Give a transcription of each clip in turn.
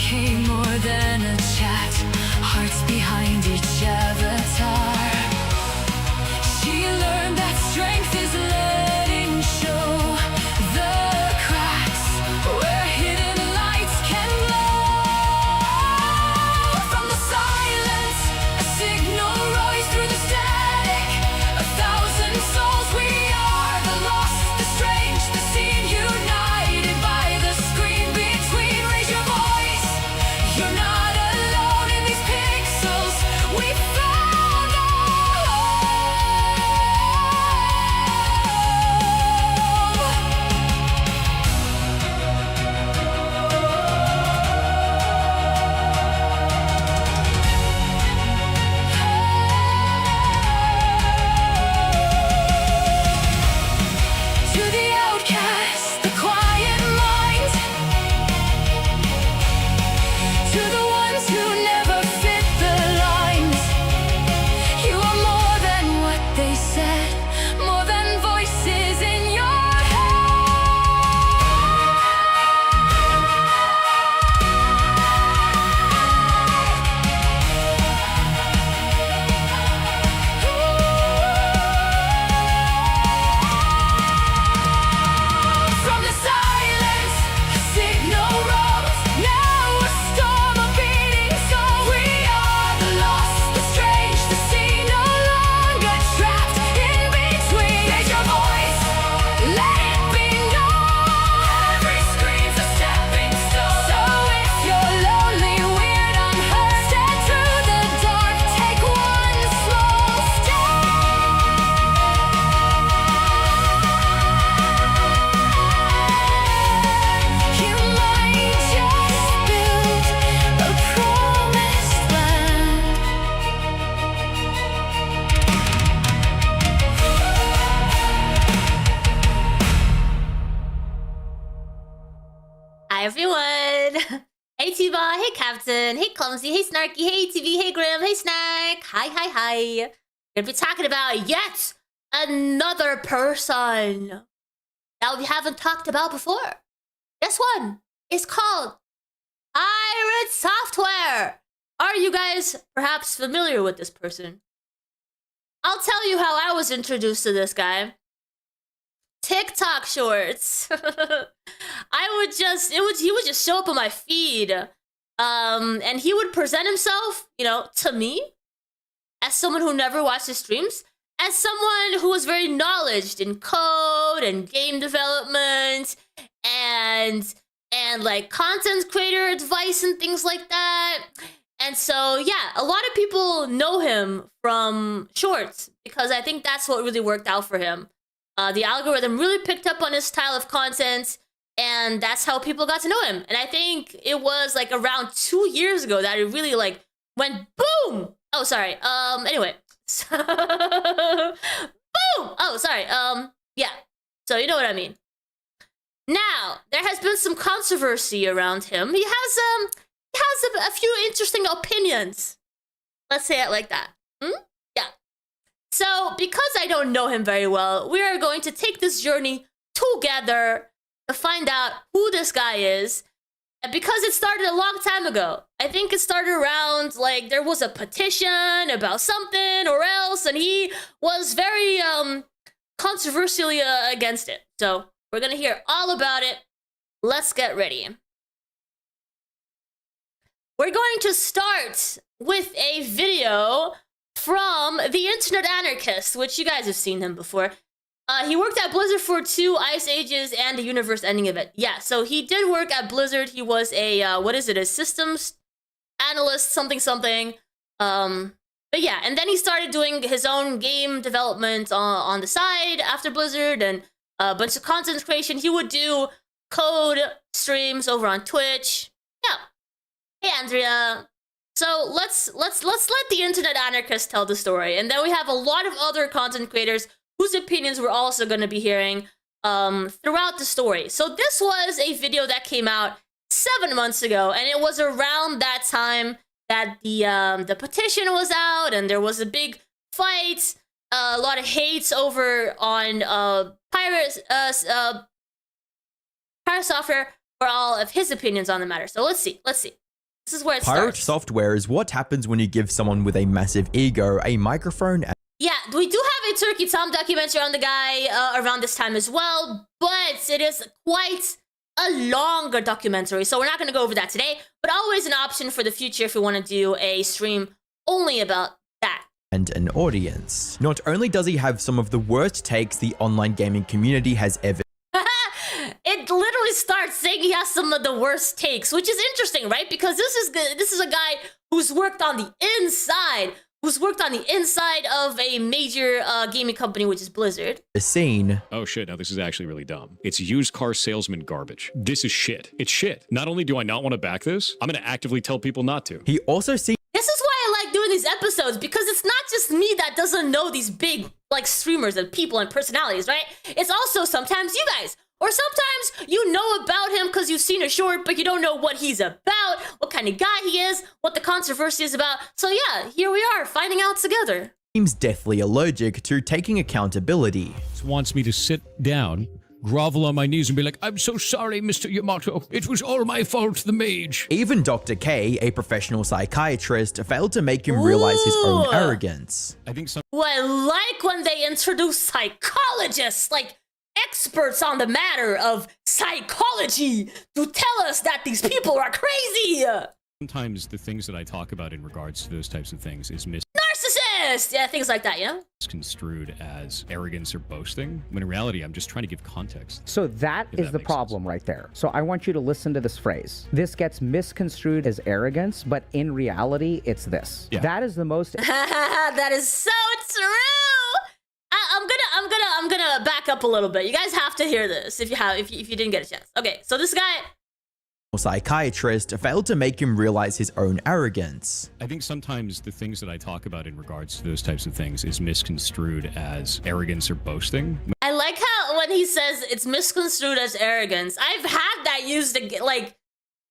became more than a chat, hearts behind each avatar. She learned that strength is letting show the cracks where hidden lights can glow. From the silence, a signal rose through the static. 1,000 souls, we are the lost, the strange, the seen, united by the screen between. Raise your voice, you're not alone in these pixels. We found a home. To the outcast, the quiet mind, to the ones who never fit the lines. You are more than what they said, more than voices in your From the silence, a signal rose. Now a storm of beating soul. We are the lost, the strange, the seen, no longer trapped in between. Raise your voice, let it be known. Every scream's a stepping stone. So if you're lonely, weird, unheard, step through the dark, take one small step. You might just build a promised land. Hi everyone! Hey Tuba, hey Captain, hey Clumsy, hey Snarky, hey TV, hey Grim, hey Snack! Hi! We're gonna be talking about yet another person that we haven't talked about before. This one is called Pirate Software. Are you guys perhaps familiar with this person? I'll tell you how I was introduced to this guy. TikTok shorts. He would just show up on my feed. And he would present himself, to me as someone who never watched his streams, as someone who was very knowledgeable in code and game development and like content creator advice and things like that. And so, yeah, a lot of people know him from shorts because I think that's what really worked out for him. The algorithm really picked up on his style of content, and that's how people got to know him. And I think it was like around 2 years ago that it really like went boom. Oh, sorry. Anyway. Boom. Oh, sorry. Yeah. So you know what I mean. Now, there has been some controversy around him. He has a few interesting opinions. Let's say it like that. Yeah. So, because I don't know him very well, we are going to take this journey together to find out who this guy is. And because it started a long time ago. I think it started around, like, there was a petition about something or else, and he was very, controversially against it. So, we're gonna hear all about it. Let's get ready. We're going to start with a video from the Internet Anarchist, which you guys have seen him before. He worked at Blizzard for 2 Ice Ages and a universe ending event. Yeah, so he did work at Blizzard. He was a, a systems analyst, something. But yeah, and then he started doing his own game development on the side after Blizzard and a bunch of content creation. He would do code streams over on Twitch. Yeah. Hey, Andrea. So let's let the Internet Anarchist tell the story, and then we have a lot of other content creators whose opinions we're also going to be hearing throughout the story. So this was a video that came out 7 months ago, and it was around that time that the petition was out, and there was a big fight, a lot of hates over on Pirate Software for all of his opinions on the matter. So let's see. This is where it Pirate starts. software is what happens when you give someone with a massive ego a microphone and Yeah, we do have a Turkey Tom documentary on the guy around this time as well, but it is quite a longer documentary, so we're not going to go over that today, but always an option for the future if we want to do a stream only about that. an audience. Not only does he have some of the worst takes the online gaming community has ever It literally starts saying he has some of the worst takes, which is interesting, right? Because this is a guy who's worked on the inside of a major gaming company, which is Blizzard. seen. Oh shit, now this is actually really dumb. It's used car salesman garbage. This is shit. It's shit. Not only do I not want to back this, I'm gonna actively tell people not to. He also sees This is why I like doing these episodes, because it's not just me that doesn't know these big like streamers and people and personalities, right? It's also sometimes you guys. Or sometimes you know about him because you've seen a short, but you don't know what he's about, what kind of guy he is, what the controversy is about. So yeah, here we are, finding out together. seems deathly allergic to taking accountability. Wants me to sit down, grovel on my knees and be like, I'm so sorry, Mr. Yamato. It was all my fault, the mage. Even Dr. K, a professional psychiatrist, failed to make him realize his own Ooh. arrogance. I think some Well, I like when they introduce psychologists, like experts on the matter of psychology, to tell us that these people are crazy. sometimes the things that I talk about in regards to those types of things is Narcissist! Yeah, things like that, you know? misconstrued as arrogance or boasting, when in reality, I'm just trying to give context. So that If is that the makes problem right there. So I want you to listen to this phrase. This gets misconstrued as arrogance, but in reality, it's this. Yeah. That is the most That is so true. I'm gonna back up a little bit. You guys have to hear this if you didn't get a chance. Okay, so this guy. Psychiatrist failed to make him realize his own arrogance. I think sometimes the things that I talk about in regards to those types of things is misconstrued as arrogance or boasting. I like how when he says it's misconstrued as arrogance. I've had that used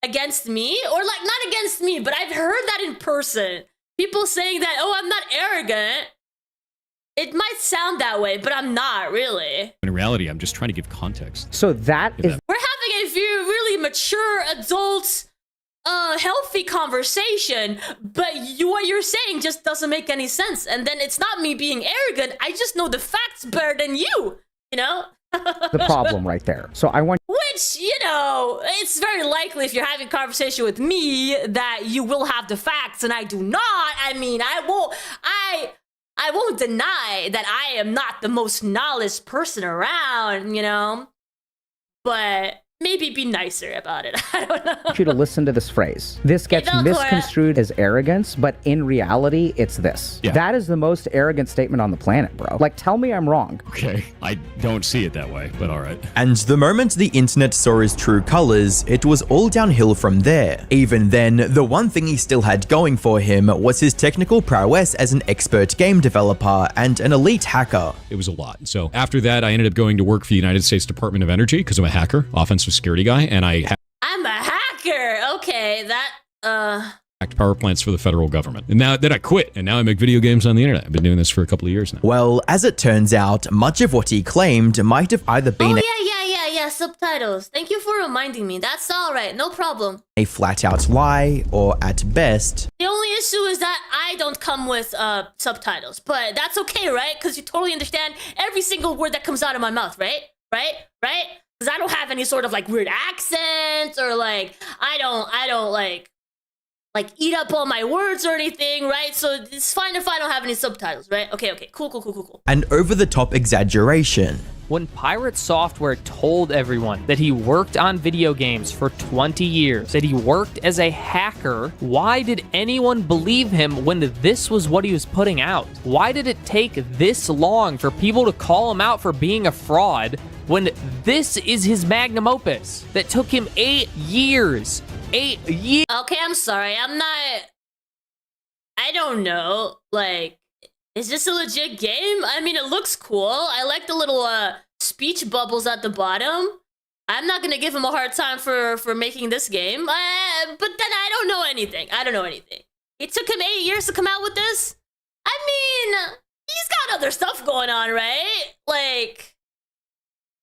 against me, or like not against me, but I've heard that in person. People saying that, oh, I'm not arrogant. It might sound that way, but I'm not really. In reality, I'm just trying to give context. So that If is that- We're having a really mature adult healthy conversation, but what you're saying just doesn't make any sense. And then it's not me being arrogant, I just know the facts better than you know? the problem right there. So I want Which, you know, it's very likely if you're having a conversation with me that you will have the facts and I do not. I mean, I won't deny that I am not the most knowledge person around, you know? But maybe be nicer about it. I don't know. you to listen to this phrase. This gets Velcora. misconstrued as arrogance, but in reality, it's this. Yeah. That is the most arrogant statement on the planet, bro. Like, tell me I'm wrong. Okay, I don't see it that way, but all right. And the moment the internet saw his true colors, it was all downhill from there. Even then, the one thing he still had going for him was his technical prowess as an expert game developer and an elite hacker. It was a lot. So after that, I ended up going to work for the United States Department of Energy because I'm a hacker, offensive security guy, and I I'm a hacker. Okay, that hacked power plants for the federal government. And now that I quit, and now I make video games on the internet. I've been doing this for a couple of years now. Well, as it turns out, much of what he claimed might have either been yeah, subtitles. Thank you for reminding me. That's all right, no problem. a flat-out lie, or at best, The only issue is that I don't come with subtitles, but that's okay, right? Because you totally understand every single word that comes out of my mouth, right? Right? Because I don't have any sort of like weird accent or like I don't like eat up all my words or anything, right? So it's fine if I don't have any subtitles, right? Okay, cool. an over-the-top exaggeration. When Pirate Software told everyone that he worked on video games for 20 years, that he worked as a hacker, why did anyone believe him when this was what he was putting out? Why did it take this long for people to call him out for being a fraud when this is his magnum opus that took him 8 years? 8 years. Okay, I'm sorry. I don't know. Like, is this a legit game? I mean, it looks cool. I like the little speech bubbles at the bottom. I'm not gonna give him a hard time for making this game. But then I don't know anything. It took him 8 years to come out with this. I mean, he's got other stuff going on, right? Like,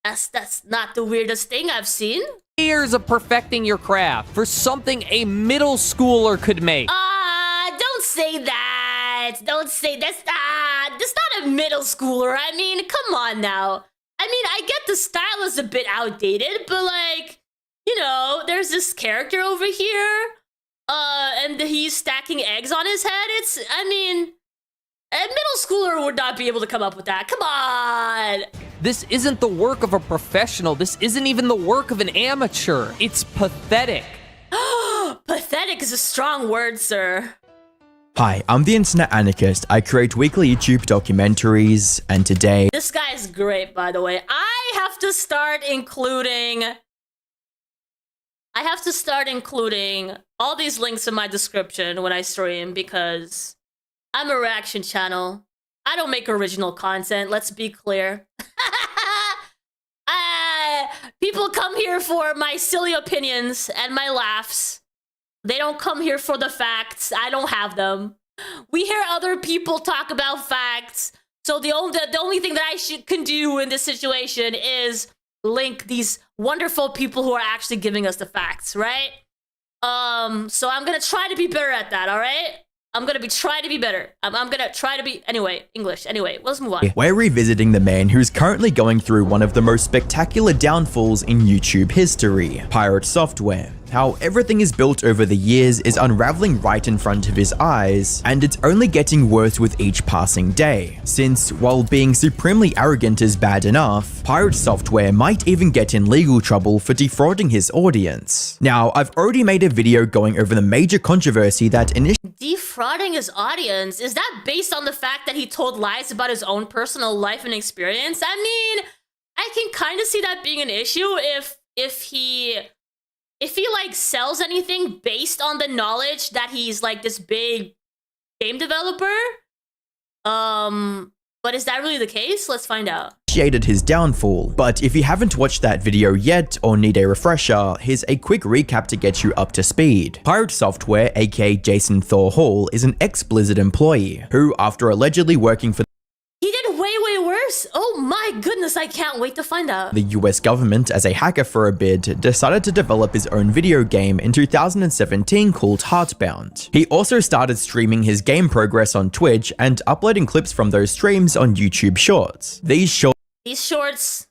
That's not the weirdest thing I've seen. Years of perfecting your craft for something a middle schooler could make. Don't say that. Don't say that's not a middle schooler. I mean, come on now. I mean, I get the style is a bit outdated, but like, you know, there's this character over here, and he's stacking eggs on his head. I mean, a middle schooler would not be able to come up with that. Come on. This isn't the work of a professional. This isn't even the work of an amateur. It's pathetic. Pathetic is a strong word, sir. Hi, I'm the Internet Anarchist. I create weekly YouTube documentaries, and today... This guy's great, by the way. I have to start including all these links in my description when I stream, because I'm a reaction channel. I don't make original content, let's be clear. People come here for my silly opinions and my laughs. They don't come here for the facts. I don't have them. We hear other people talk about facts. So the only thing that I can do in this situation is link these wonderful people who are actually giving us the facts, right? So I'm gonna try to be better at that, all right? I'm gonna try to be better. I'm gonna try to be, anyway, English. Anyway, let's move on. We're revisiting the man who's currently going through one of the most spectacular downfalls in YouTube history, Pirate Software. How everything is built over the years is unraveling right in front of his eyes, and it's only getting worse with each passing day. Since, while being supremely arrogant is bad enough, Pirate Software might even get in legal trouble for defrauding his audience. Now, I've already made a video going over the major controversy that initially Defrauding his audience? Is that based on the fact that he told lies about his own personal life and experience? I mean, I can kind of see that being an issue if he like sells anything based on the knowledge that he's like this big game developer. But is that really the case? Let's find out. initiated his downfall. But if you haven't watched that video yet or need a refresher, here's a quick recap to get you up to speed. Pirate Software, aka Jason Thor Hall, is an ex-Blizzard employee who, after allegedly working for He did way worse. Oh my goodness, I can't wait to find out. the US government as a hacker for a bit, decided to develop his own video game in 2017 called Heartbound. He also started streaming his game progress on Twitch and uploading clips from those streams on YouTube Shorts. These shorts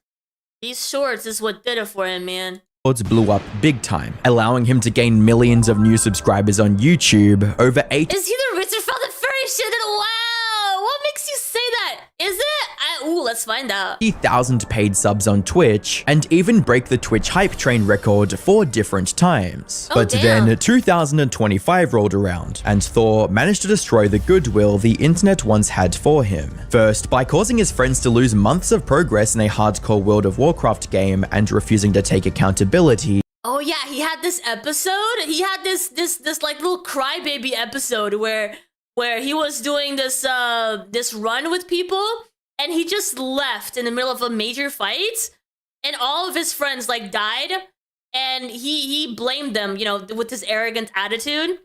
is what did it for him, man. Shorts blew up big time, allowing him to gain millions of new subscribers on YouTube. Over 8 Is he the Richard from the furry shit? Wow, what makes you say that? Is it? Ooh, let's find out. 80,000 paid subs on Twitch, and even break the Twitch hype train record 4 different times. Oh, But damn. then 2025 rolled around, and Thor managed to destroy the goodwill the internet once had for him. First, by causing his friends to lose months of progress in a hardcore World of Warcraft game and refusing to take accountability. Oh yeah, he had this episode. He had this like little crybaby episode where he was doing this this run with people, and he just left in the middle of a major fight, and all of his friends like died, and he blamed them, you know, with his arrogant attitude,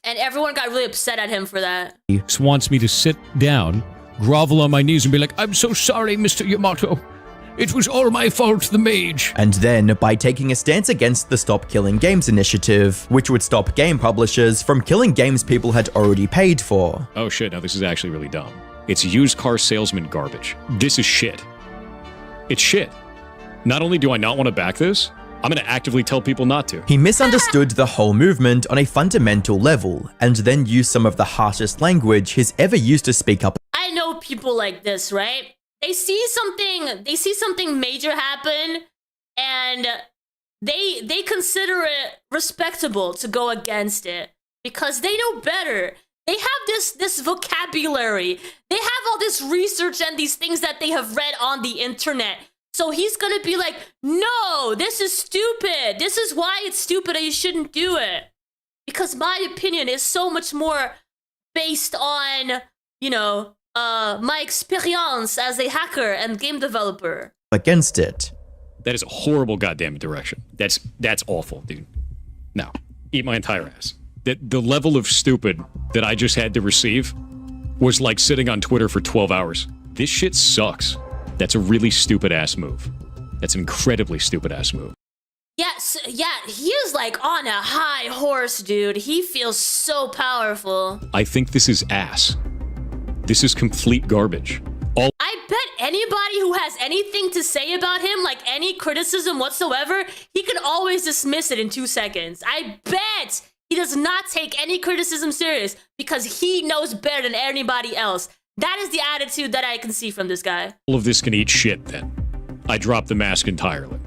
and everyone got really upset at him for that. Just wants me to sit down, grovel on my knees, and be like, "I'm so sorry, Mr. Yamato. It was all my fault, the mage." And then, by taking a stance against the Stop Killing Games initiative, which would stop game publishers from killing games people had already paid for. Oh shit, now this is actually really dumb. It's used car salesman garbage. This is shit. It's shit. Not only do I not want to back this, I'm gonna actively tell people not to. He misunderstood the whole movement on a fundamental level, and then used some of the harshest language he's ever used to speak up. I know people like this, right? They see something major happen, and they consider it respectable to go against it because they know better. They have this vocabulary. They have all this research and these things that they have read on the internet. So he's gonna be like, no, this is stupid. This is why it's stupid and you shouldn't do it. Because my opinion is so much more based on, you know, my experience as a hacker and game developer. Against it. That is a horrible goddamn direction. That's awful, dude. No, eat my entire ass. The level of stupid that I just had to receive was like sitting on Twitter for 12 hours. This shit sucks. That's a really stupid ass move. That's an incredibly stupid ass move. Yes, yeah, he is like on a high horse, dude. He feels so powerful. I think this is ass. This is complete garbage. I bet anybody who has anything to say about him, like any criticism whatsoever, he can always dismiss it in 2 seconds. I bet he does not take any criticism serious because he knows better than anybody else. That is the attitude that I can see from this guy. All of this can eat shit then. I drop the mask entirely.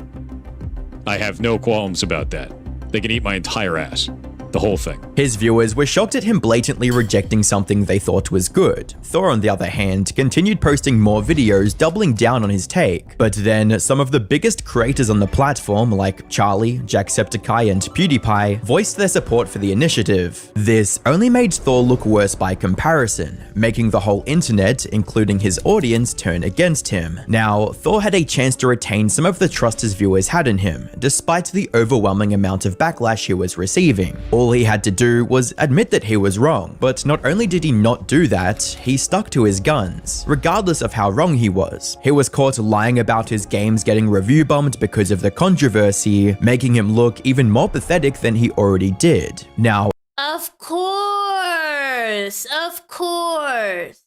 I have no qualms about that. They can eat my entire ass. The whole thing. His viewers were shocked at him blatantly rejecting something they thought was good. Thor, on the other hand, continued posting more videos doubling down on his take. But then, some of the biggest creators on the platform, like Charlie, Jacksepticeye, and PewDiePie, voiced their support for the initiative. This only made Thor look worse by comparison, making the whole internet, including his audience, turn against him. Now, Thor had a chance to retain some of the trust his viewers had in him, despite the overwhelming amount of backlash he was receiving. All he had to do was admit that he was wrong, but not only did he not do that, he stuck to his guns, regardless of how wrong he was. He was caught lying about his games getting review bombed because of the controversy, making him look even more pathetic than he already did. Now, Of course, of course.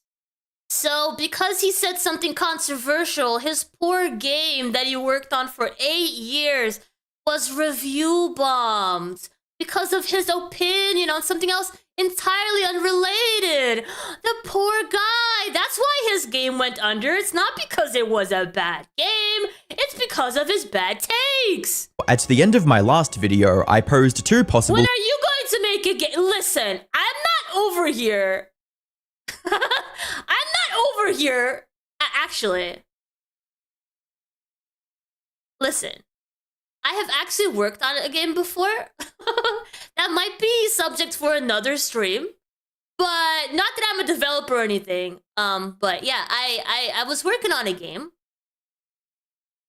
So, because he said something controversial, his poor game that he worked on for 8 years was review bombed. Because of his opinion on something else entirely unrelated. The poor guy. That's why his game went under. It's not because it was a bad game. It's because of his bad takes. at the end of my last video, I posed two possible— When are you going to make a game? Listen, I'm not over here. I'm not over here. Actually, listen. I have actually worked on a game before. That might be subject for another stream, but not that I'm a developer or anything. But yeah, I was working on a game.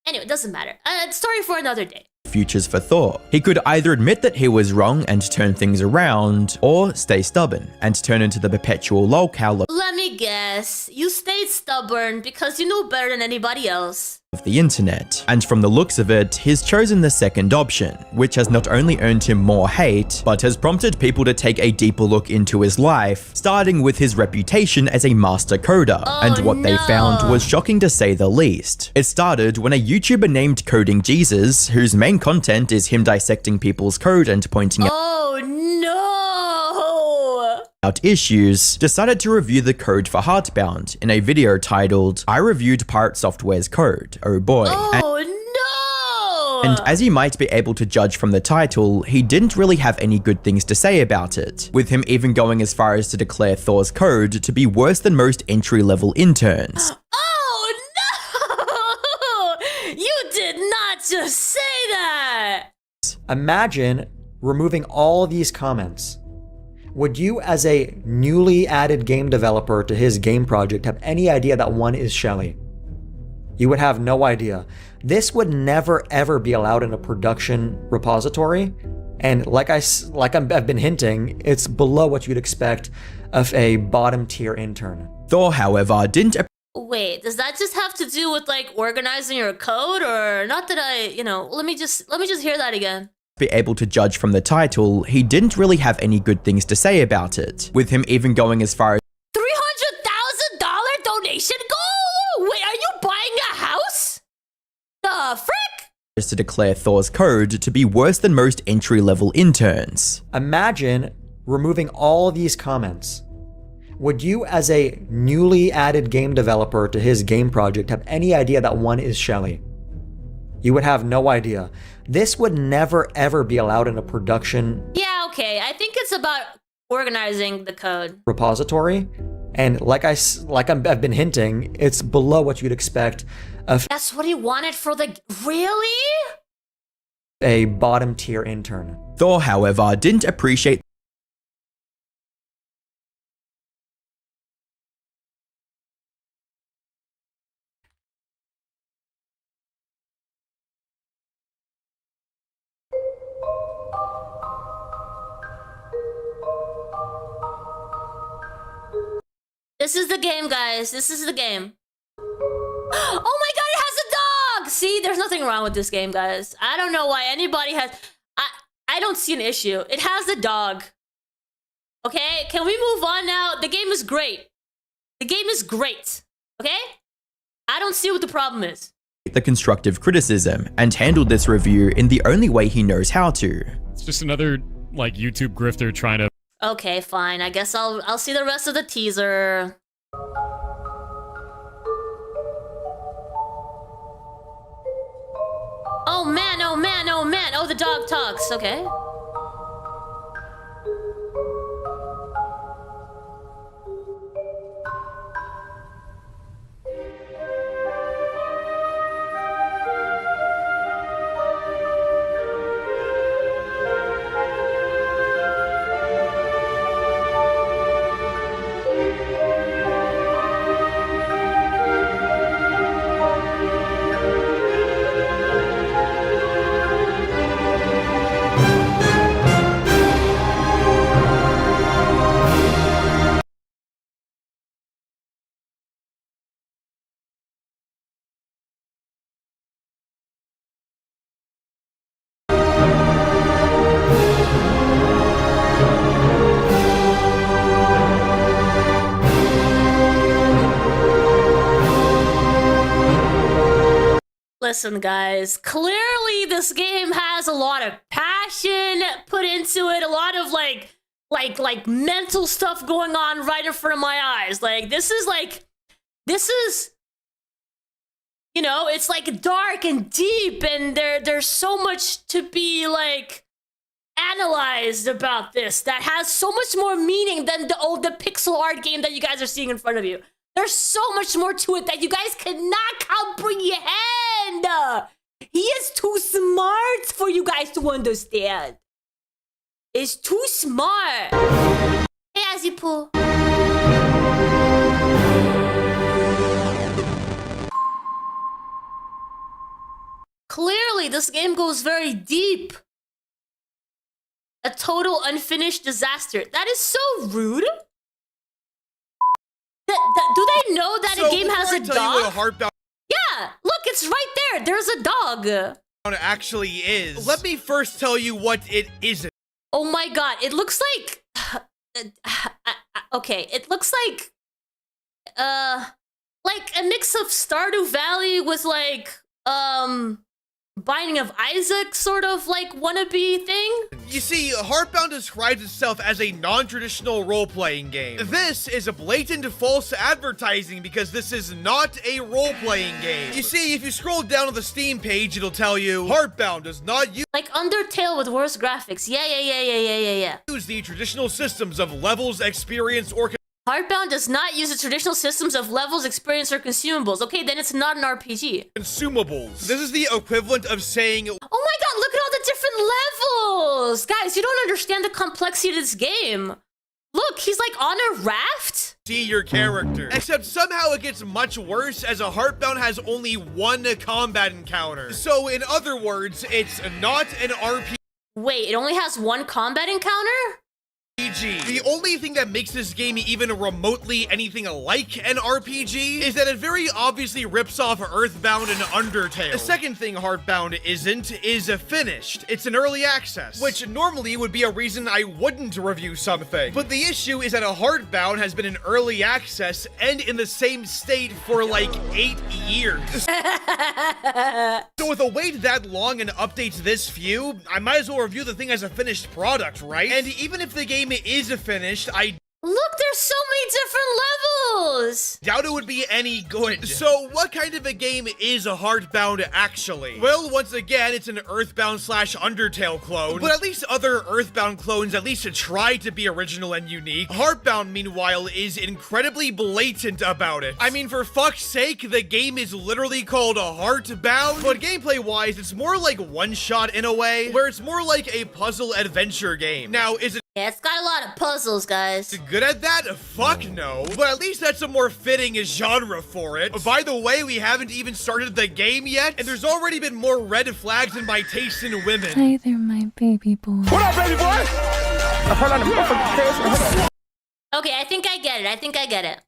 Anyway, it doesn't matter. Story for another day. futures for Thor. He could either admit that he was wrong and turn things around, or stay stubborn and turn into the perpetual lolcow Let me guess. You stayed stubborn because you know better than anybody else. of the internet. And from the looks of it, he's chosen the second option, which has not only earned him more hate, but has prompted people to take a deeper look into his life, starting with his reputation as a master coder. And what they found was shocking to say the least. It started when a YouTuber named Coding Jesus, whose main content is him dissecting people's code and pointing out issues, decided to review the code for Heartbound in a video titled, "I reviewed Pirate Software's code, oh boy." And as you might be able to judge from the title, he didn't really have any good things to say about it, with him even going as far as to declare Thor's code to be worse than most entry-level interns. Oh no! You did not just say that! Imagine removing all these comments. Would you, as a newly added game developer to his game project, have any idea that one is Shelly? You would have no idea. This would never ever be allowed in a production repository, and like I've been hinting, it's below what you'd expect of a bottom tier intern. Thor, however, didn't Wait, does that just have to do with like organizing your code, or not that let me just hear that again. be able to judge from the title, he didn't really have any good things to say about it, with him even going as far as $300,000 donation goal? Wait, are you buying a house? The frick? to declare Thor's code to be worse than most entry-level interns. Imagine removing all these comments. Would you, as a newly added game developer to his game project, have any idea that one is Shelly? You would have no idea. This would never ever be allowed in a production Yeah, okay. I think it's about organizing the code. repository, and like I've been hinting, it's below what you'd expect of That's what he wanted for the... Really? a bottom tier intern. Thor, however, didn't appreciate This is the game, guys. This is the game. Oh my god, it has the dogs! see, there's nothing wrong with this game, guys. I don't know why anybody has... I don't see an issue. It has a dog. Okay? Can we move on now? The game is great. The game is great. Okay? I don't see what the problem is. The constructive criticism and handled this review in the only way he knows how to. It's just another, like, YouTube grifter trying to... Okay, fine. I guess I'll see the rest of the teaser. Oh man, oh man, oh man. Oh, the dog talks. Okay. Listen, guys, clearly this game has a lot of passion put into it, a lot of like mental stuff going on right in front of my eyes. Like, this is, you know, it's like dark and deep, and there's so much to be like analyzed about this that has so much more meaning than the pixel art game that you guys are seeing in front of you. There's so much more to it that you guys cannot comprehend. He is too smart for you guys to understand. It's too smart. Hey, Azipu. Clearly, this game goes very deep. A total unfinished disaster. That is so rude. Do they know that a game has a dog? Yeah, look, it's right there. There's a dog. Actually is. Let me first tell you what it isn't. Oh my god, it looks like... okay, it looks like a mix of Stardew Valley with like, Binding of Isaac sort of like wannabe thing. You see, Heartbound describes itself as a non-traditional role-playing game. This is a blatant false advertising because this is not a role-playing game. You see, if you scroll down on the Steam page, it'll tell you, Heartbound does not use like Undertale with worse graphics. Yeah. use the traditional systems of levels, experience, or Heartbound does not use the traditional systems of levels, experience, or consumables. Okay, then it's not an RPG. consumables. This is the equivalent of saying, Oh my god, look at all the different levels! Guys, you don't understand the complexity of this game. Look, he's like on a raft? see your character. Except somehow it gets much worse as a Heartbound has only one combat encounter. So in other words, it's not an RPG. Wait, it only has one combat encounter? The only thing that makes this game even remotely anything like an RPG is that it very obviously rips off Earthbound and Undertale. The second thing Heartbound isn't is finished. It's an early access, which normally would be a reason I wouldn't review something. But the issue is that a Heartbound has been in early access and in the same state for like 8 years. So with a wait that long and updates this few, I might as well review the thing as a finished product, right? And even if the game is finished, I Look, there's so many different levels! doubt it would be any good. So what kind of a game is a Heartbound actually? Well, once again, it's an Earthbound / Undertale clone, but at least other Earthbound clones at least try to be original and unique. Heartbound, meanwhile, is incredibly blatant about it. I mean, for fuck's sake, the game is literally called a Heartbound, but gameplay-wise, it's more like one-shot in a way, where it's more like a puzzle adventure game. Now, is it Yeah, it's got a lot of puzzles, guys. good at that? Fuck no. But at least that's a more fitting genre for it. By the way, we haven't even started the game yet, and there's already been more red flags in my taste in women. Hi there, my baby boy. Okay, I think I get it.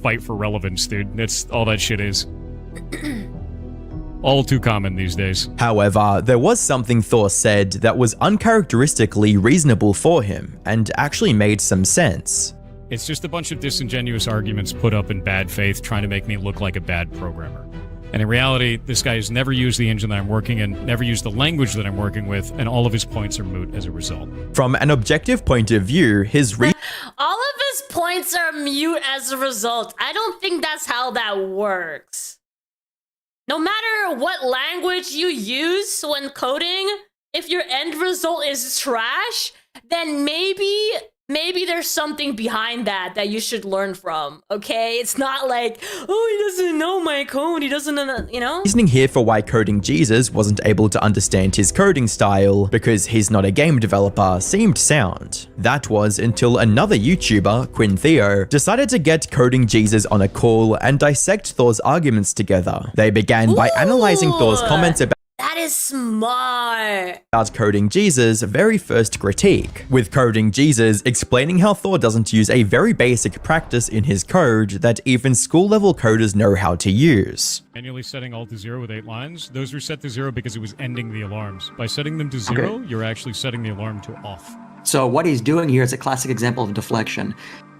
Fight for relevance, dude. That's all that shit is. All too common these days. However, there was something Thor said that was uncharacteristically reasonable for him, and actually made some sense. It's just a bunch of disingenuous arguments put up in bad faith trying to make me look like a bad programmer. And in reality, this guy has never used the engine that I'm working in, never used the language that I'm working with, and all of his points are moot as a result. From an objective point of view, his All of his points are mute as a result. I don't think that's how that works. No matter what language you use when coding, if your end result is trash, then maybe there's something behind that you should learn from, okay? It's not like, oh, he doesn't know my code, he doesn't know, you know? reasoning here for why Coding Jesus wasn't able to understand his coding style, because he's not a game developer, seemed sound. That was until another YouTuber, Quinn Theo, decided to get Coding Jesus on a call and dissect Thor's arguments together. They began by analyzing Thor's comments about That is smart. Coding Jesus' very first critique, with Coding Jesus explaining how Thor doesn't use a very basic practice in his code that even school-level coders know how to use. Manually setting all to 0 with 8 lines, those were set to 0 because it was ending the alarms. By setting them to 0, you're actually setting the alarm to off. So what he's doing here is a classic example of deflection.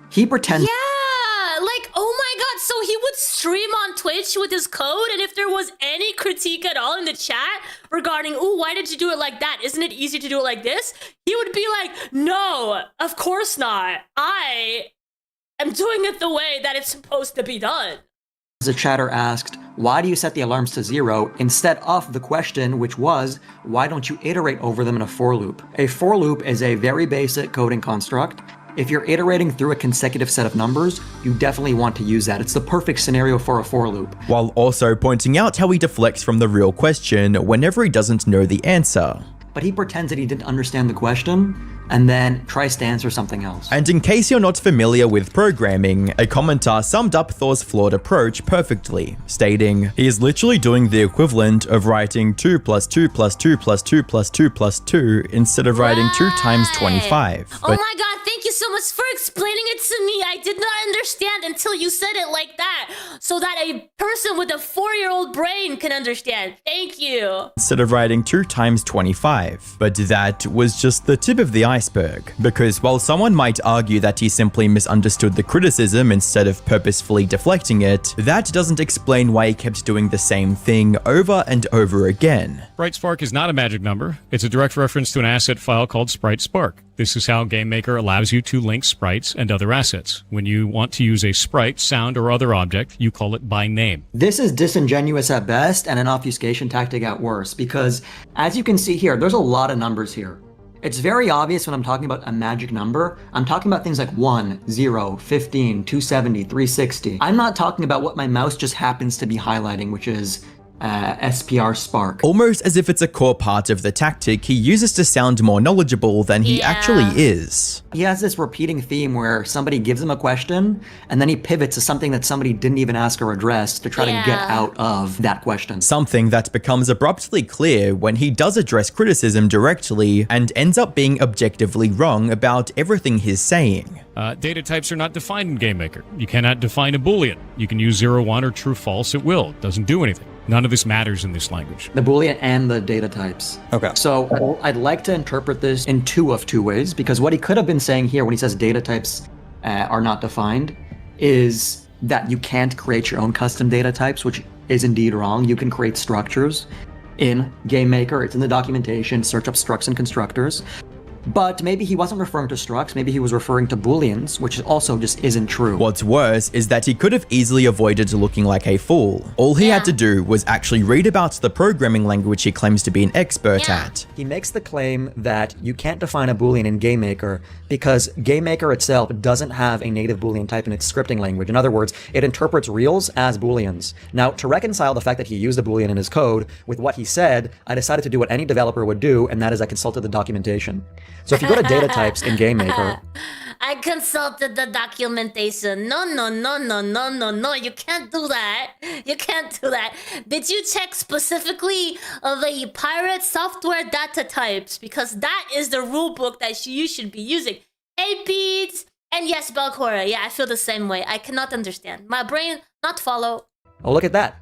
He pretends Yeah, like, oh my god, so he would stream on Twitch with his code, and if there was any critique at all in the chat regarding, ooh, why did you do it like that? Isn't it easy to do it like this? He would be like, no, of course not. I am doing it the way that it's supposed to be done. the chatter asked, why do you set the alarms to 0 instead of the question, which was, why don't you iterate over them in a for loop? A for loop is a very basic coding construct. If you're iterating through a consecutive set of numbers, you definitely want to use that. It's the perfect scenario for a for loop. While also pointing out how he deflects from the real question whenever he doesn't know the answer. But he pretends that he didn't understand the question, and then tries to answer something else. And in case you're not familiar with programming, a commenter summed up Thor's flawed approach perfectly, stating, he is literally doing the equivalent of writing 2 plus 2 plus 2 plus 2 plus 2 plus 2 instead of writing 2 times 25. Oh my god, thank you so much for explaining it to me. I did not understand until you said it like that, so that a person with a 4-year-old brain can understand. Thank you. Instead of writing 2 times 25. But that was just the tip of the iceberg, because while someone might argue that he simply misunderstood the criticism instead of purposefully deflecting it, that doesn't explain why he kept doing the same thing over and over again. Sprite Spark is not a magic number. It's a direct reference to an asset file called Sprite Spark. This is how GameMaker allows you to link sprites and other assets. When you want to use a sprite, sound, or other object, you call it by name. This is disingenuous at best and an obfuscation tactic at worst, because as you can see here, there's a lot of numbers here. It's very obvious when I'm talking about a magic number, I'm talking about things like 1, 0, 15, 270, 360. I'm not talking about what my mouse just happens to be highlighting, which is SPR Spark. Almost as if it's a core part of the tactic he uses to sound more knowledgeable than he actually is. He has this repeating theme where somebody gives him a question, and then he pivots to something that somebody didn't even ask or address to try to get out of that question. Something that becomes abruptly clear when he does address criticism directly and ends up being objectively wrong about everything he's saying. Data types are not defined in GameMaker. You cannot define a Boolean. You can use 0, 1, or true, false at will. It doesn't do anything. None of this matters in this language. The Boolean and the data types. Okay. So I'd like to interpret this in two ways, because what he could have been saying here when he says data types are not defined is that you can't create your own custom data types, which is indeed wrong. You can create structures in GameMaker. It's in the documentation. Search up structs and constructors. But maybe he wasn't referring to structs, maybe he was referring to booleans, which also just isn't true. What's worse is that he could have easily avoided looking like a fool. All he had to do was actually read about the programming language he claims to be an expert at. He makes the claim that you can't define a boolean in GameMaker because GameMaker itself doesn't have a native boolean type in its scripting language. In other words, it interprets reals as booleans. Now, to reconcile the fact that he used a boolean in his code with what he said, I decided to do what any developer would do, and that is I consulted the documentation. So if you go to data types in GameMaker, I consulted the documentation. No, you can't do that. You can't do that. Did you check specifically the pirate software data types? Because that is the rule book that you should be using. Hey, Pete! And yes, Belcora, yeah, I feel the same way. I cannot understand. My brain not follow. oh, look at that.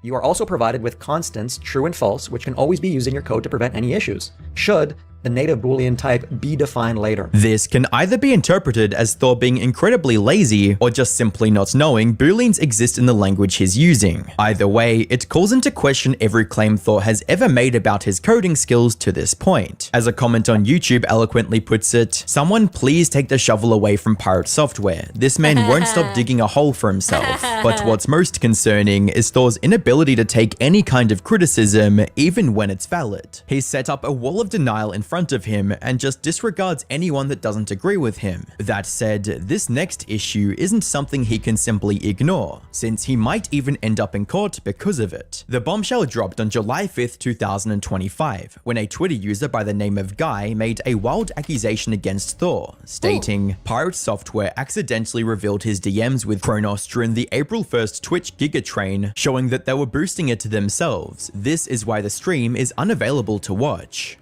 You are also provided with constants, true and false, which can always be used in your code to prevent any issues, should the native Boolean type be defined later. This can either be interpreted as Thor being incredibly lazy, or just simply not knowing Booleans exist in the language he's using. Either way, it calls into question every claim Thor has ever made about his coding skills to this point. As a comment on YouTube eloquently puts it, "Someone please take the shovel away from Pirate Software. This man won't stop digging a hole for himself." But what's most concerning is Thor's inability to take any kind of criticism, even when it's valid. He's set up a wall of denial in front of him and just disregards anyone that doesn't agree with him. That said, this next issue isn't something he can simply ignore, since he might even end up in court because of it. The bombshell dropped on July 5th, 2025, when a Twitter user by the name of Guy made a wild accusation against Thor, stating, "Pirate Software accidentally revealed his DMs with Kronos during the April 1st Twitch Giga Train, showing that they were boosting it themselves. This is why the stream is unavailable to watch."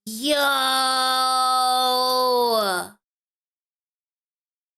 Yo.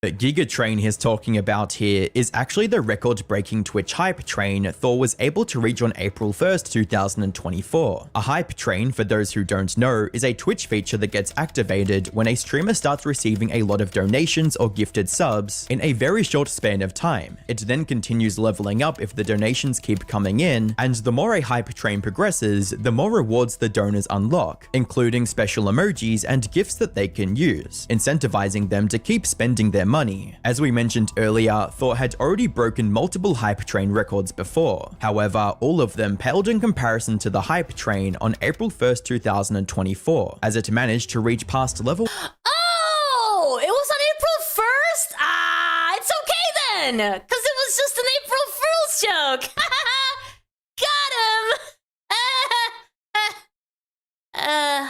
The Giga Train he's talking about here is actually the record-breaking Twitch hype train Thor was able to reach on April 1st, 2024. A hype train, for those who don't know, is a Twitch feature that gets activated when a streamer starts receiving a lot of donations or gifted subs in a very short span of time. It then continues leveling up if the donations keep coming in, and the more a hype train progresses, the more rewards the donors unlock, including special emojis and gifts that they can use, incentivizing them to keep spending their money. As we mentioned earlier, Thor had already broken multiple hype train records before. However, all of them paled in comparison to the hype train on April 1st, 2024, as it managed to reach past level Oh, it was on April 1st? Ah, it's okay then, because it was just an April Fool's joke. Got him.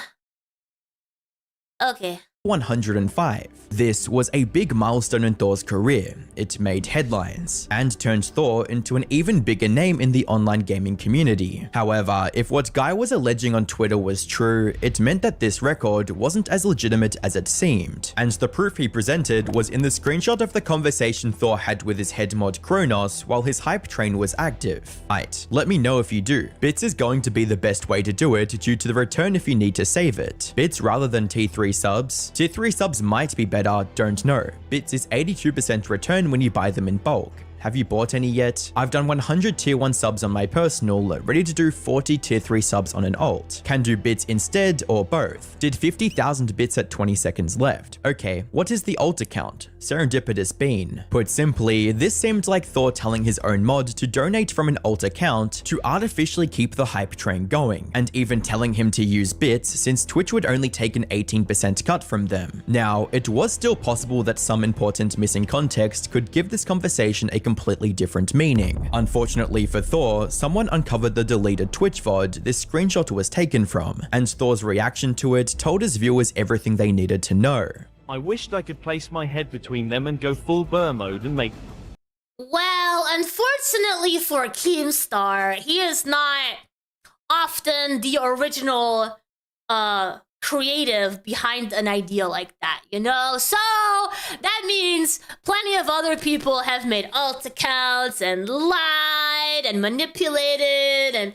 Okay. 105. This was a big milestone in Thor's career. It made headlines and turned Thor into an even bigger name in the online gaming community. However, if what Guy was alleging on Twitter was true, it meant that this record wasn't as legitimate as it seemed. And the proof he presented was in the screenshot of the conversation Thor had with his head mod Kronos while his hype train was active. Right, let me know if you do. Bits is going to be the best way to do it due to the return if you need to save it. Bits rather than T3 subs. Tier 3 subs might be better, don't know. Bits is 82% return when you buy them in bulk. Have you bought any yet? I've done 100 tier 1 subs on my personal, ready to do 40 tier 3 subs on an alt. Can do bits instead or both. Did 50,000 bits at 20 seconds left. Okay, what is the alt account? Serendipitous bean. Put simply, this seemed like Thor telling his own mod to donate from an alt account to artificially keep the hype train going, and even telling him to use bits since Twitch would only take an 18% cut from them. Now, it was still possible that some important missing context could give this conversation a completely different meaning. Unfortunately for Thor, someone uncovered the deleted Twitch VOD this screenshot was taken from, and Thor's reaction to it told his viewers everything they needed to know. I wished I could place my head between them and go full burr mode and make... Well, unfortunately for Keemstar, he is not often the original creative behind an idea like that, you know? So that means plenty of other people have made alt accounts and lied and manipulated and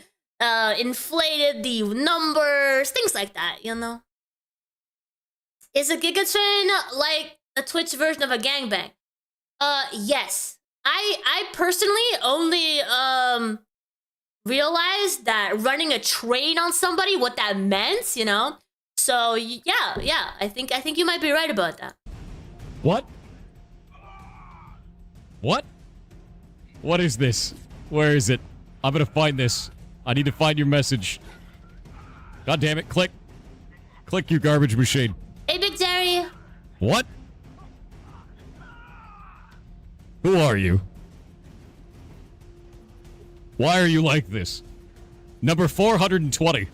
inflated the numbers, things like that, you know? Is a Giga Train like a Twitch version of a gangbang? Yes. I personally only realized that running a train on somebody, what that meant, you know? So yeah, I think you might be right about that. What? What? What is this? Where is it? I'm gonna find this. I need to find your message. God damn it, click. Click, you garbage machine. Hey, Big Jerry. What? Who are you? Why are you like this? Number 420.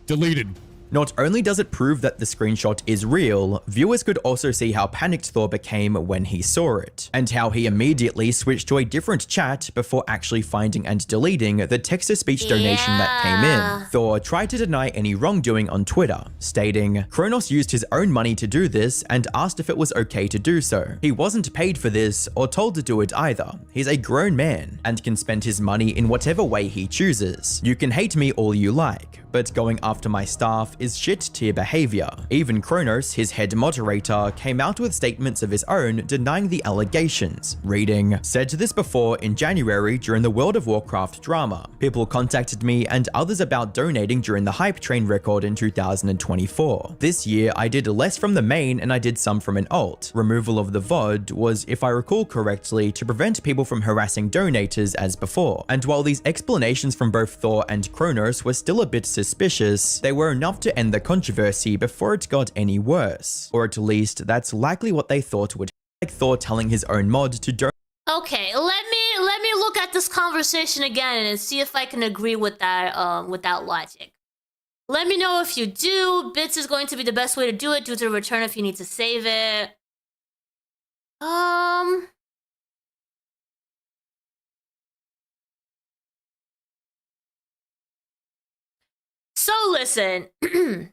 Deleted. Not only does it prove that the screenshot is real, viewers could also see how panicked Thor became when he saw it, and how he immediately switched to a different chat before actually finding and deleting the text-to-speech donation that came in. Thor tried to deny any wrongdoing on Twitter, stating, "Kronos used his own money to do this and asked if it was okay to do so. He wasn't paid for this or told to do it either. He's a grown man and can spend his money in whatever way he chooses. You can hate me all you like, but going after my staff is shit tier behavior." Even Kronos, his head moderator, came out with statements of his own denying the allegations, reading, "Said this before in January during the World of Warcraft drama. People contacted me and others about donating during the Hype Train record in 2024. This year I did less from the main and I did some from an alt. Removal of the VOD was, if I recall correctly, to prevent people from harassing donators as before. And while these explanations from both Thor and Kronos were still a bit suspicious, they were enough to end the controversy before it got any worse. Or at least, that's likely what they thought would happen, like Thor telling his own mod to donate. Okay, let me look at this conversation again and see if I can agree with that logic. Let me know if you do. Bits is going to be the best way to do it due to return if you need to save it. So listen. The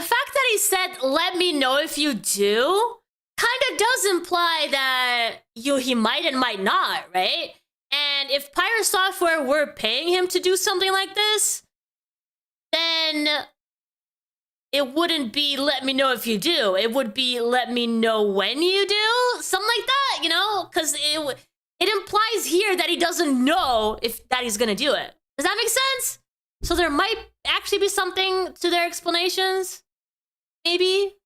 fact that he said, "Let me know if you do," kind of does imply that he might and might not, right? And if Pyre Software were paying him to do something like this, then it wouldn't be "let me know if you do." It would be "let me know when you do," something like that, you know? Because it implies here that he doesn't know if that he's gonna do it. Does that make sense? So there might actually be something to their explanations. Maybe.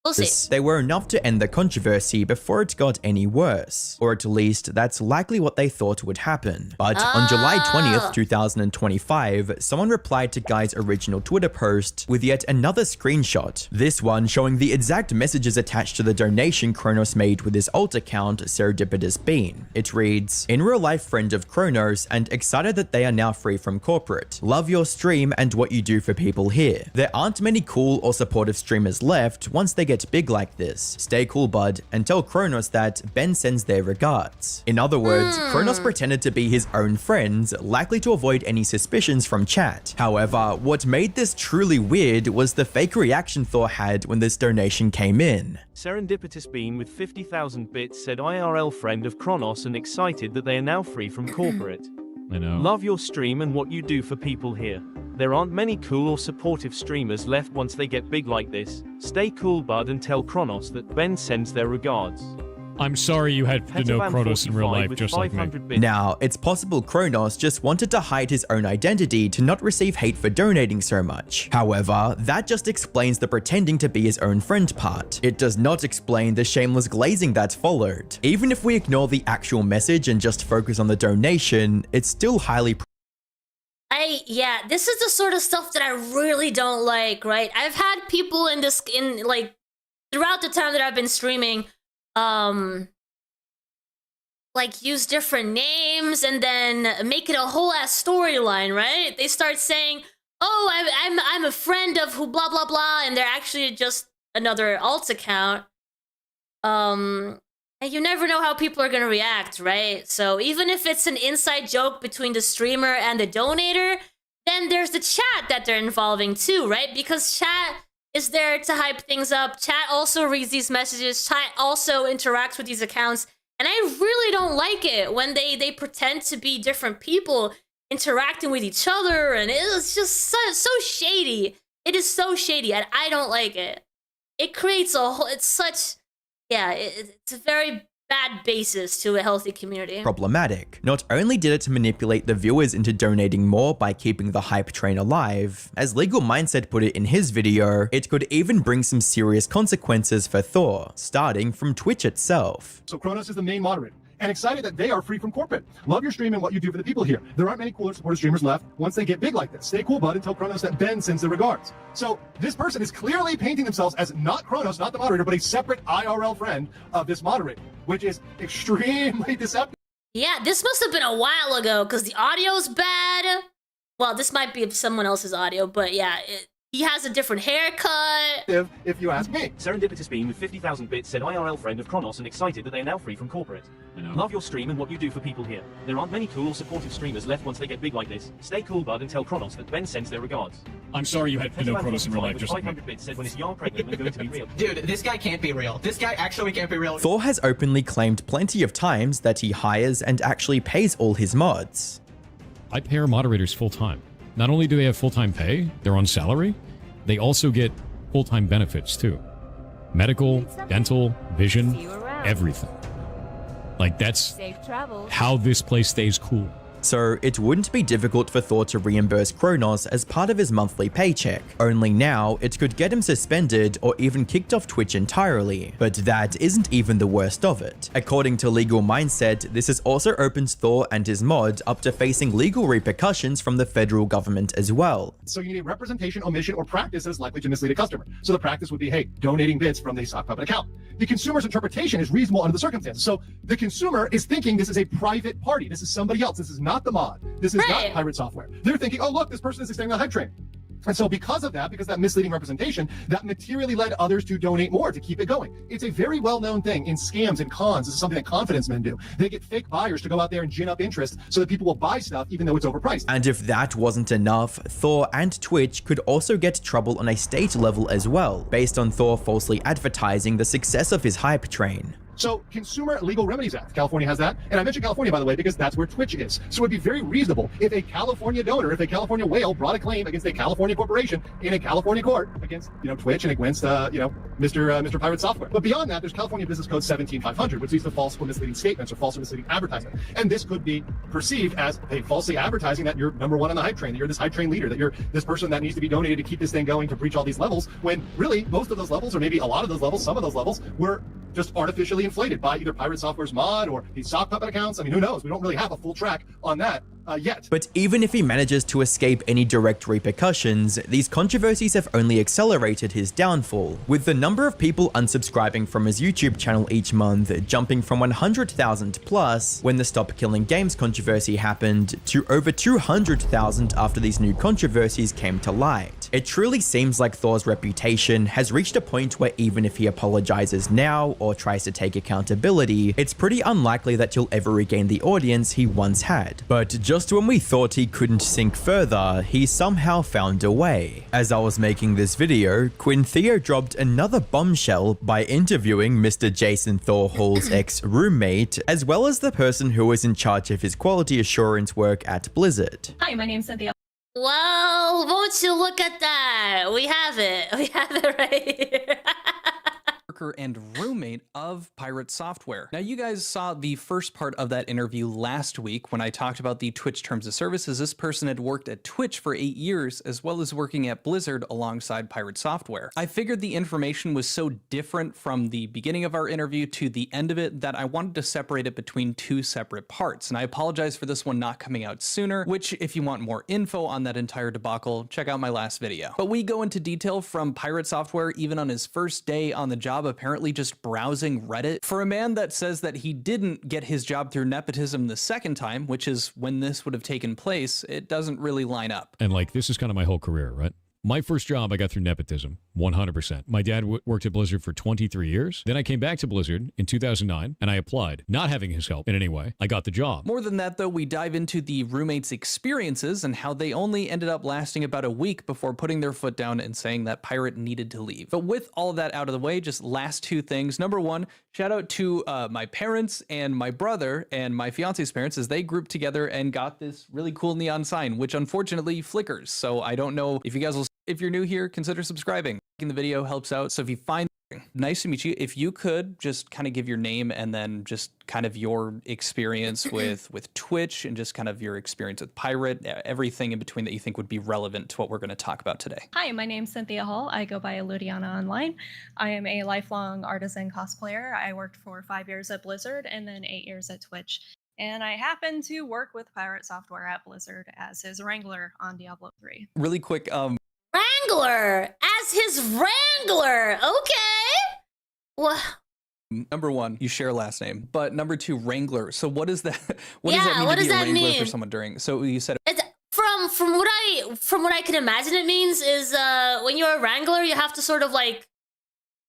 We'll see. They were enough to end the controversy before it got any worse, or at least that's likely what they thought would happen. But on July 20th, 2025, someone replied to Guy's original Twitter post with yet another screenshot, this one showing the exact messages attached to the donation Kronos made with his alt account, Serendipitous Bean. It reads, "In real life friend of Kronos and excited that they are now free from corporate. Love your stream and what you do for people here. There aren't many cool or supportive streamers left once they get big like this. Stay cool, bud, and tell Kronos that Ben sends their regards." In other words, Kronos pretended to be his own friend, likely to avoid any suspicions from chat. However, what made this truly weird was the fake reaction Thor had when this donation came in. Serendipitous Bean with 50,000 bits said, "IRL friend of Kronos and excited that they are now free from corporate. I know. Love your stream and what you do for people here. There aren't many cool or supportive streamers left once they get big like this. Stay cool, bud, and tell Kronos that Ben sends their regards." I'm sorry you had to know Kronos in real life just like me. Now, it's possible Kronos just wanted to hide his own identity to not receive hate for donating so much. However, that just explains the pretending to be his own friend part. It does not explain the shameless glazing that followed. Even if we ignore the actual message and just focus on the donation, it's still highly yeah, this is the sort of stuff that I really don't like, right? I've had people like throughout the time that I've been streaming, like use different names and then make it a whole ass storyline, right? They start saying, "Oh, I'm a friend of who blah blah blah," and they're actually just another alt account. And you never know how people are gonna react, right? So even if it's an inside joke between the streamer and the donator, then there's the chat that they're involving too, right? Because chat is there to hype things up. Chat also reads these messages. Chat also interacts with these accounts. And I really don't like it when they pretend to be different people interacting with each other. And it's just so shady. It is so shady, and I don't like it. It creates a whole, it's such, yeah, it's a very bad basis to a healthy community. Problematic. Not only did it manipulate the viewers into donating more by keeping the hype train alive, as Legal Mindset put it in his video, it could even bring some serious consequences for Thor, starting from Twitch itself. So Kronos is the main moderator, and excited that they are free from corporate. Love your stream and what you do for the people here. There aren't many cooler supportive streamers left once they get big like this. Stay cool, bud, and tell Kronos that Ben sends their regards. So this person is clearly painting themselves as not Kronos, not the moderator, but a separate IRL friend of this moderator, which is extremely deceptive. Yeah, this must have been a while ago because the audio's bad. Well, this might be someone else's audio, but yeah, he has a different haircut. If you ask me. Serendipitous Bean with 50,000 bits said IRL friend of Kronos and excited that they are now free from corporate. Love your stream and what you do for people here. There aren't many cool, supportive streamers left once they get big like this. Stay cool, bud, and tell Kronos that Ben sends their regards. I'm sorry you had to know Kronos in real life. Just 500 bits said when it's yarn pregnant and going to be real. Dude, this guy can't be real. This guy actually can't be real. Thor has openly claimed plenty of times that he hires and actually pays all his mods. I pay our moderators full time. Not only do they have full-time pay, they're on salary, they also get full-time benefits too. Medical, dental, vision, everything. Like, that's how this place stays cool. So it wouldn't be difficult for Thor to reimburse Kronos as part of his monthly paycheck. Only now, it could get him suspended or even kicked off Twitch entirely. But that isn't even the worst of it. According to Legal Mindset, this has also opened Thor and his mod up to facing legal repercussions from the federal government as well. So you need a representation, omission, or practice that is likely to mislead a customer. So the practice would be, hey, donating bits from the sock puppet account. The consumer's interpretation is reasonable under the circumstances. So the consumer is thinking this is a private party. This is somebody else. This is not the mod. This is not pirate software. They're thinking, oh, look, this person is extending the hype train. And so because of that, because that misleading representation, that materially led others to donate more to keep it going. It's a very well-known thing in scams and cons. This is something that confidence men do. They get fake buyers to go out there and gin up interest so that people will buy stuff even though it's overpriced. And if that wasn't enough, Thor and Twitch could also get trouble on a state level as well, based on Thor falsely advertising the success of his hype train. So Consumer Legal Remedies Act, California has that. And I mentioned California, by the way, because that's where Twitch is. So it would be very reasonable if a California donor, if a California whale brought a claim against a California corporation in a California court against, Twitch and against, Mr. Pirate Software. But beyond that, there's California Business Code 17500, which leads to false or misleading statements or false or misleading advertising. And this could be perceived as, hey, falsely advertising that you're number one on the hype train, that you're this hype train leader, that you're this person that needs to be donated to keep this thing going to breach all these levels, when really most of those levels, or maybe a lot of those levels, some of those levels, were just artificially inflated by either Pirate Software's mod or these sock puppet accounts. I mean, who knows? We don't really have a full track on that yet. But even if he manages to escape any direct repercussions, these controversies have only accelerated his downfall, with the number of people unsubscribing from his YouTube channel each month jumping from 100,000 plus when the Stop Killing Games controversy happened to over 200,000 after these new controversies came to light. It truly seems like Thor's reputation has reached a point where even if he apologizes now or tries to take accountability, it's pretty unlikely that he'll ever regain the audience he once had. But just when we thought he couldn't sink further, he somehow found a way. As I was making this video, Quinn Theo dropped another bombshell by interviewing Mr. Jason Thor Hall's ex-roommate, as well as the person who was in charge of his quality assurance work at Blizzard. Hi, my name's Cynthia. Well, won't you look at that? We have it. We have it right here. And roommate of Pirate Software. Now, you guys saw the first part of that interview last week when I talked about the Twitch terms of services. This person had worked at Twitch for 8 years, as well as working at Blizzard alongside Pirate Software. I figured the information was so different from the beginning of our interview to the end of it that I wanted to separate it between two separate parts. And I apologize for this one not coming out sooner, which if you want more info on that entire debacle, check out my last video. But we go into detail from Pirate Software even on his first day on the job, apparently just browsing Reddit. For a man that says that he didn't get his job through nepotism the second time, which is when this would have taken place, it doesn't really line up. And like, this is kind of my whole career, right? My first job I got through nepotism, 100%. My dad worked at Blizzard for 23 years. Then I came back to Blizzard in 2009 and I applied, not having his help in any way. I got the job. More than that though, we dive into the roommates' experiences and how they only ended up lasting about a week before putting their foot down and saying that Pirate needed to leave. But with all of that out of the way, just last two things. Number one, shout out to my parents and my brother and my fiance's parents as they grouped together and got this really cool neon sign, which unfortunately flickers. So I don't know if you guys will. If you're new here, consider subscribing. Liking the video helps out. So if you find nice to meet you, if you could just kind of give your name and then just kind of your experience with Twitch and just kind of your experience with Pirate, everything in between that you think would be relevant to what we're going to talk about today. Hi, my name's Cynthia Hall. I go by Ludiana online. I am a lifelong artisan cosplayer. I worked for 5 years at Blizzard and then 8 years at Twitch. And I happen to work with Pirate Software at Blizzard as his Wrangler on Diablo 3. Really quick, Wrangler! As his Wrangler! Okay! Well, number one, you share a last name. But number two, Wrangler. So what is that? What does that mean what to does be a that Wrangler mean? for someone during? So you said it's, from what from what I can imagine it means is when you're a wrangler, you have to sort of like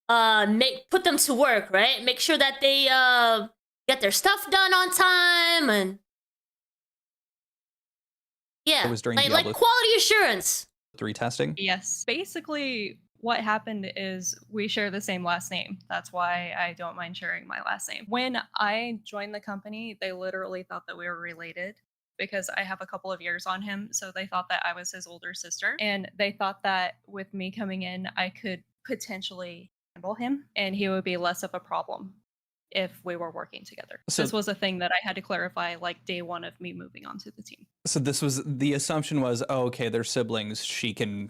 put them to work, right? Make sure that they get their stuff done on time, and yeah, It was during like Diablo quality assurance. 3 testing? Yes. Basically, what happened is we share the same last name. That's why I don't mind sharing my last name. When I joined the company, they literally thought that we were related because I have a couple of years on him. So they thought that I was his older sister. And they thought that with me coming in, I could potentially handle him and he would be less of a problem if we were working together. So- this was a thing that I had to clarify like day one of me moving onto the team. So this was, the assumption was, oh, okay, they're siblings. She can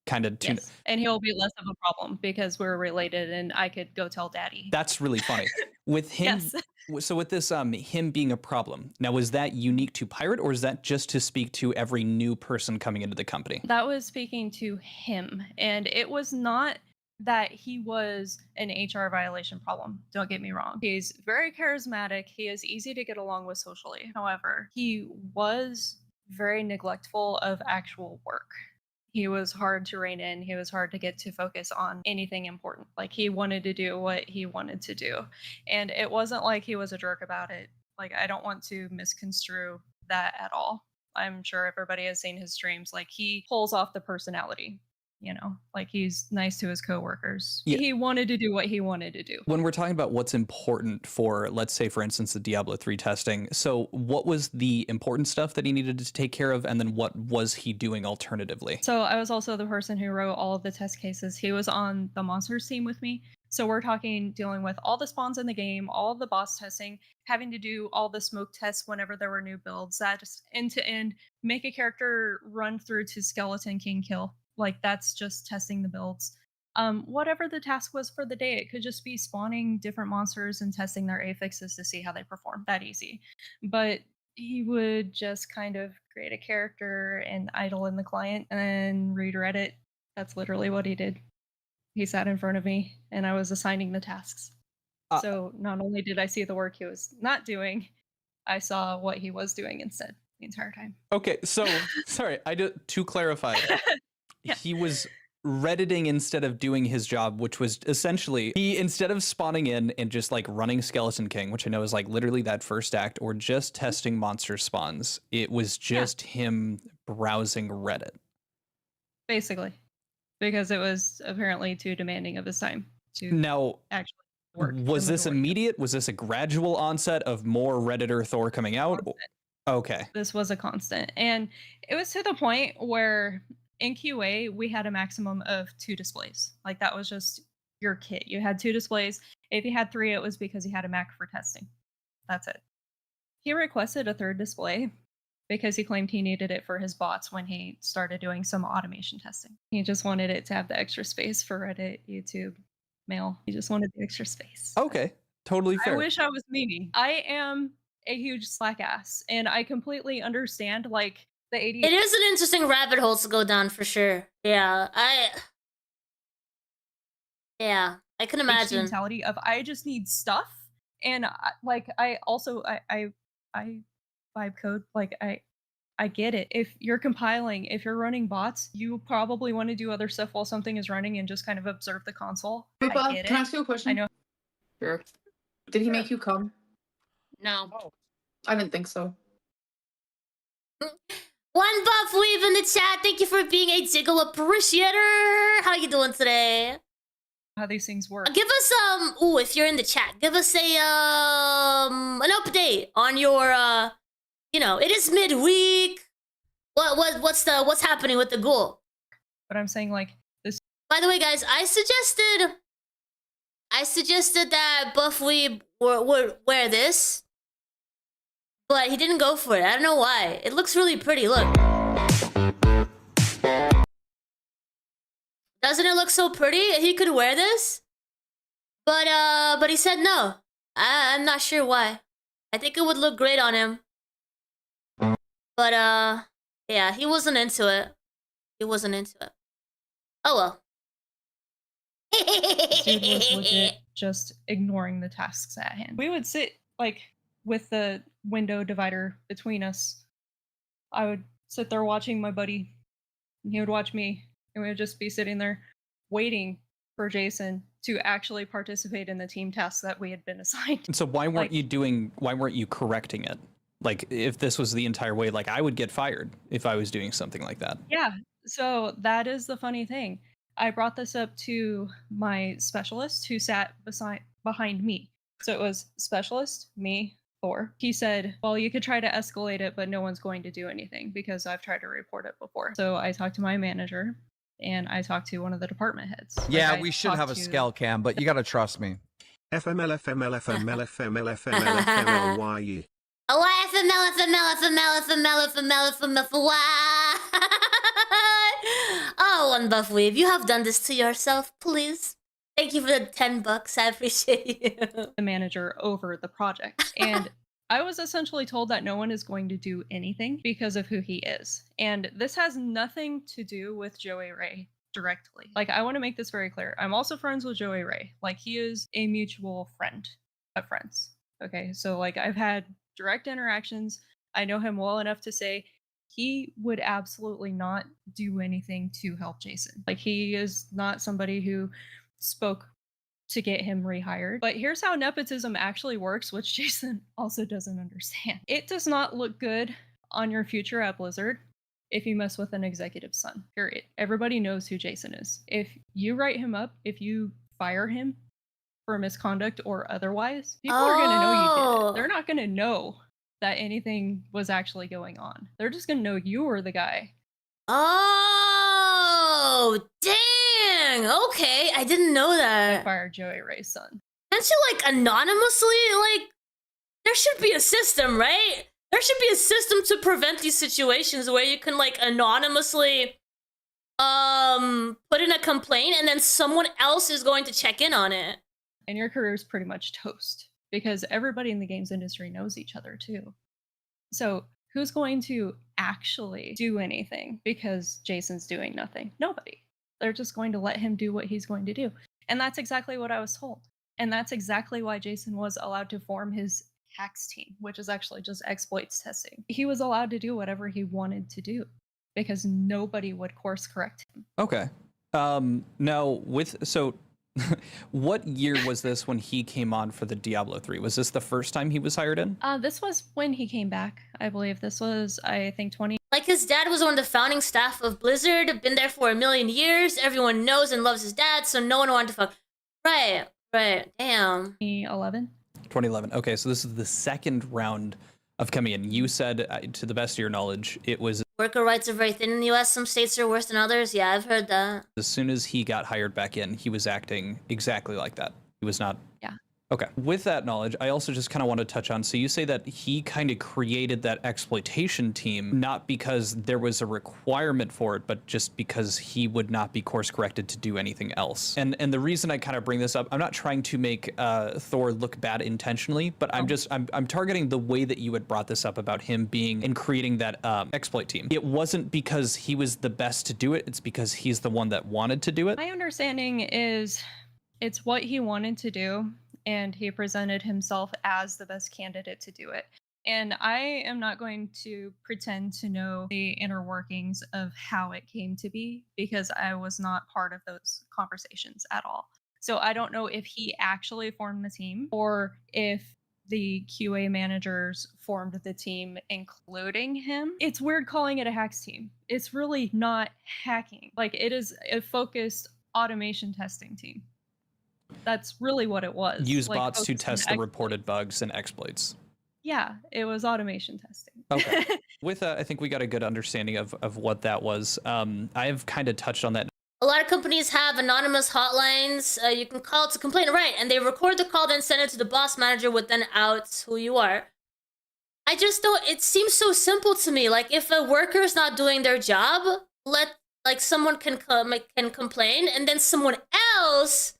kind of tune. Yes. And he'll be less of a problem because we're related and I could go tell daddy. That's really funny. With him, Yes. so with this, him being a problem, now was that unique to Pirate, or is that just to speak to every new person coming into the company? That was speaking to him. And it was not that he was an HR violation problem. Don't get me wrong. He's very charismatic. He is easy to get along with socially. However, he was very neglectful of actual work. He was hard to rein in. He was hard to get to focus on anything important. Like he wanted to do what he wanted to do. And it wasn't like he was a jerk about it. Like I don't want to misconstrue that at all. I'm sure everybody has seen his streams. Like he pulls off the personality, you know, like he's nice to his coworkers. Yeah. He wanted to do what he wanted to do. When we're talking about what's important for, let's say, for instance, the Diablo 3 testing, so what was the important stuff that he needed to take care of, and then what was he doing alternatively? So I was also the person who wrote all of the test cases. He was on the monsters team with me. So we're talking dealing with all the spawns in the game, all the boss testing, having to do all the smoke tests whenever there were new builds, that just end to end, make a character run through to skeleton king kill. Like that's just testing the builds. Whatever the task was for the day, it could just be spawning different monsters and testing their affixes to see how they perform. That easy. But he would just kind of create a character and idle in the client and read Reddit. That's literally what he did. He sat in front of me and I was assigning the tasks. So not only did I see the work he was not doing, I saw what he was doing instead the entire time. Okay, so sorry, to clarify, Yeah. he was redditing instead of doing his job, which was essentially he, instead of spawning in and just like running Skeleton King, which I know is like literally that first act, or just testing monster spawns, it was just him browsing Reddit. Basically, because it was apparently too demanding of his time to Now, actually work. was the this majority. immediate? Was this a gradual onset of more Redditor Thor coming out? Constant. Okay. This was a constant. And it was to the point where in QA, we had a maximum of 2 displays. Like that was just your kit. You had 2 displays. If you had 3, it was because you had a Mac for testing. That's it. He requested a 3rd display because he claimed he needed it for his bots when he started doing some automation testing. He just wanted it to have the extra space for Reddit, YouTube, mail. He just wanted the extra space. Okay. Totally fair. I wish I was Mimi. I am a huge slack ass, and I completely understand like the 80. It is an interesting rabbit hole to go down for sure. Yeah, I can imagine. Mentality of I just need stuff, and I also vibe code. Like I get it. If you're compiling, if you're running bots, you probably want to do other stuff while something is running and just kind of observe the console. I get Can I it. ask you a question? I know. Sure. Did he make you come? No. I didn't think so. One buff weave in the chat. Thank you for being a Jiggle appreciator. How you doing today? How these things work. Give us if you're in the chat, give us a an update on your it is midweek. What's happening with the ghoul? But I'm saying like this. By the way, guys, I suggested that Buff Weeb would wear this, but he didn't go for it. I don't know why. It looks really pretty. Look. Doesn't it look so pretty? He could wear this, but he said no. I'm not sure why. I think it would look great on him, but yeah, he wasn't into it. He wasn't into it. Oh well. Dude was legit just ignoring the tasks at hand. We would sit like with the window divider between us. I would sit there watching my buddy And he would watch me, and we would just be sitting there waiting for Jason to actually participate in the team tasks that we had been assigned. And so why weren't you correcting it? Like, if this was the entire way, like, I would get fired if I was doing something like that. Yeah, so that is the funny thing. I brought this up to my specialist who sat behind me. So it was specialist, me, Thor. He said, well, you could try to escalate it, but no one's going to do anything because I've tried to report it before. So I talked to my manager and I talked to one of the department heads. Yeah, Like, I we should have a talked to- scale cam, but you gotta trust me. FML FML FML FML FML FML YE. Oh, one buff weave, you have done this to yourself, please. Thank you for the $10. I appreciate you. The manager over the project. And I was essentially told that no one is going to do anything because of who he is. And this has nothing to do with Joey Ray directly. Like, I want to make this very clear. I'm also friends with Joey Ray. Like, he is a mutual friend of friends. Okay, so like I've had direct interactions. I know him well enough to say he would absolutely not do anything to help Jason. Like, he is not somebody who spoke to get him rehired. But here's how nepotism actually works, which Jason also doesn't understand. It does not look good on your future at Blizzard if you mess with an executive's son, period. Everybody knows who Jason is. If you write him up, if you fire him for misconduct or otherwise, people are going to know you did it. They're not going to know that anything was actually going on. They're just going to know you were the guy. Oh, dang. Okay, I didn't know that. Fired Joey Ray's son. Can't you, like, anonymously, like, there should be a system, right? There should be a system to prevent these situations where you can, like, anonymously put in a complaint and then someone else is going to check in on it. And your career is pretty much toast because everybody in the games industry knows each other too. So who's going to actually do anything because Jason's doing nothing? Nobody. They're just going to let him do what he's going to do. And that's exactly what I was told. And that's exactly why Jason was allowed to form his hacks team, which is actually just exploits testing. He was allowed to do whatever he wanted to do because nobody would course correct him. Okay. Now, so what year was this when he came on for the Diablo 3? Was this the first time he was hired in? This was when he came back, I believe. This was, I think, 20. Like, his dad was one of the founding staff of Blizzard, been there for 1,000,000 years. Everyone knows and loves his dad, so no one wanted to fuck. Right, damn. 2011. 2011. Okay, so this is the second round of coming in. You said, to the best of your knowledge, it was... Worker rights are very thin in the US. Some states are worse than others. Yeah, I've heard that. As soon as he got hired back in, he was acting exactly like that. He was not... Yeah. Okay. With that knowledge, I also just kind of want to touch on, so you say that he kind of created that exploitation team, not because there was a requirement for it, but just because he would not be course corrected to do anything else. And the reason I kind of bring this up, I'm not trying to make Thor look bad intentionally, but I'm targeting the way that you had brought this up about him being and creating that exploit team. It wasn't because he was the best to do it, it's because he's the one that wanted to do it. My understanding is it's what he wanted to do, and he presented himself as the best candidate to do it. And I am not going to pretend to know the inner workings of how it came to be because I was not part of those conversations at all. So I don't know if he actually formed the team or if the QA managers formed the team including him. It's weird calling it a hacks team. It's really not hacking. Like, it is a focused automation testing team. That's really what it was. Use like, bots to test the reported bugs and exploits. Yeah, it was automation testing. Okay. With that, I think we got a good understanding of what that was. I've kind of touched on that. A lot of companies have anonymous hotlines. You can call to complain, right? And they record the call, then send it to the boss manager, would then out who you are. I just don't. It seems so simple to me. Like, if a worker's not doing their job, someone can complain, and then someone else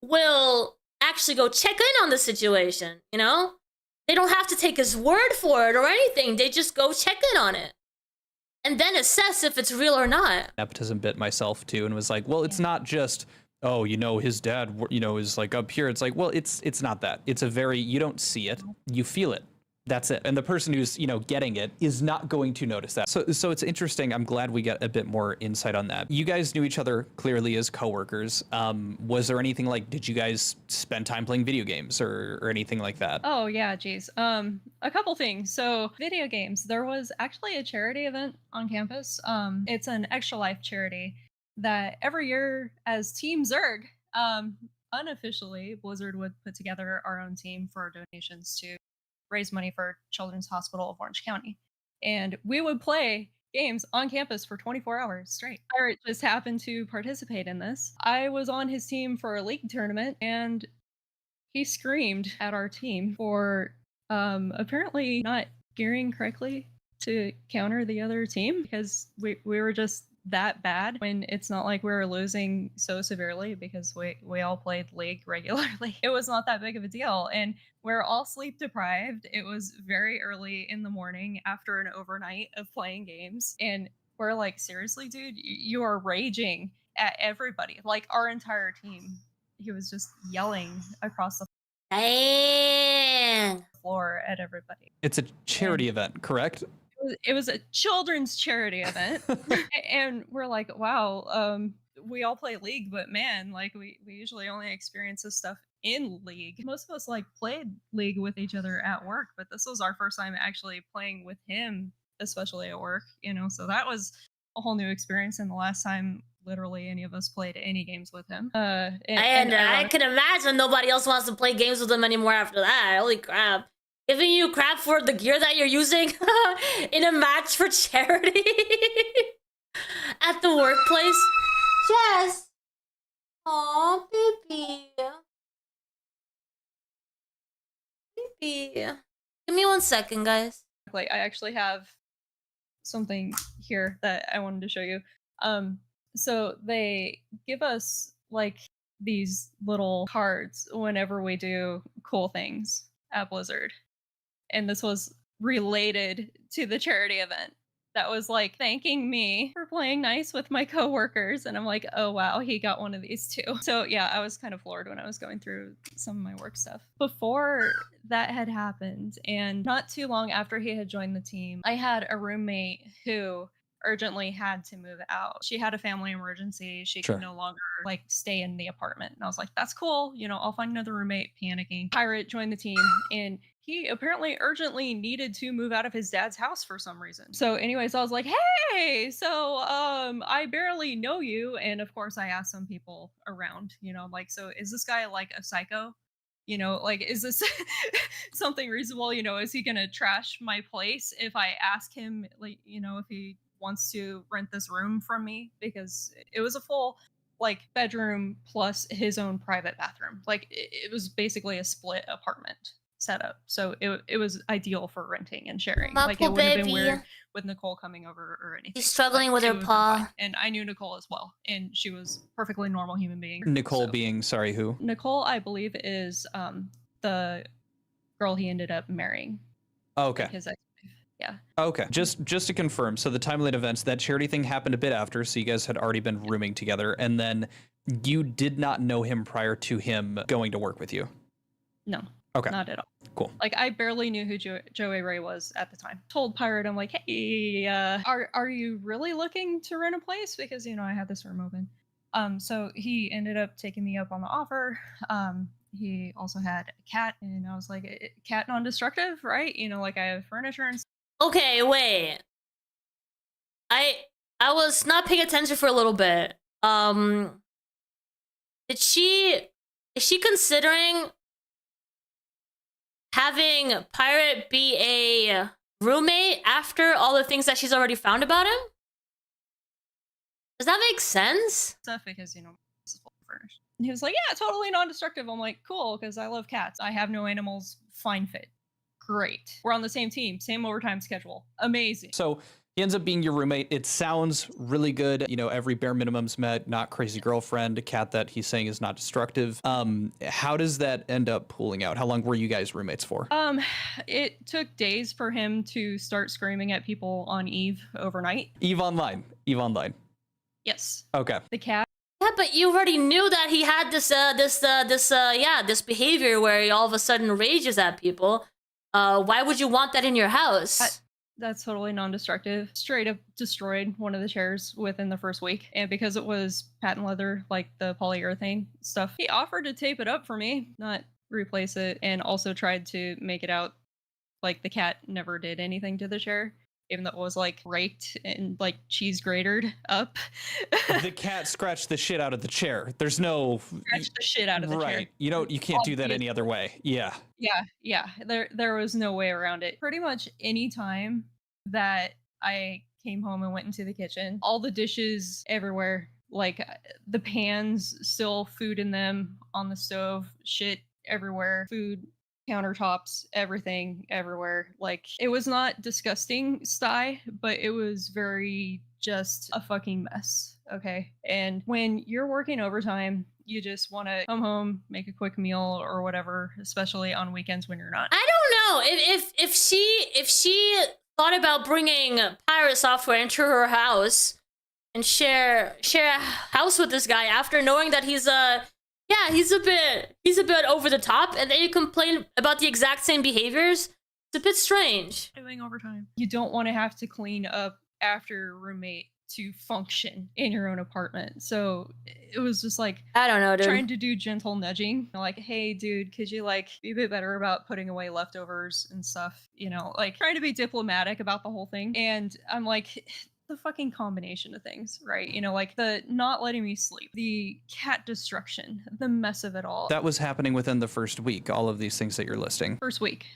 will actually go check in on the situation, you know? They don't have to take his word for it or anything. They just go check in on it and then assess if it's real or not. Nepotism bit myself too and was like, well, it's not just, oh, his dad, is like up here. It's like, well, it's not that. It's a very, you don't see it, you feel it. That's it. And the person who's, getting it is not going to notice that. So it's interesting. I'm glad we got a bit more insight on that. You guys knew each other clearly as coworkers. Was there anything like, did you guys spend time playing video games or anything like that? Oh yeah, geez. A couple things. So video games. There was actually a charity event on campus. It's an Extra Life charity that every year as Team Zerg, unofficially, Blizzard would put together our own team for donations to raise money for Children's Hospital of Orange County. And we would play games on campus for 24 hours straight. Pirate just happened to participate in this. I was on his team for a league tournament, and he screamed at our team for apparently not gearing correctly to counter the other team, because we were just that bad, when it's not like we were losing so severely, because we all played League regularly. It was not that big of a deal, and we're all sleep deprived. It was very early in the morning after an overnight of playing games, and we're like, seriously, dude, you are raging at everybody, like our entire team. He was just yelling across the floor at everybody. It's a charity event, correct? It was a children's charity event. And we're like, wow, we all play League, but man, like we usually only experience this stuff in League. Most of us like played League with each other at work, but this was our first time actually playing with him, especially at work, so that was a whole new experience, and the last time literally any of us played any games with him. I can imagine nobody else wants to play games with him anymore after that. Holy crap. Giving you crap for the gear that you're using in a match for charity at the workplace. Jess. Aw, baby. Baby. Give me 1 second, guys. Like, I actually have something here that I wanted to show you. So they give us like these little cards whenever we do cool things at Blizzard. And this was related to the charity event. That was like thanking me for playing nice with my coworkers. And I'm like, oh wow, he got one of these too. So yeah, I was kind of floored when I was going through some of my work stuff. Before that had happened, and not too long after he had joined the team, I had a roommate who urgently had to move out. She had a family emergency. She could no longer like stay in the apartment. And I was like, that's cool. I'll find another roommate. Panicking. Pirate joined the team, and he apparently urgently needed to move out of his dad's house for some reason. So anyways, I was like, hey, so I barely know you. And of course I asked some people around, like, so is this guy like a psycho? Like, is this something reasonable? Is he gonna trash my place if I ask him, like, if he wants to rent this room from me? Because it was a full like bedroom plus his own private bathroom. Like it was basically a split apartment setup. So it was ideal for renting and sharing. Like it wouldn't have been weird with Nicole coming over or anything. She's struggling with her paw. And I knew Nicole as well. And she was perfectly normal human being. Nicole being, sorry, who? Nicole, I believe, is the girl he ended up marrying. Oh, okay. Like his ex-wife. Yeah. Okay. Just to confirm, so the timeline events, that charity thing happened a bit after, so you guys had already been rooming together, and then you did not know him prior to him going to work with you? No. Okay. Not at all. Cool. Like I barely knew who Joey Ray was at the time. Told Pirate, I'm like, hey, are you really looking to rent a place? Because I had this room open. So he ended up taking me up on the offer. He also had a cat, and I was like, cat non-destructive, right? Like I have furniture and stuff. Okay, wait. I was not paying attention for a little bit. Is she considering having Pirate be a roommate after all the things that she's already found about him? Does that make sense? Stuff because this is fully furnished. And he was like, yeah, totally non-destructive. I'm like, cool, because I love cats. I have no animals. Fine fit. Great. We're on the same team, same overtime schedule. Amazing. So he ends up being your roommate. It sounds really good. Every bare minimum's met, not crazy girlfriend, a cat that he's saying is not destructive. How does that end up pulling out? How long were you guys roommates for? It took days for him to start screaming at people on Eve overnight. Eve Online. Yes. Okay. The cat. Yeah, but you already knew that he had this behavior where he all of a sudden rages at people. Why would you want that in your house? That's totally non-destructive. Straight up destroyed one of the chairs within the first week. And because it was patent leather, like the polyurethane stuff, he offered to tape it up for me, not replace it, and also tried to make it out like the cat never did anything to the chair, even though it was like raked and like cheese grated up. The cat scratched the shit out of the chair. There's no Scratched the shit out of the chair. right. You can't do that any other way. Yeah. Yeah. There was no way around it. Pretty much any time that I came home and went into the kitchen, all the dishes everywhere, like the pans, still food in them on the stove, shit everywhere, food, countertops, everything everywhere. Like it was not disgusting sty, but it was very just a fucking mess. Okay. And when you're working overtime, you just want to come home, make a quick meal or whatever, especially on weekends when you're not. I don't know if she thought about bringing pirate software into her house and share a house with this guy after knowing that he's a bit over the top, and then you complain about the exact same behaviors. It's a bit strange. Doing overtime. You don't want to have to clean up after your roommate to function in your own apartment. So it was just like, I don't know, dude. Trying to do gentle nudging. Like, hey, dude, could you like be a bit better about putting away leftovers and stuff? You know, like trying to be diplomatic about the whole thing. And I'm like, the fucking combination of things, right? You know, like the not letting me sleep, the cat destruction, the mess of it all. That was happening within the first week, all of these things that you're listing. First week.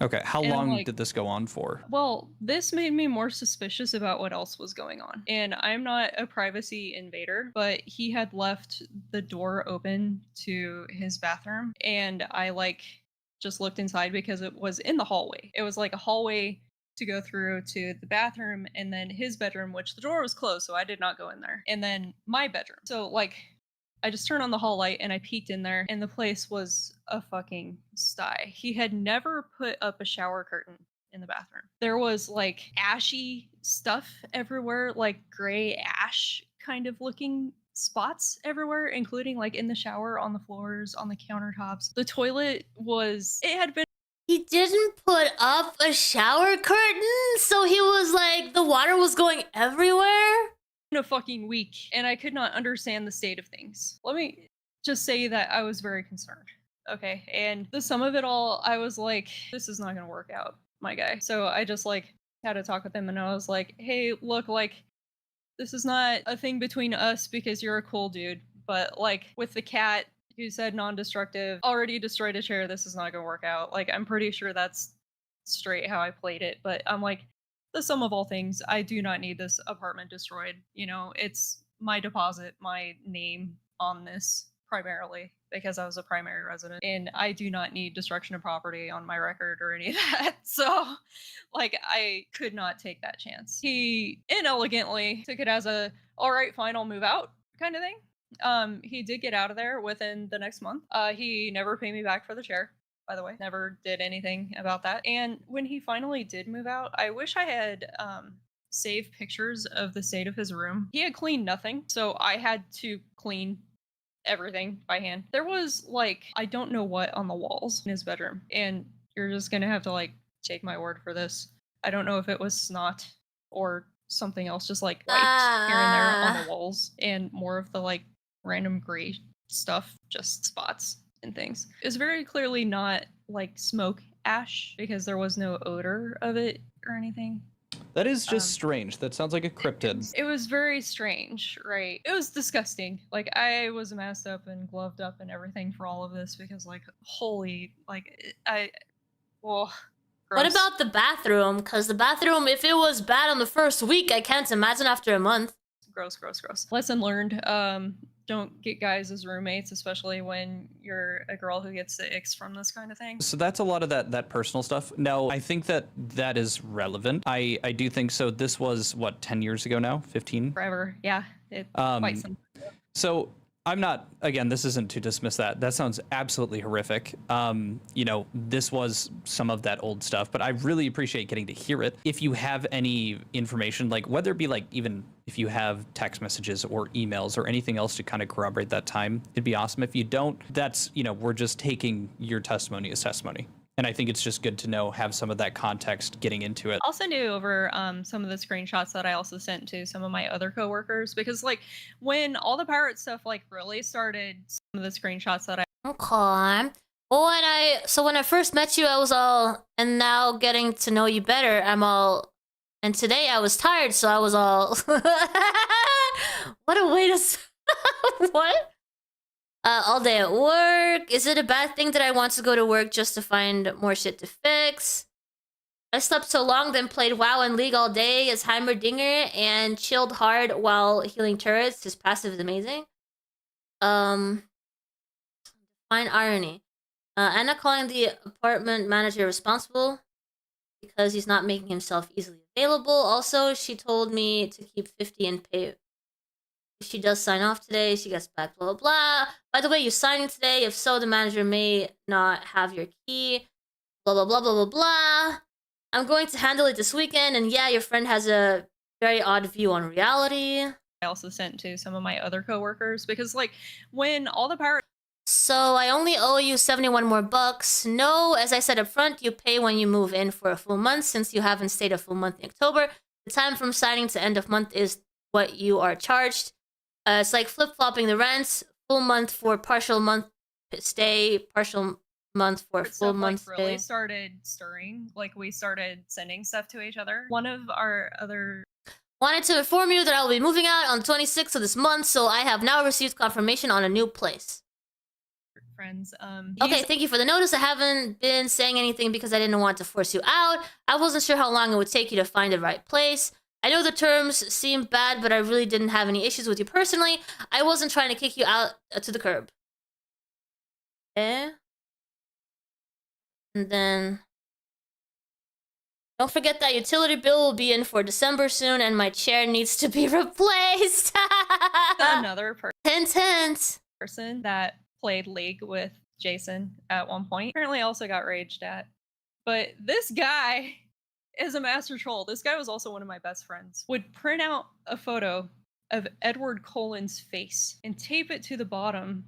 Okay, how And, long like- did this go on for? Well, this made me more suspicious about what else was going on. And I'm not a privacy invader, but he had left the door open to his bathroom. And I like just looked inside because it was in the hallway. It was like a hallway to go through to the bathroom and then his bedroom, which the door was closed, so I did not go in there. And then my bedroom. So like I just turned on the hall light and I peeked in there and the place was a fucking sty. He had never put up a shower curtain in the bathroom. There was like ashy stuff everywhere, like gray ash kind of looking spots everywhere, including like in the shower, on the floors, on the countertops. The toilet it had been. He didn't put up a shower curtain, so he was like, the water was going everywhere? A fucking week, and I could not understand the state of things. Let me just say that I was very concerned. Okay, and the sum of it all, I was like, this is not gonna work out, my guy. So I just like had a talk with him and I was like, hey, look, like this is not a thing between us because you're a cool dude, but like with the cat, you said non-destructive, already destroyed a chair, this is not gonna work out. Like I'm pretty sure that's straight how I played it, but I'm like, the sum of all things, I do not need this apartment destroyed. You know, it's my deposit, my name on this primarily because I was a primary resident, and I do not need destruction of property on my record or any of that. So like I could not take that chance. He inelegantly took it as a all right, fine, I'll move out kind of thing. He did get out of there within the next month. He never paid me back for the chair, by the way. Never did anything about that. And when he finally did move out, I wish I had saved pictures of the state of his room. He had cleaned nothing, so I had to clean everything by hand. There was like, I don't know what on the walls in his bedroom, and you're just gonna have to like take my word for this. I don't know if it was snot or something else, just like white here and there on the walls, and more of the like random gray stuff, just spots and things. It was very clearly not like smoke ash because there was no odor of it or anything. That is just strange. That sounds like a cryptid. It was very strange, right? It was disgusting. Like I was masked up and gloved up and everything for all of this because like holy, like well, What gross. about the bathroom? Because the bathroom, if it was bad on the first week, I can't imagine after a month. Gross. Lesson learned. Don't get guys as roommates, especially when you're a girl who gets the icks from this kind of thing. So that's a lot of that personal stuff. Now, I think that is relevant. I do think so. This was, what, 10 years ago now? 15? Forever. Yeah. Quite some. So I'm not, again, this isn't to dismiss that. That sounds absolutely horrific. You know, this was some of that old stuff, but I really appreciate getting to hear it. If you have any information, like whether it be like even if you have text messages or emails or anything else to kind of corroborate that time, it'd be awesome. If you don't, that's, you know, we're just taking your testimony as testimony. And I think it's just good to know, have some of that context getting into it. I'll send you over some of the screenshots that I also sent to some of my other coworkers, because like when all the pirate stuff like really started, some of the screenshots that I Okay. Well, when I first met you, I was all, and now getting to know you better, I'm all, and today I was tired, so I was all, what a way to, what? All day at work. Is it a bad thing that I want to go to work just to find more shit to fix? I slept so long, then played WoW and League all day as Heimerdinger and chilled hard while healing turrets. His passive is amazing. Fine irony. Anna calling the apartment manager responsible because he's not making himself easily available. Also, she told me to keep 50 and pay. If she does sign off today, she gets back, blah, blah, blah. By the way, you signing today? If so, the manager may not have your key. Blah, blah, blah, blah, blah, blah. I'm going to handle it this weekend, and yeah, your friend has a very odd view on reality. I also sent to some of my other coworkers, because like when all the pirates. So I only owe you 71 more bucks. No, as I said up front, you pay when you move in for a full month, since you haven't stayed a full month in October. The time from signing to end of month is what you are charged. It's like flip-flopping the rents. Full month for partial month stay, partial month for full stuff, month like, stay. really started stirring. Like we started sending stuff to each other. One of our other Wanted to inform you that I will be moving out on the 26th of this month, so I have now received confirmation on a new place. friends, Okay, thank you for the notice. I haven't been saying anything because I didn't want to force you out. I wasn't sure how long it would take you to find the right place. I know the terms seem bad, but I really didn't have any issues with you personally. I wasn't trying to kick you out to the curb. Eh? And then... Don't forget that utility bill will be in for December soon, and my chair needs to be replaced. another Hint. person that played League with Jason at one point apparently also got raged at. But this guy is a master troll. This guy was also one of my best friends. Would print out a photo of Edward Cullen's face and tape it to the bottom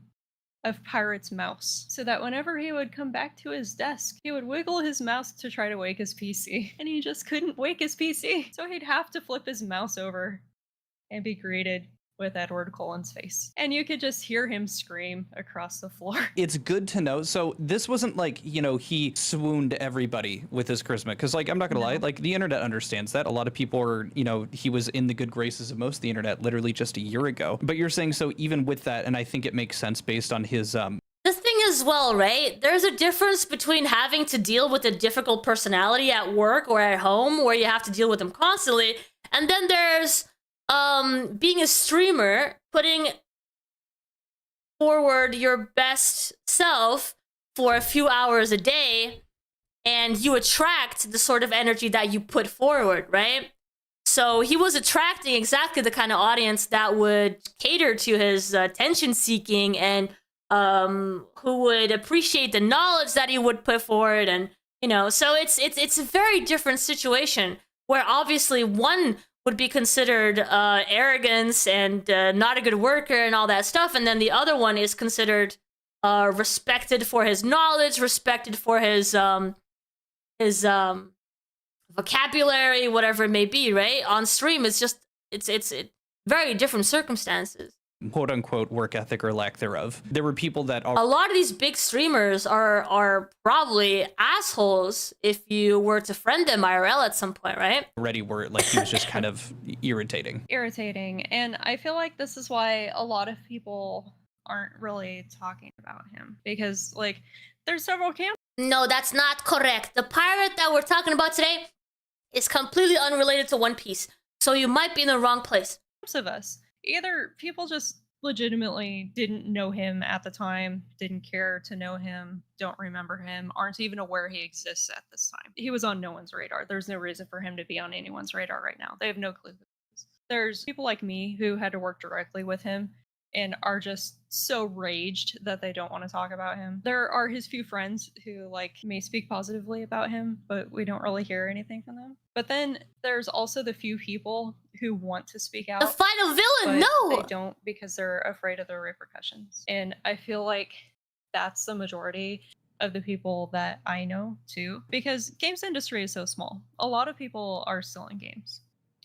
of Pirate's mouse, so that whenever he would come back to his desk, he would wiggle his mouse to try to wake his PC, and he just couldn't wake his PC. So he'd have to flip his mouse over and be greeted with Edward Cullen's face. And you could just hear him scream across the floor. It's good to know. So this wasn't like, you know, he swooned everybody with his charisma. Because, like, I'm not going to lie, like, the internet understands that. A lot of people are, you know, he was in the good graces of most of the internet literally just a year ago. But you're saying, so even with that, and I think it makes sense based on his... The thing is, well, right? There's a difference between having to deal with a difficult personality at work or at home, where you have to deal with them constantly. And then there's... being a streamer, putting forward your best self for a few hours a day, and you attract the sort of energy that you put forward, right? So he was attracting exactly the kind of audience that would cater to his attention seeking, and who would appreciate the knowledge that he would put forward, and you know, so it's a very different situation where obviously one would be considered arrogance and not a good worker and all that stuff, and then the other one is considered respected for his knowledge, respected for his vocabulary, whatever it may be, right? On stream, it's just it's very different circumstances. quote unquote work ethic or lack thereof. There were people that A lot of these big streamers are probably assholes if you were to friend them IRL at some point, right? already were like he was just kind of irritating. And I feel like this is why a lot of people aren't really talking about him, because like there's several camps. No, that's not correct. The pirate that we're talking about today is completely unrelated to One Piece, so you might be in the wrong place. Of us, either people just legitimately didn't know him at the time, didn't care to know him, don't remember him, aren't even aware he exists at this time. He was on no one's radar. There's no reason for him to be on anyone's radar right now. They have no clue who he is. There's people like me who had to work directly with him and are just so raged that they don't want to talk about him. There are his few friends who like may speak positively about him, but we don't really hear anything from them. But then there's also the few people who want to speak out. The final villain, but no! They don't, because they're afraid of the repercussions. And I feel like that's the majority. of the people that I know too, because games industry is so small. A lot of people are still in games.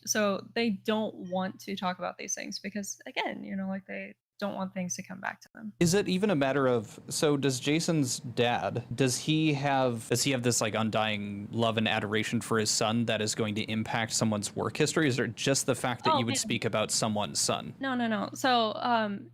So they don't want to talk about these things because again, like they don't want things to come back to them. Is it even a matter of, so does Jason's dad, does he have this like undying love and adoration for his son that is going to impact someone's work history? Is it just the fact that you would speak about someone's son? No. So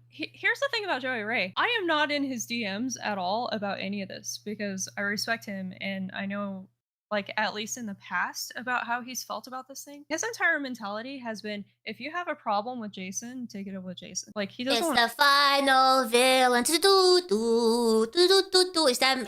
here's the thing about Joey Ray. I am not in his DMs at all about any of this because I respect him and I know, like, at least in the past, about how he's felt about this thing. His entire mentality has been, if you have a problem with Jason, take it up with Jason. Like, he doesn't It's the final villain.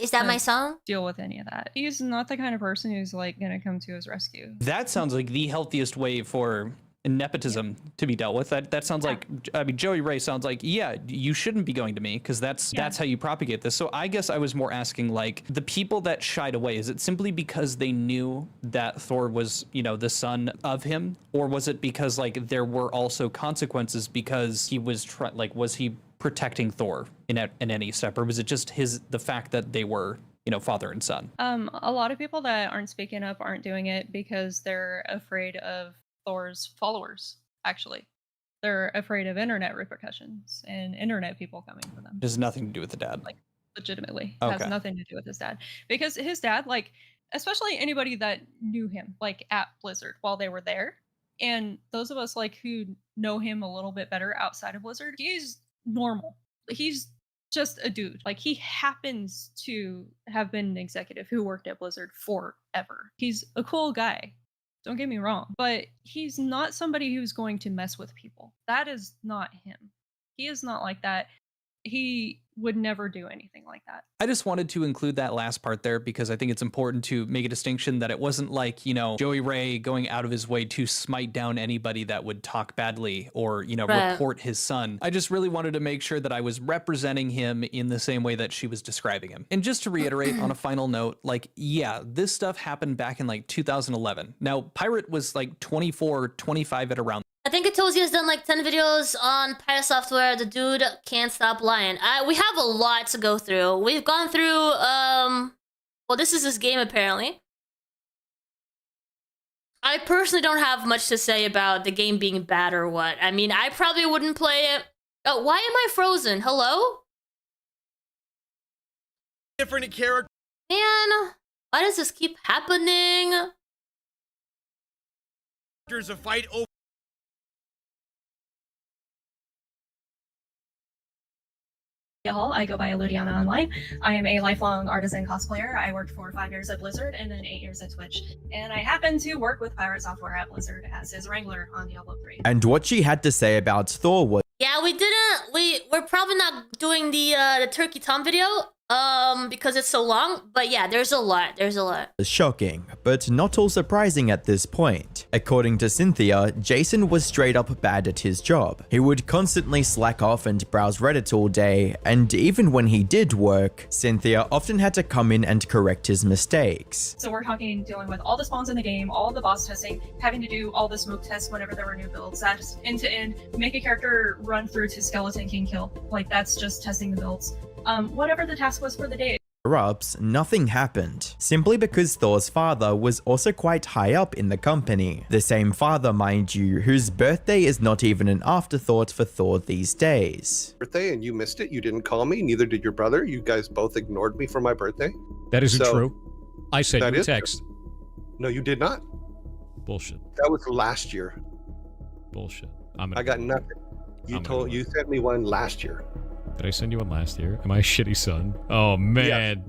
Is that my song? Deal with any of that. He's not the kind of person who's like gonna come to his rescue. That sounds like the healthiest way for nepotism to be dealt with. That sounds like, I mean, Joey Ray sounds like, yeah, you shouldn't be going to me because that's how you propagate this. So I guess I was more asking, like, the people that shied away, is it simply because they knew that Thor was, the son of him, or was it because like there were also consequences because he was was he protecting Thor in any step, or was it just the fact that they were father and son? A lot of people that aren't speaking up aren't doing it because they're afraid of Thor's followers. Actually, they're afraid of internet repercussions and internet people coming for them. It has nothing to do with the dad. Like, legitimately, Okay. has nothing to do with his dad, because his dad, like, especially anybody that knew him, like, at Blizzard while they were there, and those of us like who know him a little bit better outside of Blizzard, he's normal. He's just a dude. Like, he happens to have been an executive who worked at Blizzard forever. He's a cool guy. Don't get me wrong, but he's not somebody who's going to mess with people. That is not him. He is not like that. He would never do anything like that. I just wanted to include that last part there because I think it's important to make a distinction that it wasn't like, Joey Ray going out of his way to smite down anybody that would talk badly or, report his son. I just really wanted to make sure that I was representing him in the same way that she was describing him. And just to reiterate on a final note, like, yeah, this stuff happened back in like 2011. Now, Pirate was like 24, 25 at around. I think it tells you he's done like 10 videos on Pirate Software. The dude can't stop lying. We have a lot to go through. We've gone through, well, this is his game apparently. I personally don't have much to say about the game being bad or what. I mean, I probably wouldn't play it. Oh, why am I frozen? Hello? Different character. Man, why does this keep happening? There's a fight over. I go by Ludiana online. I am a lifelong artisan cosplayer. I worked for 5 years at Blizzard and then 8 years at Twitch. And I happen to work with Pirate Software at Blizzard as his wrangler on Diablo 3. And what she had to say about Thor was, Yeah, we're probably not doing the Turkey Tom video, because it's so long, but yeah, there's a lot. shocking, but not all surprising at this point. According to Cynthia, Jason was straight up bad at his job. He would constantly slack off and browse Reddit all day, and even when he did work, Cynthia often had to come in and correct his mistakes. So we're talking dealing with all the spawns in the game, all the boss testing, having to do all the smoke tests whenever there were new builds. That's end to end, make a character run through to skeleton king kill. Like, that's just testing the builds. Whatever the task was for the day. Erupts, nothing happened, simply because Thor's father was also quite high up in the company. The same father, mind you, whose birthday is not even an afterthought for Thor these days. Birthday and you missed it. You didn't call me. Neither did your brother. You guys both ignored me for my birthday. That isn't true. I sent That you a is text. No, you did not. Bullshit. That was last year. Bullshit. I got nothing. You sent me one last year. Did I send you one last year? Am I a shitty son? Oh, man.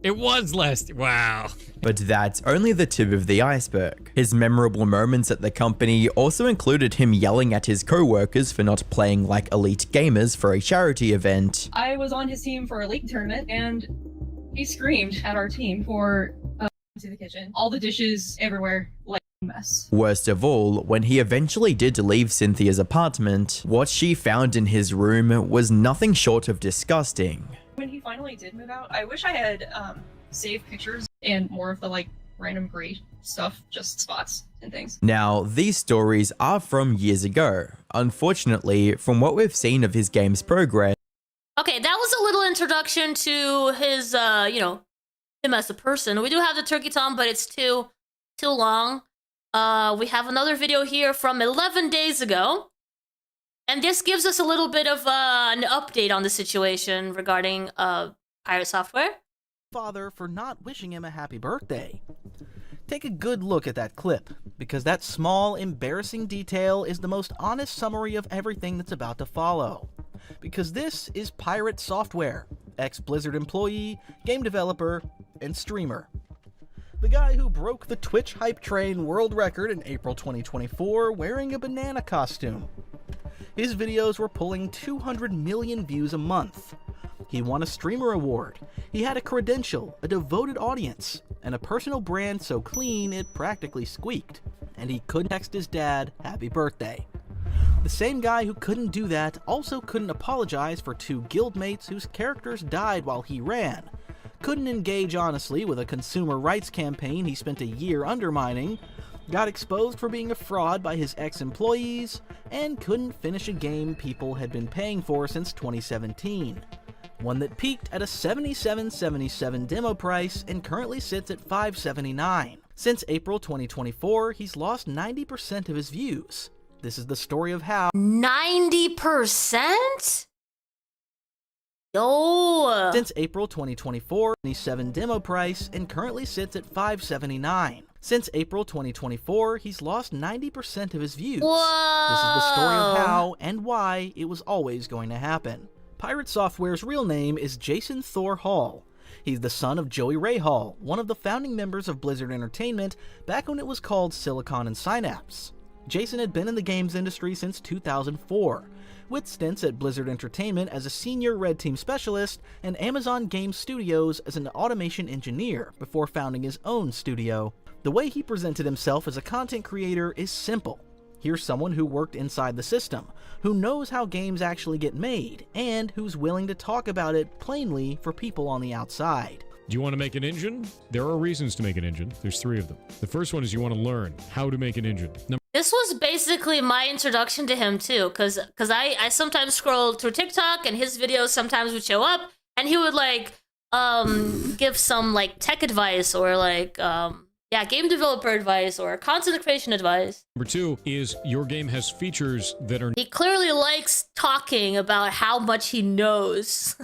It was last year. Wow. But that's only the tip of the iceberg. His memorable moments at the company also included him yelling at his co-workers for not playing like elite gamers for a charity event. I was on his team for a league tournament, and he screamed at our team for to the kitchen. All the dishes everywhere, like a mess. Worst of all, when he eventually did leave Cynthia's apartment, what she found in his room was nothing short of disgusting. When he finally did move out, I wish I had saved pictures and more of the like random gray stuff, just spots and things. Now, these stories are from years ago. Unfortunately, from what we've seen of his game's progress, Okay, that was a little introduction to his, you know, him as a person. We do have the Turkey Tom, but it's too long. We have another video here from 11 days ago. And this gives us a little bit of an update on the situation regarding Pirate Software. Father for not wishing him a happy birthday. Take a good look at that clip, because that small, embarrassing detail is the most honest summary of everything that's about to follow. Because this is Pirate Software, ex-Blizzard employee, game developer, and streamer. The guy who broke the Twitch Hype Train world record in April 2024 wearing a banana costume. His videos were pulling 200 million views a month. He won a streamer award. He had a credential, a devoted audience, and a personal brand so clean it practically squeaked. And he couldn't text his dad happy birthday. The same guy who couldn't do that also couldn't apologize for 2 guildmates whose characters died while he ran. Couldn't engage honestly with a consumer rights campaign he spent a year undermining, got exposed for being a fraud by his ex-employees, and couldn't finish a game people had been paying for since 2017. One that peaked at a $77.77 demo price and currently sits at $5.79. Since April 2024, he's lost 90% of his views. This is the story of how 90%? Yo! Since April 2024, 77 demo price and currently sits at $5.79. Since April 2024, he's lost 90% of his views. Whoa. This is the story of how and why it was always going to happen. Pirate Software's real name is Jason Thor Hall. He's the son of Joey Ray Hall, one of the founding members of Blizzard Entertainment back when it was called Silicon and Synapse. Jason had been in the games industry since 2004, with stints at Blizzard Entertainment as a senior Red Team specialist and Amazon Game Studios as an automation engineer before founding his own studio. The way he presented himself as a content creator is simple. Here's someone who worked inside the system, who knows how games actually get made, and who's willing to talk about it plainly for people on the outside. Do you want to make an engine? There are reasons to make an engine. There's 3 of them. The first one is you want to learn how to make an engine. This was basically my introduction to him too, because I sometimes scroll through TikTok and his videos sometimes would show up, and he would like give some like tech advice or like game developer advice or content creation advice. Number 2 is your game has features that are He clearly likes talking about how much he knows.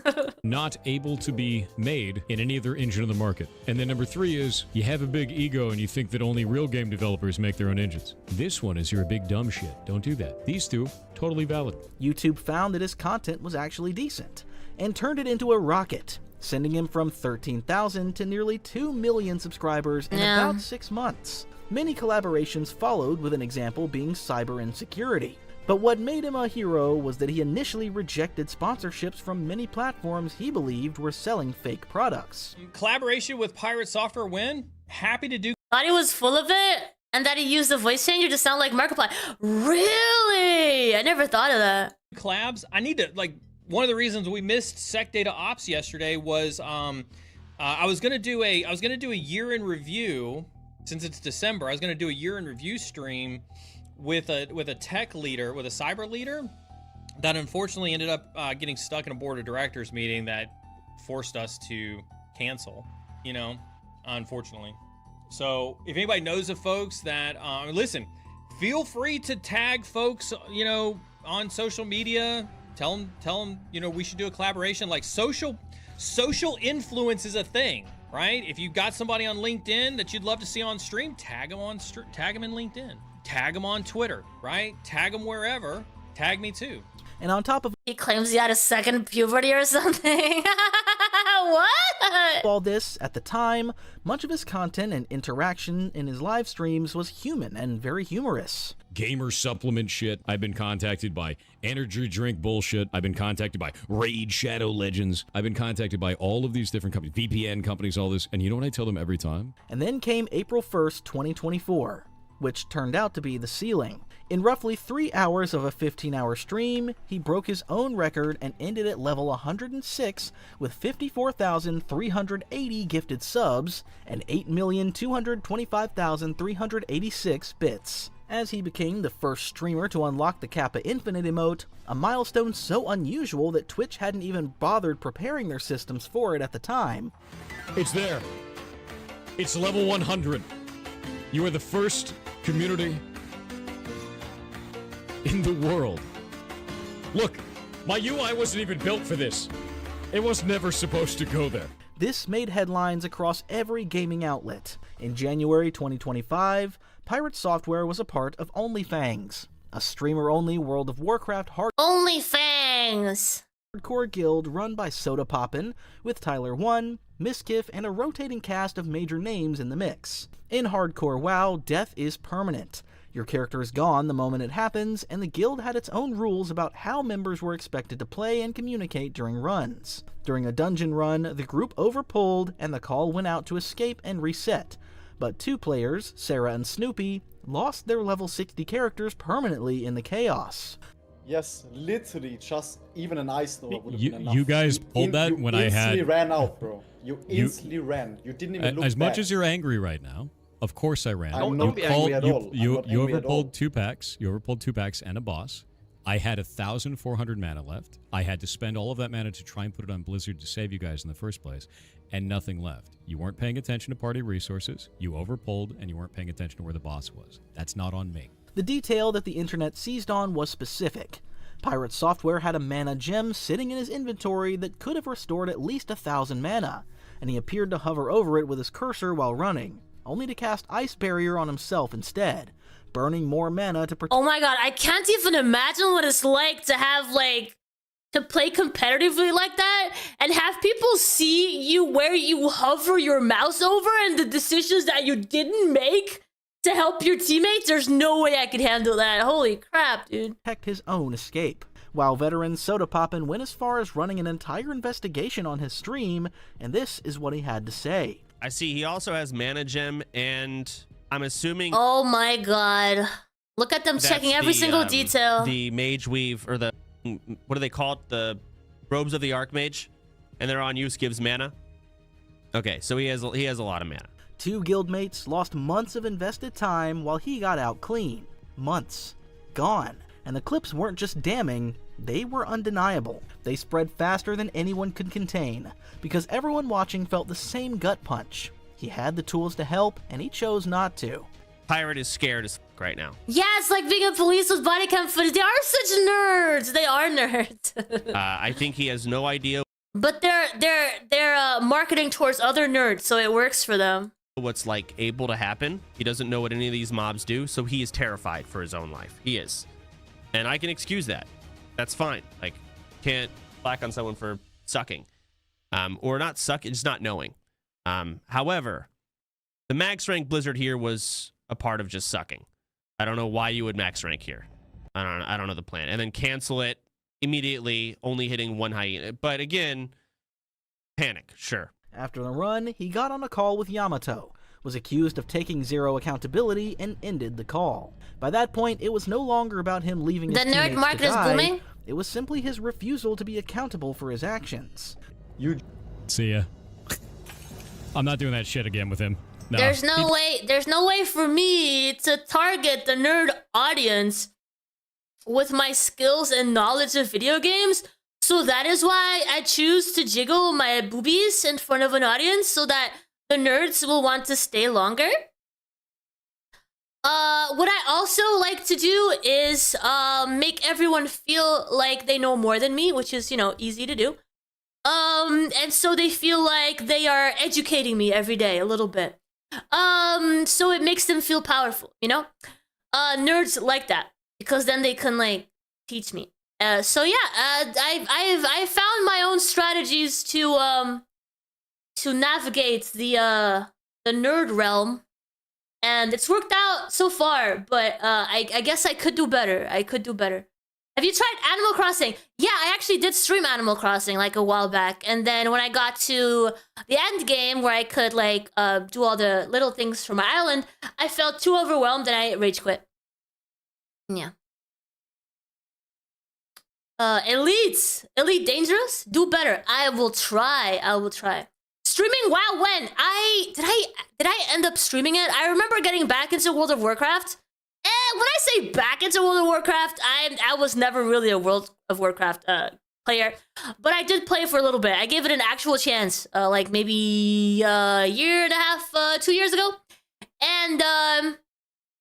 not able to be made in any other engine in the market. And then number 3 is you have a big ego and you think that only real game developers make their own engines. This one is you're a big dumb shit. Don't do that. These 2, totally valid. YouTube found that his content was actually decent and turned it into a rocket, sending him from 13,000 to nearly 2 million subscribers in about 6 months. Many collaborations followed, with an example being cyber insecurity. But what made him a hero was that he initially rejected sponsorships from many platforms he believed were selling fake products. Collaboration with Pirate Software win? Happy to do. Thought he was full of it, and that he used the voice changer to sound like Markiplier. Really? I never thought of that. Collabs? I need to, like, one of the reasons we missed Sec Data Ops yesterday was I was gonna do a year in review. Since it's December, I was gonna do a year in review stream with a tech leader, with a cyber leader, that unfortunately ended up getting stuck in a board of directors meeting that forced us to cancel, you know, unfortunately. So if anybody knows of folks that, listen, feel free to tag folks, you know, on social media. Tell them, you know, we should do a collaboration. Like social influence is a thing, right? If you've got somebody on LinkedIn that you'd love to see on stream, tag them in LinkedIn, tag them on Twitter, right? Tag them wherever. Tag me too. And on top of He claims he had a second puberty or something. What? all this, at the time, much of his content and interaction in his live streams was human and very humorous. Gamer supplement shit. I've been contacted by energy drink bullshit. I've been contacted by Raid Shadow Legends. I've been contacted by all of these different companies, VPN companies, all this. And you know what I tell them every time? And then came April 1st, 2024, which turned out to be the ceiling. In roughly 3 hours of a 15-hour stream, he broke his own record and ended at level 106 with 54,380 gifted subs and 8,225,386 bits. as he became the first streamer to unlock the Kappa Infinite emote, a milestone so unusual that Twitch hadn't even bothered preparing their systems for it at the time. It's there. It's level 100. You are the first community in the world. Look, my UI wasn't even built for this. It was never supposed to go there. This made headlines across every gaming outlet. In January 2025, Pirate Software was a part of OnlyFans, a streamer-only World of Warcraft OnlyFans! hardcore guild run by Soda Poppin', with Tyler 1, Miskiff, and a rotating cast of major names in the mix. In hardcore WoW, death is permanent. Your character is gone the moment it happens, and the guild had its own rules about how members were expected to play and communicate during runs. During a dungeon run, the group overpulled, and the call went out to escape and reset. But two players, Sarah and Snoopy, lost their level 60 characters permanently in the chaos. Yes, literally, just even an ice nova would have been enough. You guys pulled that when I had... You instantly ran out, bro. You instantly ran. You didn't even look As much back. as you're angry right now, of course I ran. I'm not angry at all. You overpulled 2 packs. You overpulled 2 packs and a boss. I had 1,400 mana left. I had to spend all of that mana to try and put it on Blizzard to save you guys in the first place, and nothing left. You weren't paying attention to party resources, you overpulled, and you weren't paying attention to where the boss was. That's not on me. The detail that the internet seized on was specific. Pirate Software had a mana gem sitting in his inventory that could have restored at least 1,000 mana, and he appeared to hover over it with his cursor while running, only to cast Ice Barrier on himself instead, burning more mana to protect. Oh my god, I can't even imagine what it's like to have, like, to play competitively like that and have people see you where you hover your mouse over and the decisions that you didn't make to help your teammates. There's no way I could handle that. Holy crap, dude. Protect his own escape. While veteran Soda Poppin' went as far as running an entire investigation on his stream, and this is what he had to say. I see he also has Mana Gem, and I'm assuming... Oh my god. Look at them checking every single detail. The Mage Weave, or the... What do they call it? The Robes of the Archmage? And their on use gives mana? Okay, so he has a lot of mana. Two guildmates lost months of invested time while he got out clean. Months. Gone. And the clips weren't just damning, they were undeniable. They spread faster than anyone could contain, because everyone watching felt the same gut punch. He had the tools to help, and he chose not to. Pirate is scared as f right now. Yeah, it's like being a police with body cam footage. They are such nerds. They are nerds. I think he has no idea. But they're marketing towards other nerds, so it works for them. What's like able to happen. He doesn't know what any of these mobs do, so he is terrified for his own life. He is. And I can excuse that. That's fine. Like, can't black on someone for sucking. Or not sucking, just not knowing. However, the max rank Blizzard here was a part of just sucking. I don't know why you would max rank here. I don't know the plan. And then cancel it immediately, only hitting 1 hyena. But again, panic, sure. After the run, he got on a call with Yamato, was accused of taking zero accountability, and ended the call. By that point, it was no longer about him leaving his The nerd teammates market to is die. booming? It was simply his refusal to be accountable for his actions. See ya. I'm not doing that shit again with him. No. There's no way for me to target the nerd audience with my skills and knowledge of video games. So that is why I choose to jiggle my boobies in front of an audience so that the nerds will want to stay longer. What I also like to do is make everyone feel like they know more than me, which is, you know, easy to do. And so they feel like they are educating me every day a little bit. So it makes them feel powerful, you know? Nerds like that because then they can like teach me. So yeah, I've found my own strategies to navigate the nerd realm, and it's worked out so far. But I guess I could do better. Have you tried Animal Crossing? Yeah, I actually did stream Animal Crossing like a while back, and then when I got to the end game where I could like do all the little things for my island, I felt too overwhelmed and I rage quit. Yeah. Elite Dangerous? Do better. I will try. Streaming WoW when? Did I end up streaming it? I remember getting back into World of Warcraft. I say back into World of Warcraft, I was never really a World of Warcraft player, but I did play for a little bit. I gave it an actual chance, like maybe a year and a half, 2 years ago, and I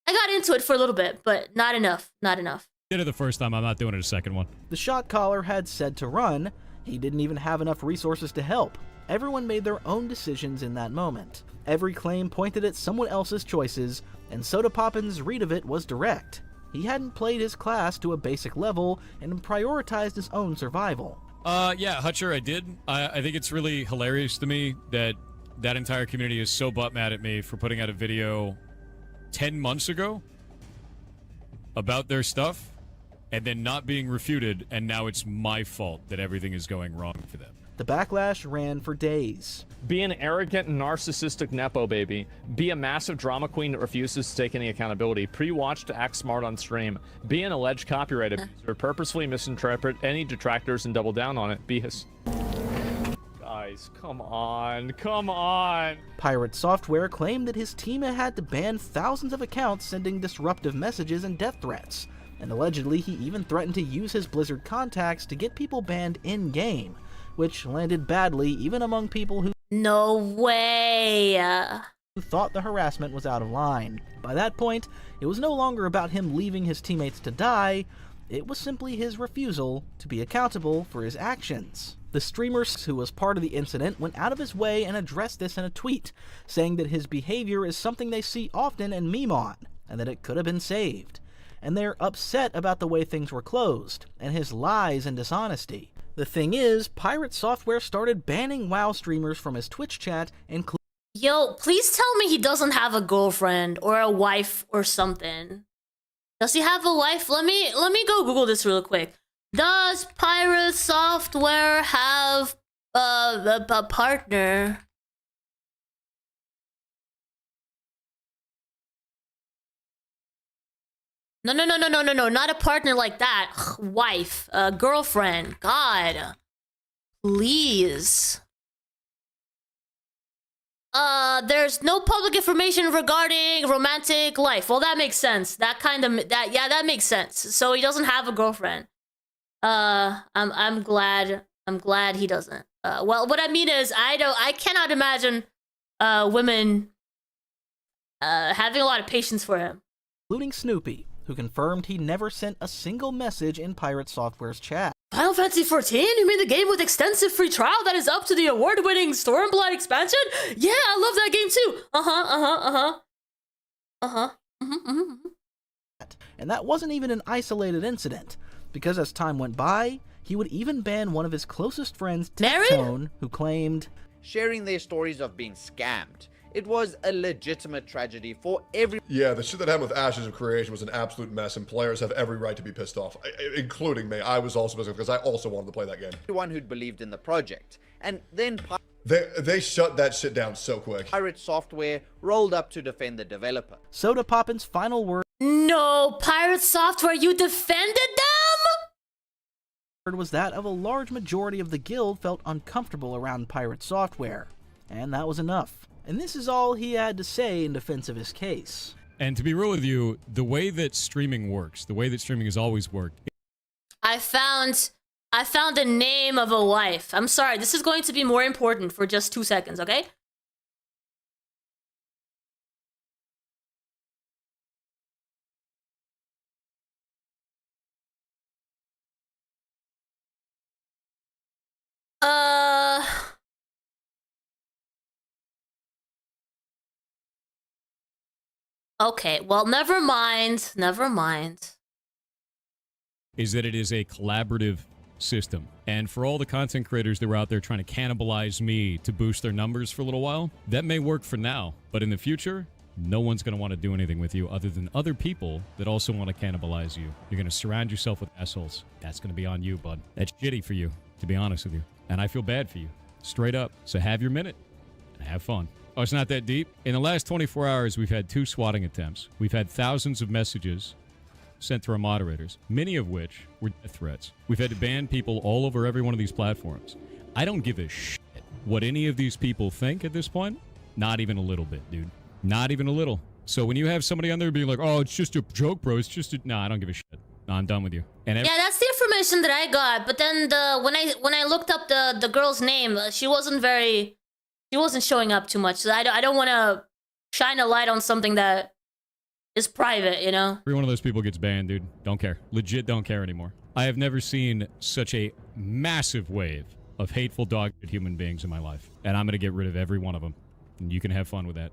got into it for a little bit, but not enough. Not enough. Did it the first time. I'm not doing it a second one. The shot caller had said to run. He didn't even have enough resources to help. Everyone made their own decisions in that moment. Every claim pointed at someone else's choices, and Soda Poppin's read of it was direct. He hadn't played his class to a basic level and prioritized his own survival. Yeah, Hutcher, I did. I think it's really hilarious to me that that entire community is so butt mad at me for putting out a video 10 months ago about their stuff and then not being refuted, and now it's my fault that everything is going wrong for them. The backlash ran for days. Be an arrogant, narcissistic Nepo baby. Be a massive drama queen that refuses to take any accountability. Pre-watch to act smart on stream. Be an alleged copyright abuser. Purposefully misinterpret any detractors and double down on it. Be his... Guys, come on. Come on. Pirate Software claimed that his team had to ban thousands of accounts sending disruptive messages and death threats. And allegedly, he even threatened to use his Blizzard contacts to get people banned in-game, which landed badly even among people who No way. Who thought the harassment was out of line. By that point, it was no longer about him leaving his teammates to die, it was simply his refusal to be accountable for his actions. The streamer who was part of the incident went out of his way and addressed this in a tweet, saying that his behavior is something they see often and meme on, and that it could have been saved. And they're upset about the way things were closed, and his lies and dishonesty. The thing is, Pirate Software started banning WoW streamers from his Twitch chat, including... Yo, please tell me he doesn't have a girlfriend or a wife or something. Does he have a wife? Let me go Google this real quick. Does Pirate Software have a partner? No, not a partner like that. Wife, girlfriend, God. Please. There's no public information regarding romantic life. Well, that makes sense. That makes sense. So he doesn't have a girlfriend. I'm glad he doesn't. Well, what I mean is, I cannot imagine, women, having a lot of patience for him. Including Snoopy, who confirmed he never sent a single message in Pirate Software's chat. Final Fantasy XIV? You mean the game with extensive free trial that is up to the award-winning Stormblood expansion? Yeah, I love that game too. And that wasn't even an isolated incident, because as time went by, he would even ban one of his closest friends, Tone, who claimed sharing their stories of being scammed. It was a legitimate tragedy for every... Yeah, the shit that happened with Ashes of Creation was an absolute mess, and players have every right to be pissed off, including me. I was also pissed off because I also wanted to play that game. Everyone who'd believed in the project. And then... They shut that shit down so quick. Pirate Software rolled up to defend the developer. Soda Poppin's final word... No, Pirate Software, you defended them?! ...was that of a large majority of the guild felt uncomfortable around Pirate Software. And that was enough. And this is all he had to say in defense of his case. And to be real with you, the way that streaming works, the way that streaming has always worked... I found the name of a wife. I'm sorry, this is going to be more important for just 2 seconds, okay? Okay, well, never mind. Is that it is a collaborative system. And for all the content creators that were out there trying to cannibalize me to boost their numbers for a little while, that may work for now. But in the future, no one's going to want to do anything with you other than other people that also want to cannibalize you. You're going to surround yourself with assholes. That's going to be on you, bud. That's shitty for you, to be honest with you. And I feel bad for you. Straight up. So have your minute and have fun. Oh, it's not that deep? In the last 24 hours, we've had 2 swatting attempts. We've had thousands of messages sent to our moderators, many of which were death threats. We've had to ban people all over every one of these platforms. I don't give a shit what any of these people think at this point. Not even a little bit, dude. Not even a little. So when you have somebody on there being like, oh, it's just a joke, bro. It's just a... No, I don't give a shit. No, I'm done with you. And Yeah, that's the information that I got. But then when I looked up the girl's name, she wasn't showing up too much. So I don't want to shine a light on something that is private, you know? every one of those people gets banned, dude. Don't care. Legit don't care anymore. I have never seen such a massive wave of hateful dog shit human beings in my life. And I'm going to get rid of every one of them. And you can have fun with that.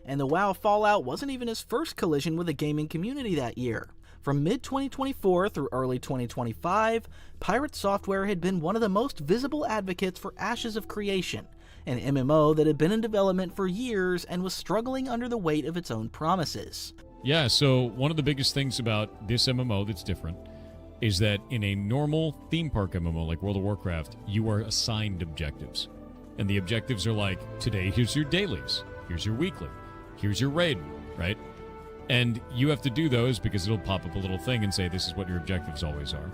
And the WoW fallout wasn't even his first collision with the gaming community that year. From mid-2024 through early 2025, Pirate Software had been one of the most visible advocates for Ashes of Creation, an MMO that had been in development for years and was struggling under the weight of its own promises. Yeah, so one of the biggest things about this MMO that's different is that in a normal theme park MMO like World of Warcraft, you are assigned objectives. And the objectives are like, today here's your dailies, here's your weekly, here's your raid, right? And you have to do those because it'll pop up a little thing and say this is what your objectives always are.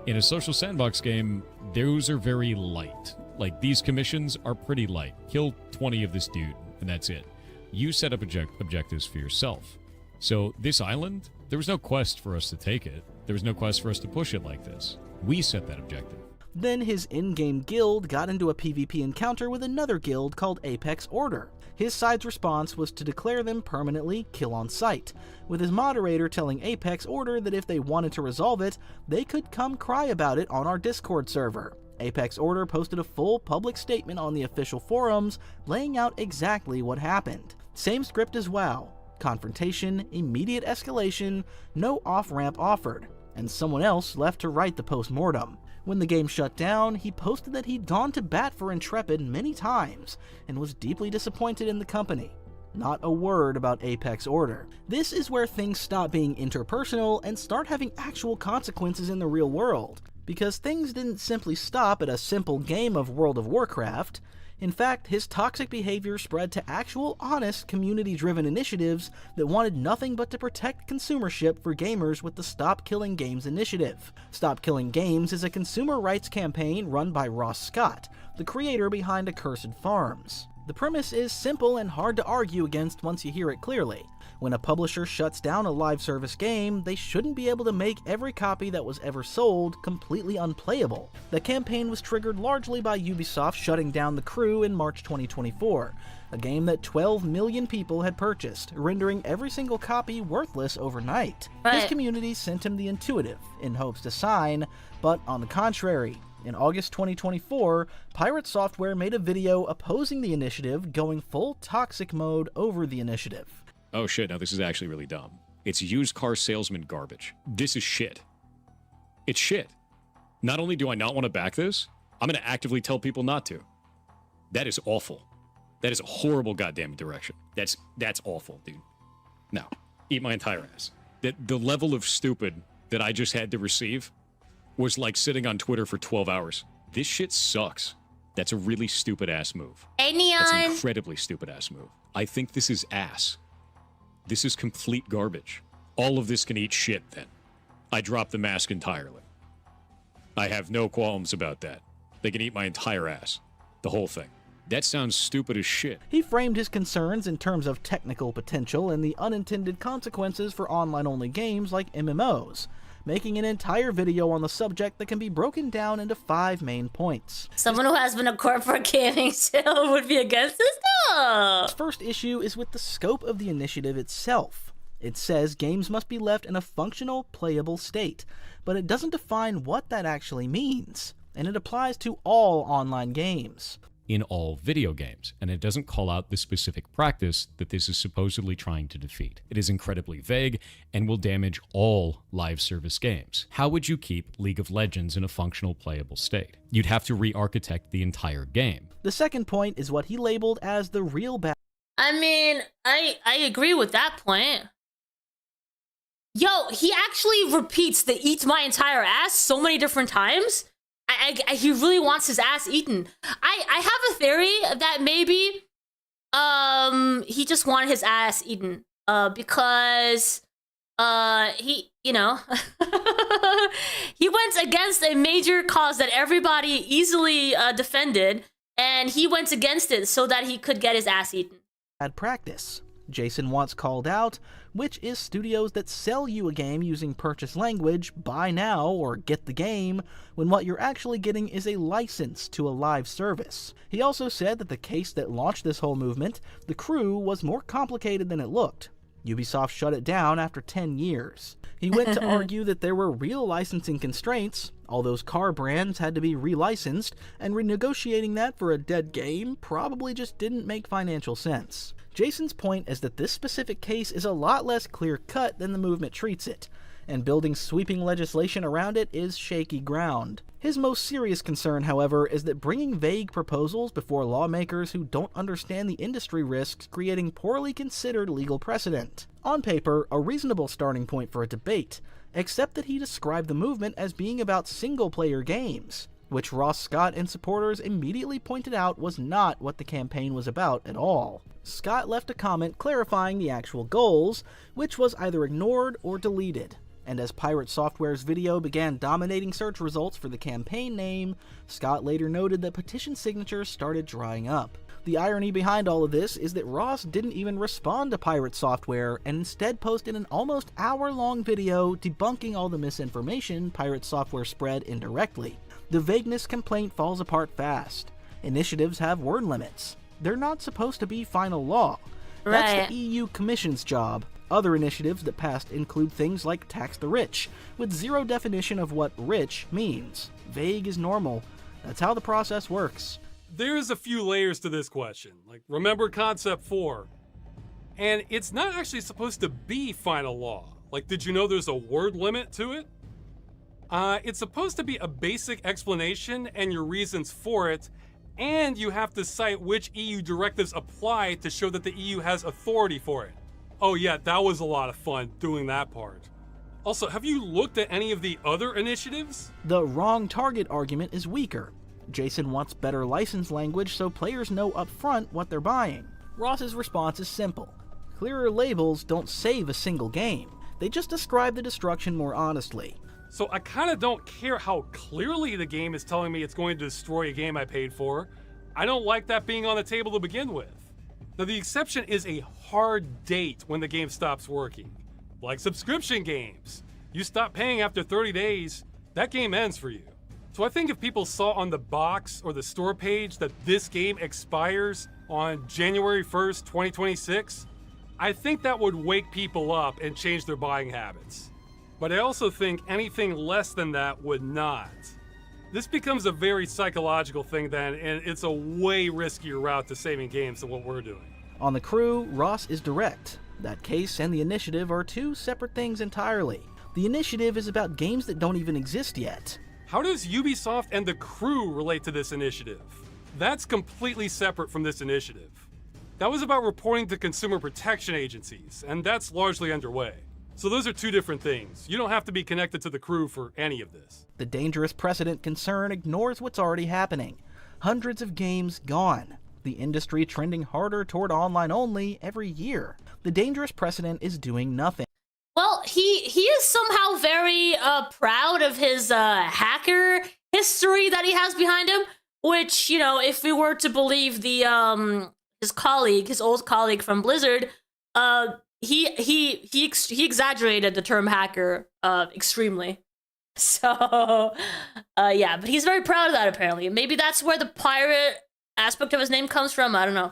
In a social sandbox game, those are very light. Like, these commissions are pretty light. Kill 20 of this dude, and that's it. You set up objectives for yourself. So this island, there was no quest for us to take it. There was no quest for us to push it like this. We set that objective. Then his in-game guild got into a PvP encounter with another guild called Apex Order. His side's response was to declare them permanently kill on sight, with his moderator telling Apex Order that if they wanted to resolve it, they could come cry about it on our Discord server. Apex Order posted a full public statement on the official forums laying out exactly what happened. Same script as WoW. Confrontation, immediate escalation, no off-ramp offered, and someone else left to write the post-mortem. When the game shut down, he posted that he'd gone to bat for Intrepid many times and was deeply disappointed in the company. Not a word about Apex Order. This is where things stop being interpersonal and start having actual consequences in the real world, because things didn't simply stop at a simple game of World of Warcraft. In fact, his toxic behavior spread to actual honest community-driven initiatives that wanted nothing but to protect consumership for gamers with the Stop Killing Games initiative. Stop Killing Games is a consumer rights campaign run by Ross Scott, the creator behind Accursed Farms. The premise is simple and hard to argue against once you hear it clearly. When a publisher shuts down a live service game, they shouldn't be able to make every copy that was ever sold completely unplayable. The campaign was triggered largely by Ubisoft shutting down The Crew in March 2024, a game that 12 million people had purchased, rendering every single copy worthless overnight. His community sent him the Intuitive, in hopes to sign, but on the contrary. In August 2024, Pirate Software made a video opposing the initiative, going full toxic mode over the initiative. Oh shit, now this is actually really dumb. It's used car salesman garbage. This is shit. It's shit. Not only do I not want to back this, I'm going to actively tell people not to. That is awful. That is a horrible goddamn direction. That's awful, dude. No. Eat my entire ass. The level of stupid that I just had to receive was like sitting on Twitter for 12 hours. This shit sucks. That's a really stupid ass move. Hey, Neon. That's an incredibly stupid ass move. I think this is ass. This is complete garbage. All of this can eat shit then. I drop the mask entirely. I have no qualms about that. They can eat my entire ass. The whole thing. That sounds stupid as shit. He framed his concerns in terms of technical potential and the unintended consequences for online-only games like MMOs, making an entire video on the subject that can be broken down into 5 main points. Someone who has been a corporate gaming sale would be against this? No! His first issue is with the scope of the initiative itself. It says games must be left in a functional, playable state, but it doesn't define what that actually means, and it applies to all online games. In all video games, and it doesn't call out the specific practice that this is supposedly trying to defeat. It is incredibly vague and will damage all live service games. How would you keep League of Legends in a functional, playable state? You'd have to re-architect the entire game. The second point is what he labeled as the real bad. I mean, I agree with that point. Yo, he actually repeats the eat my entire ass so many different times. He really wants his ass eaten. I have a theory that maybe he just wanted his ass eaten because he, you know, he went against a major cause that everybody easily defended, and he went against it so that he could get his ass eaten. Bad practice. Jason once called out, which is studios that sell you a game using purchase language, buy now or get the game, when what you're actually getting is a license to a live service. He also said that the case that launched this whole movement, The Crew, was more complicated than it looked. Ubisoft shut it down after 10 years. He went to argue that there were real licensing constraints. All those car brands had to be relicensed, and renegotiating that for a dead game probably just didn't make financial sense. Jason's point is that this specific case is a lot less clear-cut than the movement treats it, and building sweeping legislation around it is shaky ground. His most serious concern, however, is that bringing vague proposals before lawmakers who don't understand the industry risks creating poorly considered legal precedent. On paper, a reasonable starting point for a debate, except that he described the movement as being about single-player games, which Ross Scott and supporters immediately pointed out was not what the campaign was about at all. Scott left a comment clarifying the actual goals, which was either ignored or deleted. And as Pirate Software's video began dominating search results for the campaign name, Scott later noted that petition signatures started drying up. The irony behind all of this is that Ross didn't even respond to Pirate Software and instead posted an almost hour-long video debunking all the misinformation Pirate Software spread indirectly. The vagueness complaint falls apart fast. Initiatives have word limits. They're not supposed to be final law. That's the EU Commission's job. Other initiatives that passed include things like tax the rich, with zero definition of what rich means. Vague is normal. That's how the process works. There's a few layers to this question. Like, remember Concept 4. And it's not actually supposed to be final law. Like, did you know there's a word limit to it? It's supposed to be a basic explanation and your reasons for it, and you have to cite which EU directives apply to show that the EU has authority for it. Oh yeah, that was a lot of fun doing that part. Also, have you looked at any of the other initiatives? The wrong target argument is weaker. Jason wants better license language so players know upfront what they're buying. Ross's response is simple. Clearer labels don't save a single game. They just describe the destruction more honestly. So I kinda don't care how clearly the game is telling me it's going to destroy a game I paid for. I don't like that being on the table to begin with. Now the exception is a hard date when the game stops working. Like subscription games. You stop paying after 30 days, that game ends for you. So I think if people saw on the box or the store page that this game expires on January 1st, 2026, I think that would wake people up and change their buying habits. But I also think anything less than that would not. This becomes a very psychological thing then, and it's a way riskier route to saving games than what we're doing. On The Crew, Ross is direct. That case and the initiative are two separate things entirely. The initiative is about games that don't even exist yet. How does Ubisoft and The Crew relate to this initiative? That's completely separate from this initiative. That was about reporting to consumer protection agencies, and that's largely underway. So those are two different things. You don't have to be connected to The Crew for any of this. The dangerous precedent concern ignores what's already happening. Hundreds of games gone. The industry trending harder toward online only every year. The dangerous precedent is doing nothing. Well, he is somehow very proud of his hacker history that he has behind him, which, you know, if we were to believe the his old colleague from Blizzard, he exaggerated the term hacker extremely. So yeah, but he's very proud of that apparently. Maybe that's where the pirate aspect of his name comes from, I don't know.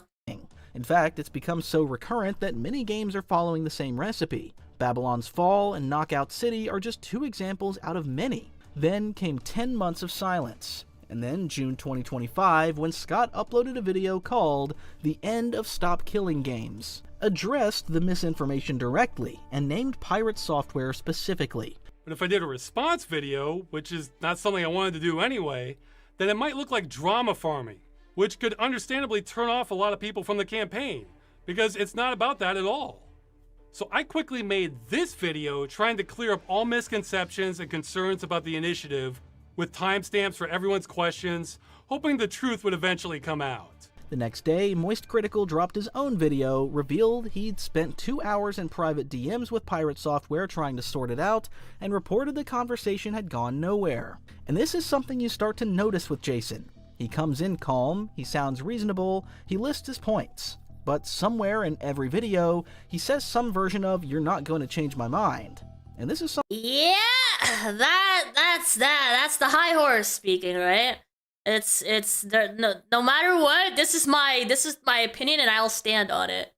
In fact, it's become so recurrent that many games are following the same recipe. Babylon's Fall and Knockout City are just two examples out of many. Then came 10 months of silence. And then June 2025, when Scott uploaded a video called The End of Stop Killing Games, addressed the misinformation directly, and named Pirate Software specifically. But if I did a response video, which is not something I wanted to do anyway, then it might look like drama farming, which could understandably turn off a lot of people from the campaign, because it's not about that at all. So I quickly made this video trying to clear up all misconceptions and concerns about the initiative, with timestamps for everyone's questions, hoping the truth would eventually come out. The next day, Moist Critical dropped his own video, revealed he'd spent 2 hours in private DMs with Pirate Software trying to sort it out, and reported the conversation had gone nowhere. And this is something you start to notice with Jason. He comes in calm, he sounds reasonable, he lists his points. but somewhere in every video, he says some version of "you're not going to change my mind." And this is something— Yeah, that's the high horse speaking, right? No matter what, this is my opinion and I'll stand on it.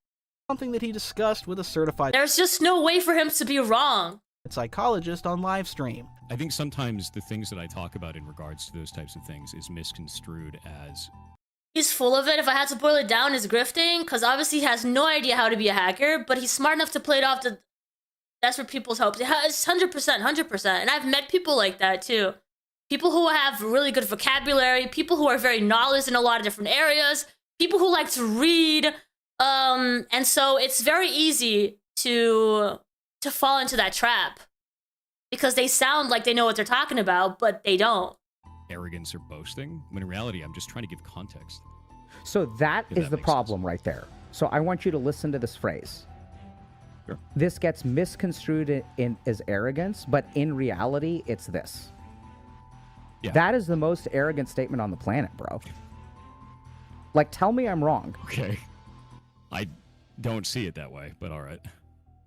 something that he discussed with a certified— There's just no way for him to be wrong. psychologist on livestream. I think sometimes the things that I talk about in regards to those types of things is misconstrued as... He's full of it. If I had to boil it down, is grifting, because obviously he has no idea how to be a hacker, but he's smart enough to play it off to... That's what people's hopes. It's 100%. And I've met people like that too. People who have really good vocabulary, people who are very knowledgeable in a lot of different areas, people who like to read. And so it's very easy to fall into that trap because they sound like they know what they're talking about, but they don't. Arrogance or boasting, when in reality, I'm just trying to give context. So that is the problem right there. So I want you to listen to this phrase. Sure. This gets misconstrued as arrogance, but in reality, it's this. Yeah. That is the most arrogant statement on the planet, bro. Like, tell me I'm wrong. Okay. I don't see it that way, but all right.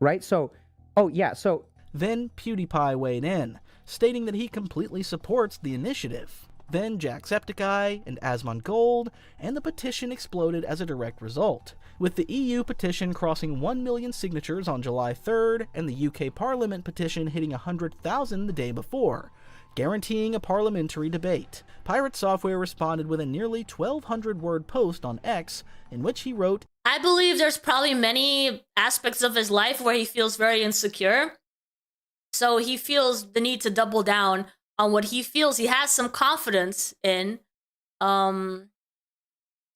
Right? So, oh yeah, so... Then PewDiePie weighed in, stating that he completely supports the initiative. Then Jacksepticeye and Asmongold, and the petition exploded as a direct result, with the EU petition crossing 1 million signatures on July 3rd and the UK Parliament petition hitting 100,000 the day before, guaranteeing a parliamentary debate. Pirate Software responded with a nearly 1,200-word post on X in which he wrote, I believe there's probably many aspects of his life where he feels very insecure. So he feels the need to double down on what he feels he has some confidence in, to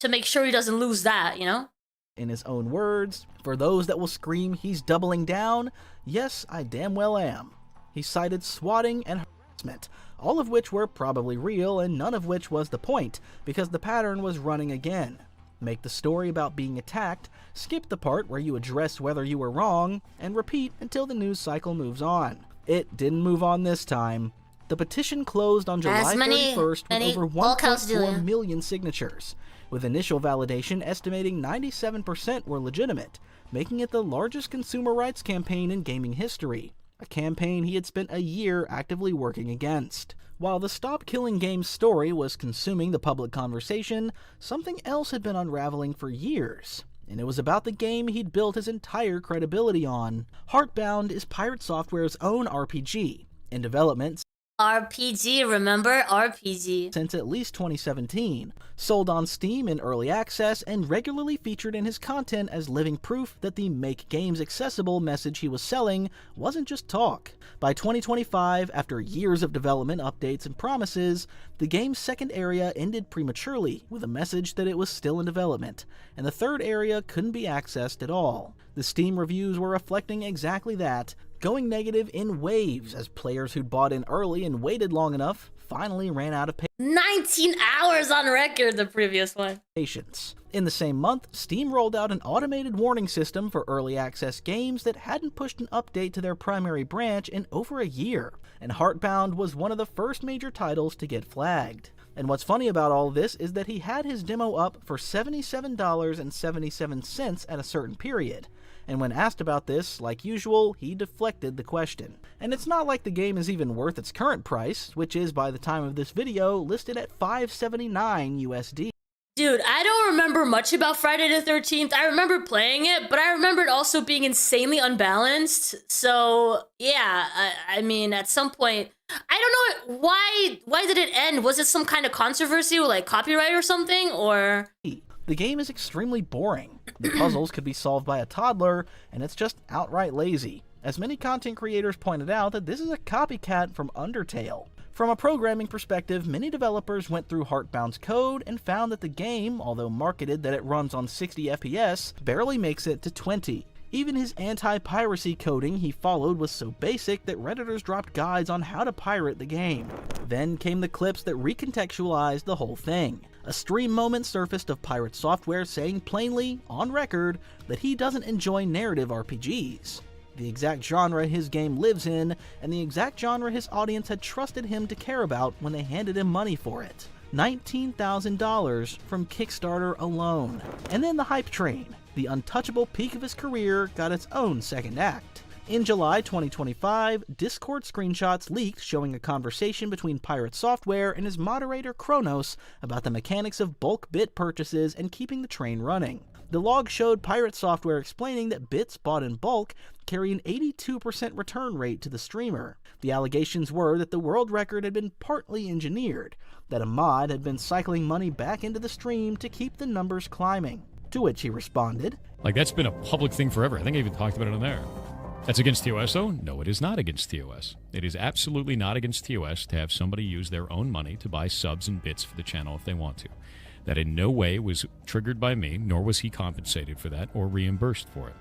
make sure he doesn't lose that, you know? In his own words, for those that will scream he's doubling down, yes, I damn well am. He cited swatting and harassment, all of which were probably real and none of which was the point, because the pattern was running again. Make the story about being attacked, skip the part where you address whether you were wrong, and repeat until the news cycle moves on. It didn't move on this time. The petition closed on July 31st with over 1.4 million signatures, with initial validation estimating 97% were legitimate, making it the largest consumer rights campaign in gaming history, a campaign he had spent a year actively working against. While the Stop Killing Games story was consuming the public conversation, something else had been unraveling for years, and it was about the game he'd built his entire credibility on. Heartbound is Pirate Software's own RPG, in development RPG, remember? RPG. Since at least 2017, sold on Steam in early access, and regularly featured in his content as living proof that the Make Games Accessible message he was selling wasn't just talk. By 2025, after years of development updates and promises, the game's second area ended prematurely with a message that it was still in development, and the third area couldn't be accessed at all. The Steam reviews were reflecting exactly that, going negative in waves as players who'd bought in early and waited long enough finally ran out of 19 hours on record, the previous one. Patience. In the same month, Steam rolled out an automated warning system for early access games that hadn't pushed an update to their primary branch in over a year, and Heartbound was one of the first major titles to get flagged. And what's funny about all this is that he had his demo up for $77.77 at a certain period, and when asked about this, like usual, he deflected the question. And it's not like the game is even worth its current price, which is, by the time of this video, listed at $5.79 USD. Dude, I don't remember much about Friday the 13th. I remember playing it, but I remember it also being insanely unbalanced. So, yeah, I mean, at some point, I don't know, why did it end? Was it some kind of controversy with, like, copyright or something, or...? The game is extremely boring. The puzzles could be solved by a toddler, and it's just outright lazy. As many content creators pointed out, that this is a copycat from Undertale. From a programming perspective, many developers went through Heartbound's code and found that the game, although marketed that it runs on 60 FPS, barely makes it to 20. Even his anti-piracy coding he followed was so basic that Redditors dropped guides on how to pirate the game. Then came the clips that recontextualized the whole thing. A stream moment surfaced of Pirate Software saying plainly, on record, that he doesn't enjoy narrative RPGs, the exact genre his game lives in, and the exact genre his audience had trusted him to care about when they handed him money for it. $19,000 from Kickstarter alone. And then the hype train. the untouchable peak of his career got its own second act. In July 2025, Discord screenshots leaked showing a conversation between Pirate Software and his moderator Kronos about the mechanics of bulk bit purchases and keeping the train running. The log showed Pirate Software explaining that bits bought in bulk carry an 82% return rate to the streamer. The allegations were that the world record had been partly engineered, that a mod had been cycling money back into the stream to keep the numbers climbing. To which he responded, Like, that's been a public thing forever. I think I even talked about it on there. That's against TOS, though? No, it is not against TOS. It is absolutely not against TOS to have somebody use their own money to buy subs and bits for the channel if they want to. That in no way was triggered by me, nor was he compensated for that or reimbursed for it.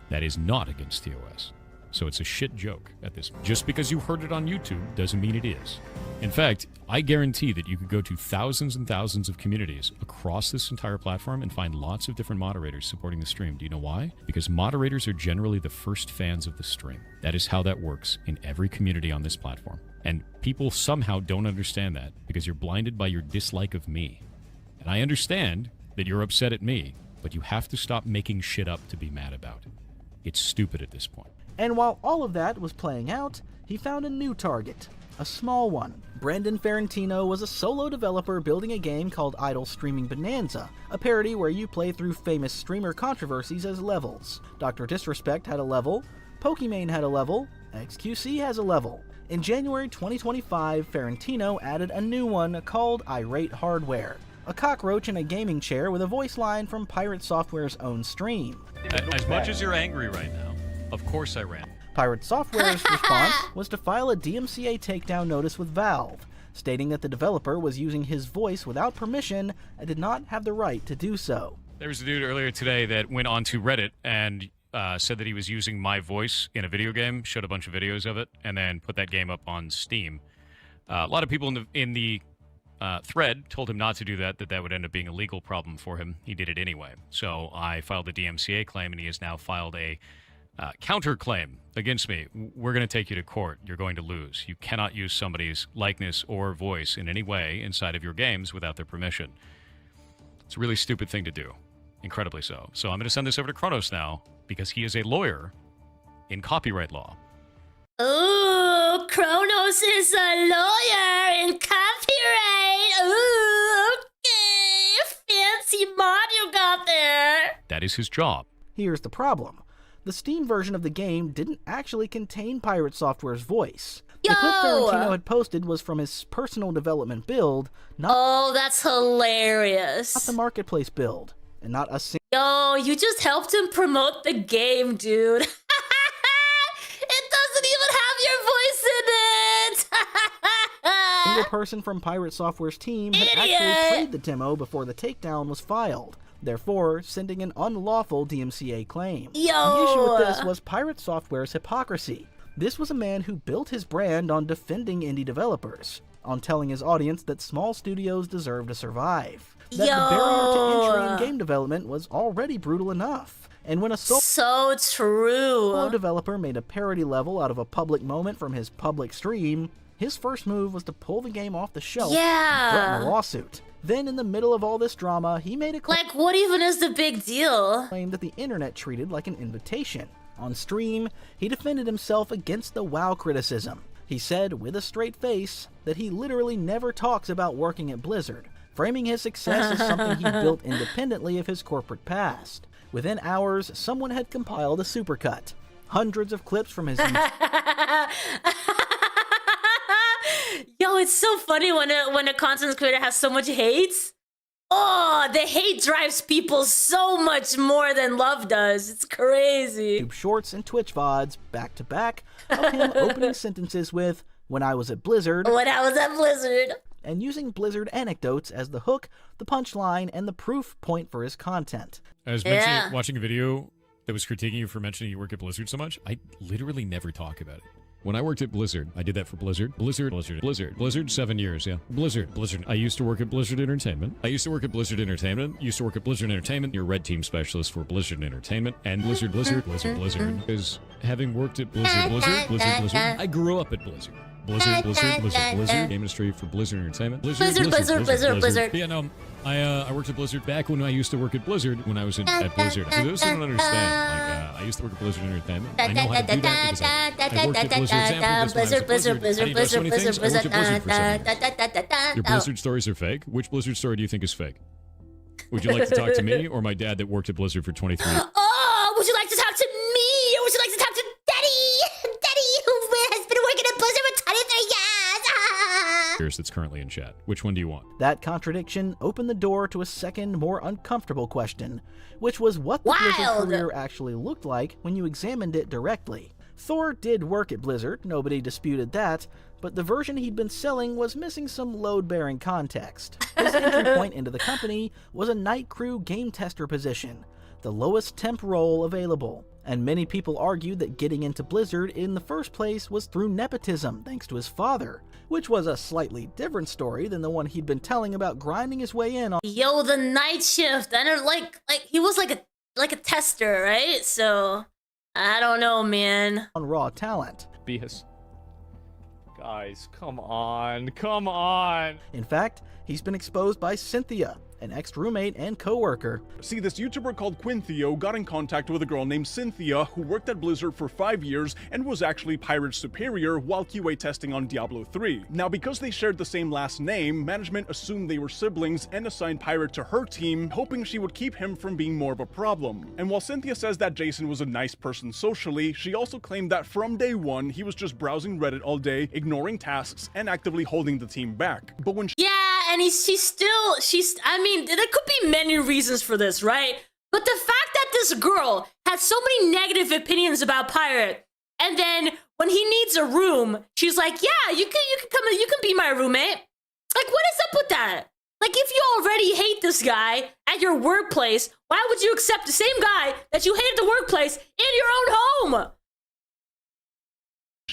That is not against TOS. So it's a shit joke at this point. Just because you heard it on YouTube doesn't mean it is. In fact, I guarantee that you could go to thousands and thousands of communities across this entire platform and find lots of different moderators supporting the stream. Do you know why? Because moderators are generally the first fans of the stream. That is how that works in every community on this platform. And people somehow don't understand that because you're blinded by your dislike of me. And I understand that you're upset at me, but you have to stop making shit up to be mad about. It's stupid at this point. And while all of that was playing out, he found a new target, a small one. Brendan Ferrantino was a solo developer building a game called Idle Streaming Bonanza, a parody where you play through famous streamer controversies as levels. Dr. Disrespect had a level, Pokimane had a level, XQC has a level. In January 2025, Ferrantino added a new one called Irate Hardware, a cockroach in a gaming chair with a voice line from Pirate Software's own stream. As much as you're angry right now, of course I ran. Pirate Software's response was to file a DMCA takedown notice with Valve, stating that the developer was using his voice without permission and did not have the right to do so. There was a dude earlier today that went onto Reddit and said that he was using my voice in a video game, showed a bunch of videos of it, and then put that game up on Steam. A lot of people in the thread told him not to do that, that would end up being a legal problem for him. He did it anyway. So I filed a DMCA claim, and he has now filed a counterclaim against me. We're going to take you to court. You're going to lose. You cannot use somebody's likeness or voice in any way inside of your games without their permission. It's a really stupid thing to do. Incredibly so. So I'm going to send this over to Kronos now because he is a lawyer in copyright law. Ooh, Kronos is a lawyer in copyright. Ooh, okay. Fancy mod you got there. That is his job. Here's the problem. The Steam version of the game didn't actually contain Pirate Software's voice. The clip Ferrantino had posted was from his personal development build, not that's hilarious. the marketplace build, and not a single. Yo, you just helped him promote the game, dude. It doesn't even have your voice in it. Single person from Pirate Software's team had actually played the demo before the takedown was filed, therefore sending an unlawful DMCA claim. The issue with this was Pirate Software's hypocrisy. This was a man who built his brand on defending indie developers, on telling his audience that small studios deserve to survive, that the barrier to entry in game development was already brutal enough. And when a solo developer made a parody level out of a public moment from his public stream, his first move was to pull the game off the shelf and threaten a lawsuit. Then, in the middle of all this drama, he made a claim. Like, what even is the big deal? Claim that the internet treated like an invitation. On stream, he defended himself against the WoW criticism. He said, with a straight face, that he literally never talks about working at Blizzard, framing his success as something he built independently of his corporate past. Within hours, someone had compiled a supercut. Hundreds of clips from his... Yo, it's so funny when a content creator has so much hate. Oh, the hate drives people so much more than love does. It's crazy. YouTube shorts and Twitch VODs back to back of him opening sentences with, "When I was at Blizzard," and using Blizzard anecdotes as the hook, the punchline, and the proof point for his content. I was watching a video that was critiquing you for mentioning you work at Blizzard so much. I literally never talk about it. When I worked at Blizzard, I did that for Blizzard. Blizzard, 7 years, yeah. Blizzard. I used to work at Blizzard Entertainment. Used to work at Blizzard Entertainment. You're red team specialist for Blizzard Entertainment. And Blizzard. Because having worked at Blizzard, I grew up at Blizzard. Blizzard. Game industry for Blizzard Entertainment. Blizzard. Yeah, no, I worked at Blizzard back when I used to work at Blizzard when I was at Blizzard. For those who don't understand, like I used to work at Blizzard Entertainment. I know how to do that because I worked at Blizzard. Your Blizzard stories are fake. Which Blizzard story do you think is fake? Would you like to talk to me or my dad that worked at Blizzard for 23 years? Oh, would you like to talk to me or would you like to talk to Daddy? Daddy, who has been working at Blizzard for 23 years. That's currently in chat. Which one do you want? That contradiction opened the door to a second, more uncomfortable question, which was what the Blizzard career actually looked like when you examined it directly. Thor did work at Blizzard, nobody disputed that, but the version he'd been selling was missing some load-bearing context. His entry point into the company was a night crew game tester position, the lowest temp role available, and many people argued that getting into Blizzard in the first place was through nepotism thanks to his father, which was a slightly different story than the one he'd been telling about grinding his way in on— Yo, the night shift, and like he was like a tester, right? So I don't know, man. On raw talent. BS. Guys, come on, come on. In fact, he's been exposed by Cynthia, an ex-roommate and co-worker. See, this YouTuber called Quinthio got in contact with a girl named Cynthia who worked at Blizzard for 5 years and was actually Pirate's superior while QA testing on Diablo 3. Now, because they shared the same last name, management assumed they were siblings and assigned Pirate to her team, hoping she would keep him from being more of a problem. And while Cynthia says that Jason was a nice person socially, she also claimed that from day one, he was just browsing Reddit all day, ignoring tasks, and actively holding the team back. But when and I mean, there could be many reasons for this, right? But the fact that this girl has so many negative opinions about Pirate, and then when he needs a room, she's like, yeah, you can come in, you can be my roommate. Like, what is up with that? Like, if you already hate this guy at your workplace, why would you accept the same guy that you hate at the workplace in your own home?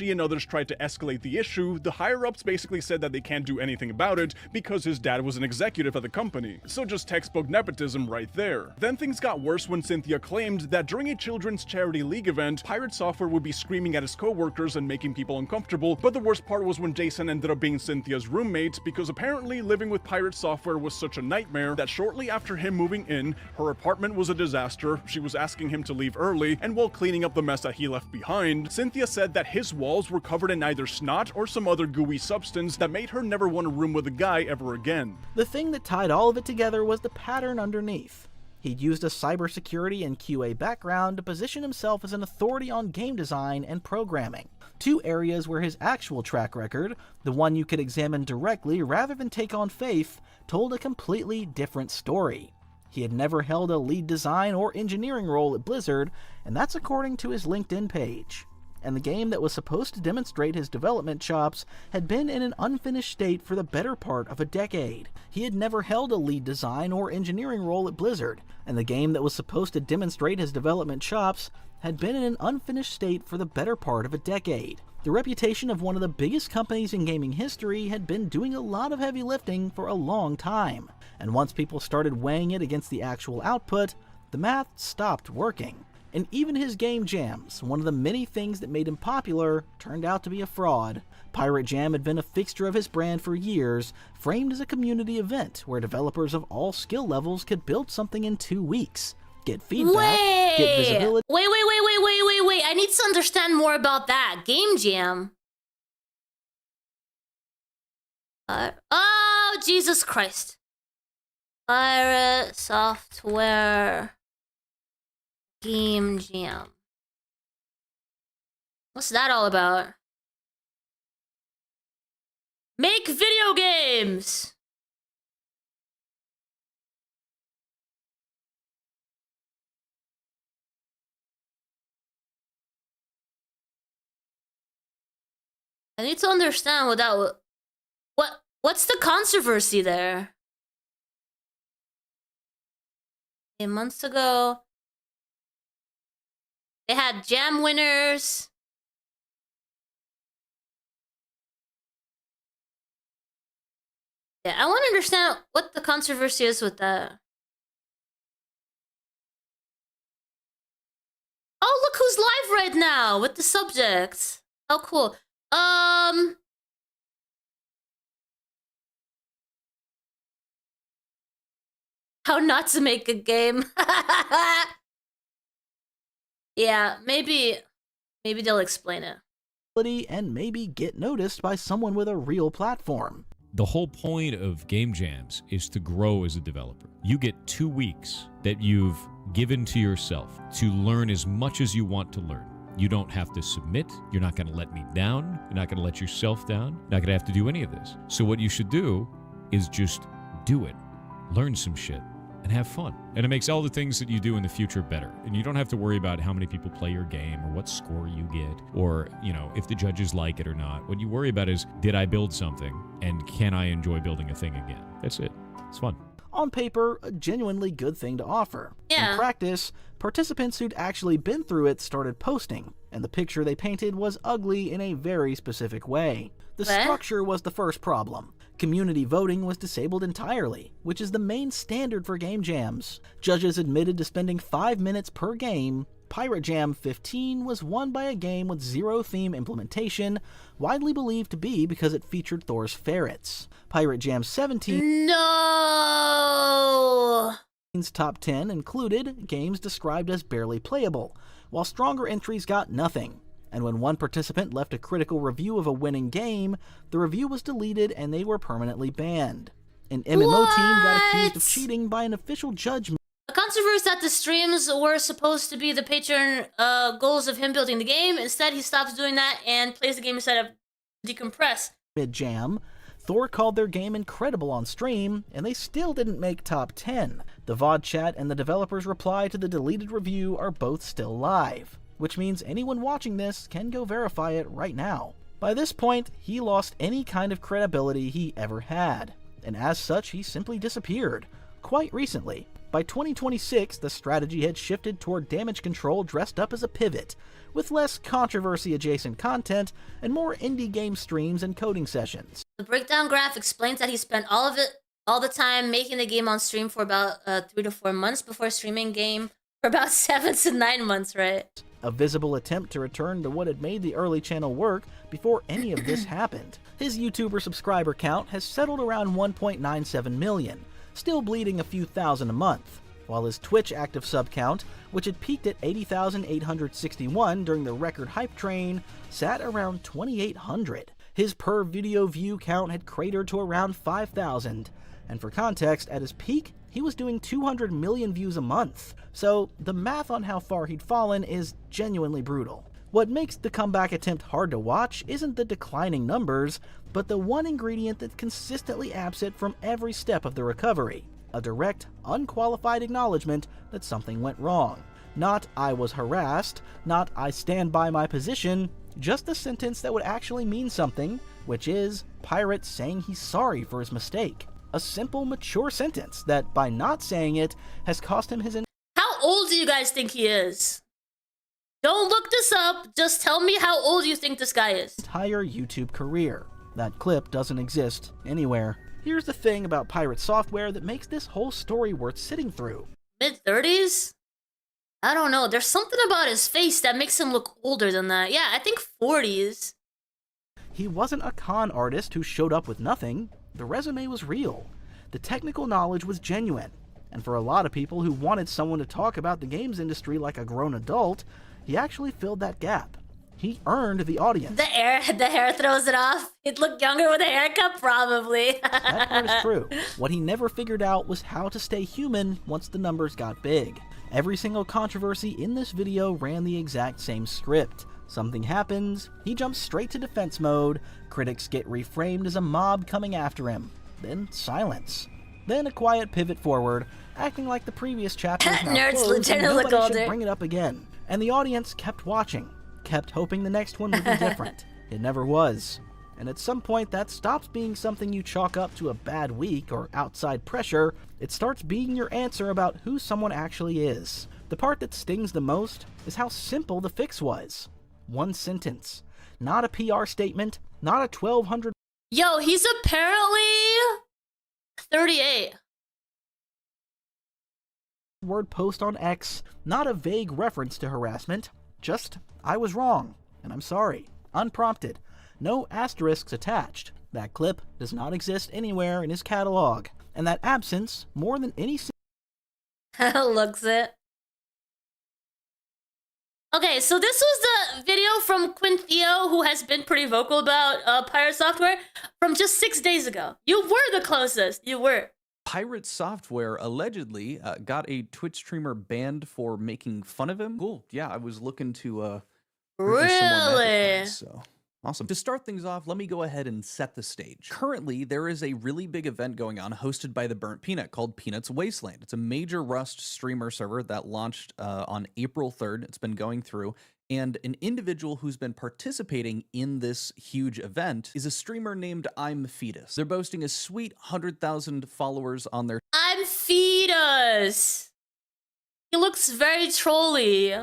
she and others tried to escalate the issue, the higher-ups basically said that they can't do anything about it because his dad was an executive at the company. So just textbook nepotism right there. Then things got worse when Cynthia claimed that during a children's charity league event, Pirate Software would be screaming at his co-workers and making people uncomfortable, but the worst part was when Jason ended up being Cynthia's roommate because apparently living with Pirate Software was such a nightmare that shortly after him moving in, her apartment was a disaster, she was asking him to leave early, and while cleaning up the mess that he left behind, Cynthia said that his walls were covered in either snot or some other gooey substance that made her never want to room with a guy ever again. The thing that tied all of it together was the pattern underneath. He'd used a cybersecurity and QA background to position himself as an authority on game design and programming. Two areas where his actual track record, the one you could examine directly rather than take on faith, told a completely different story. He had never held a lead design or engineering role at Blizzard, and that's according to his LinkedIn page. And the game that was supposed to demonstrate his development chops had been in an unfinished state for the better part of a decade. He had never held a lead design or engineering role at Blizzard, and the game that was supposed to demonstrate his development chops had been in an unfinished state for the better part of a decade. The reputation of one of the biggest companies in gaming history had been doing a lot of heavy lifting for a long time, and once people started weighing it against the actual output, the math stopped working. And even his game jams, one of the many things that made him popular, turned out to be a fraud. Pirate Jam had been a fixture of his brand for years, framed as a community event where developers of all skill levels could build something in 2 weeks, get feedback, get visibility. Wait. I need to understand more about that. Game Jam. Oh, Jesus Christ. Pirate Software Game Jam. What's that all about? Make video games! I need to understand what that what's the controversy there? Months ago, they had jam winners. Yeah, I want to understand what the controversy is with that. Oh, look who's live right now with the subject. How cool. how not to make a game. Yeah, maybe they'll explain it. And maybe get noticed by someone with a real platform. The whole point of game jams is to grow as a developer. You get 2 weeks that you've given to yourself to learn as much as you want to learn. You don't have to submit. You're not going to let me down. You're not going to let yourself down. You're not going to have to do any of this. So what you should do is just do it. Learn some shit and have fun. And it makes all the things that you do in the future better. And you don't have to worry about how many people play your game or what score you get or, you know, if the judges like it or not. What you worry about is, did I build something and can I enjoy building a thing again? That's it. It's fun. On paper, a genuinely good thing to offer. Yeah. In practice, participants who'd actually been through it started posting, and the picture they painted was ugly in a very specific way. The structure was the first problem. Community voting was disabled entirely, which is the main standard for game jams. Judges admitted to spending 5 minutes per game. Pirate Jam 15 was won by a game with zero theme implementation, widely believed to be because it featured Thor's ferrets. Pirate Jam 17 No! top 10 included games described as barely playable, while stronger entries got nothing. And when one participant left a critical review of a winning game, the review was deleted and they were permanently banned. An MMO team got accused of cheating by an official judge. A controversy that the streams were supposed to be the patron goals of him building the game. Instead, he stops doing that and plays the game instead of decompress. Mid-jam, Thor called their game incredible on stream, and they still didn't make top 10. The VOD chat and the developer's reply to the deleted review are both still live, which means anyone watching this can go verify it right now. By this point, he lost any kind of credibility he ever had, and as such, he simply disappeared. Quite recently. By 2026, the strategy had shifted toward damage control dressed up as a pivot, with less controversy-adjacent content and more indie game streams and coding sessions. The breakdown graph explains that he spent all the time making the game on stream for about 3 to 4 months before streaming game for about 7 to 9 months, right? A visible attempt to return to what had made the early channel work before any of this happened. His YouTuber subscriber count has settled around 1.97 million, still bleeding a few thousand a month, while his Twitch active sub count, which had peaked at 80,861 during the record hype train, sat around 2,800. His per video view count had cratered to around 5,000, and for context, at his peak, he was doing 200 million views a month, so the math on how far he'd fallen is genuinely brutal. What makes the comeback attempt hard to watch isn't the declining numbers, but the one ingredient that's consistently absent from every step of the recovery: a direct, unqualified acknowledgement that something went wrong. Not "I was harassed," not "I stand by my position," just a sentence that would actually mean something, which is Pirate saying he's sorry for his mistake. A simple, mature sentence that, by not saying it, has cost him his... How old do you guys think he is? Don't look this up, just tell me how old you think this guy is. ...entire YouTube career. That clip doesn't exist anywhere. Here's the thing about Pirate Software that makes this whole story worth sitting through. Mid-30s? I don't know, there's something about his face that makes him look older than that. Yeah, I think 40s. He wasn't a con artist who showed up with nothing. The resume was real. The technical knowledge was genuine. And for a lot of people who wanted someone to talk about the games industry like a grown adult, he actually filled that gap. He earned the audience. The hair throws it off. He'd look younger with a haircut, probably. That part is true. What he never figured out was how to stay human once the numbers got big. Every single controversy in this video ran the exact same script. Something happens, he jumps straight to defense mode, critics get reframed as a mob coming after him, then silence. Then a quiet pivot forward, acting like the previous chapter is now Nerds closed and look nobody should older. bring it up again. And the audience kept watching, kept hoping the next one would be different. It never was. And at some point that stops being something you chalk up to a bad week or outside pressure, it starts being your answer about who someone actually is. The part that stings the most is how simple the fix was. One sentence. Not a PR statement, not a 1,200 Yo, he's apparently 38. word post on X, not a vague reference to harassment, just, I was wrong, and I'm sorry. Unprompted. No asterisks attached. That clip does not exist anywhere in his catalog, and that absence, more than any Looks it. Okay, so this was the video from Quintheo, who has been pretty vocal about Pirate Software, from just 6 days ago. You were the closest. You were. Pirate Software allegedly got a Twitch streamer banned for making fun of him. Cool. Yeah, I was looking to produce some more magic Really? cards, so awesome. To start things off, let me go ahead and set the stage. Currently, there is a really big event going on hosted by the Burnt Peanut called Peanut's Wasteland. It's a major Rust streamer server that launched on April 3rd. It's been going through. And an individual who's been participating in this huge event is a streamer named I'm Fetus. They're boasting a sweet 100,000 followers on their I'm Fetus. He looks very trolly.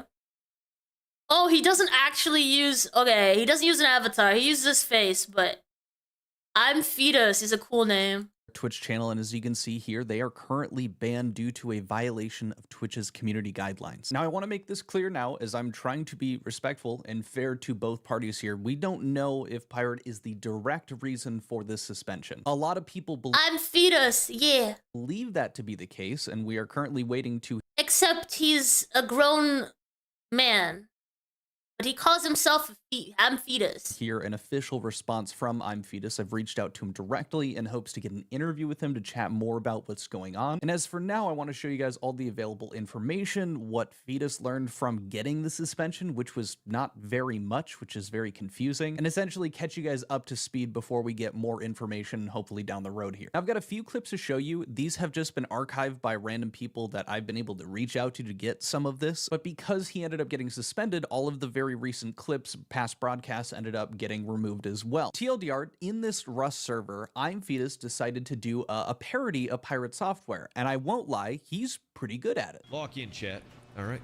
Oh, he doesn't actually use... Okay, he doesn't use an avatar. He uses his face, but... I'm Fetus is a cool name. Twitch channel, and as you can see here, they are currently banned due to a violation of Twitch's community guidelines. Now, I want to make this clear now, as I'm trying to be respectful and fair to both parties here. We don't know if Pirate is the direct reason for this suspension. A lot of people I'm Fetus, yeah. believe that to be the case, and we are currently waiting to... Except he's a grown man. But he calls himself I'm Fetus. hear an official response from I'm Fetus. I've reached out to him directly in hopes to get an interview with him to chat more about what's going on. And as for now, I want to show you guys all the available information, what Fetus learned from getting the suspension, which was not very much, which is very confusing, and essentially catch you guys up to speed before we get more information, hopefully down the road here. I've got a few clips to show you. These have just been archived by random people that I've been able to reach out to get some of this, but because he ended up getting suspended, all of the very recent clips, past broadcasts, ended up getting removed as well. TLDR, in this Rust server, I'm Fetus decided to do a parody of Pirate Software, and I won't lie, he's pretty good at it. Lock in, chat. All right.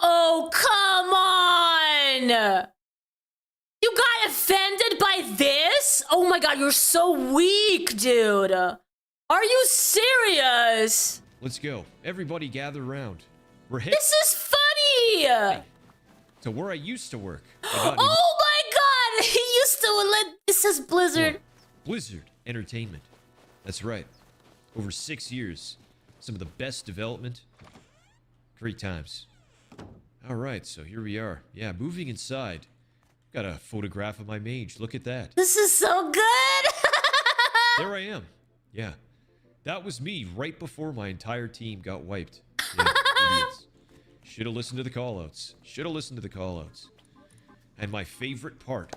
Oh, come on! You got offended by this? Oh my god, you're so weak, dude. Are you serious? Let's go. Everybody gather around. We're hit. This is funny! So where I used to work. Oh my god! He used to this says Blizzard. Blizzard Entertainment. That's right. Over 6 years. Some of the best development. Great times. Alright, so here we are. Yeah, moving inside. Got a photograph of my mage. Look at that. This is so good! There I am. Yeah. That was me right before my entire team got wiped. Yeah, idiots. Should have listened to the callouts. Should have listened to the callouts. And my favorite part.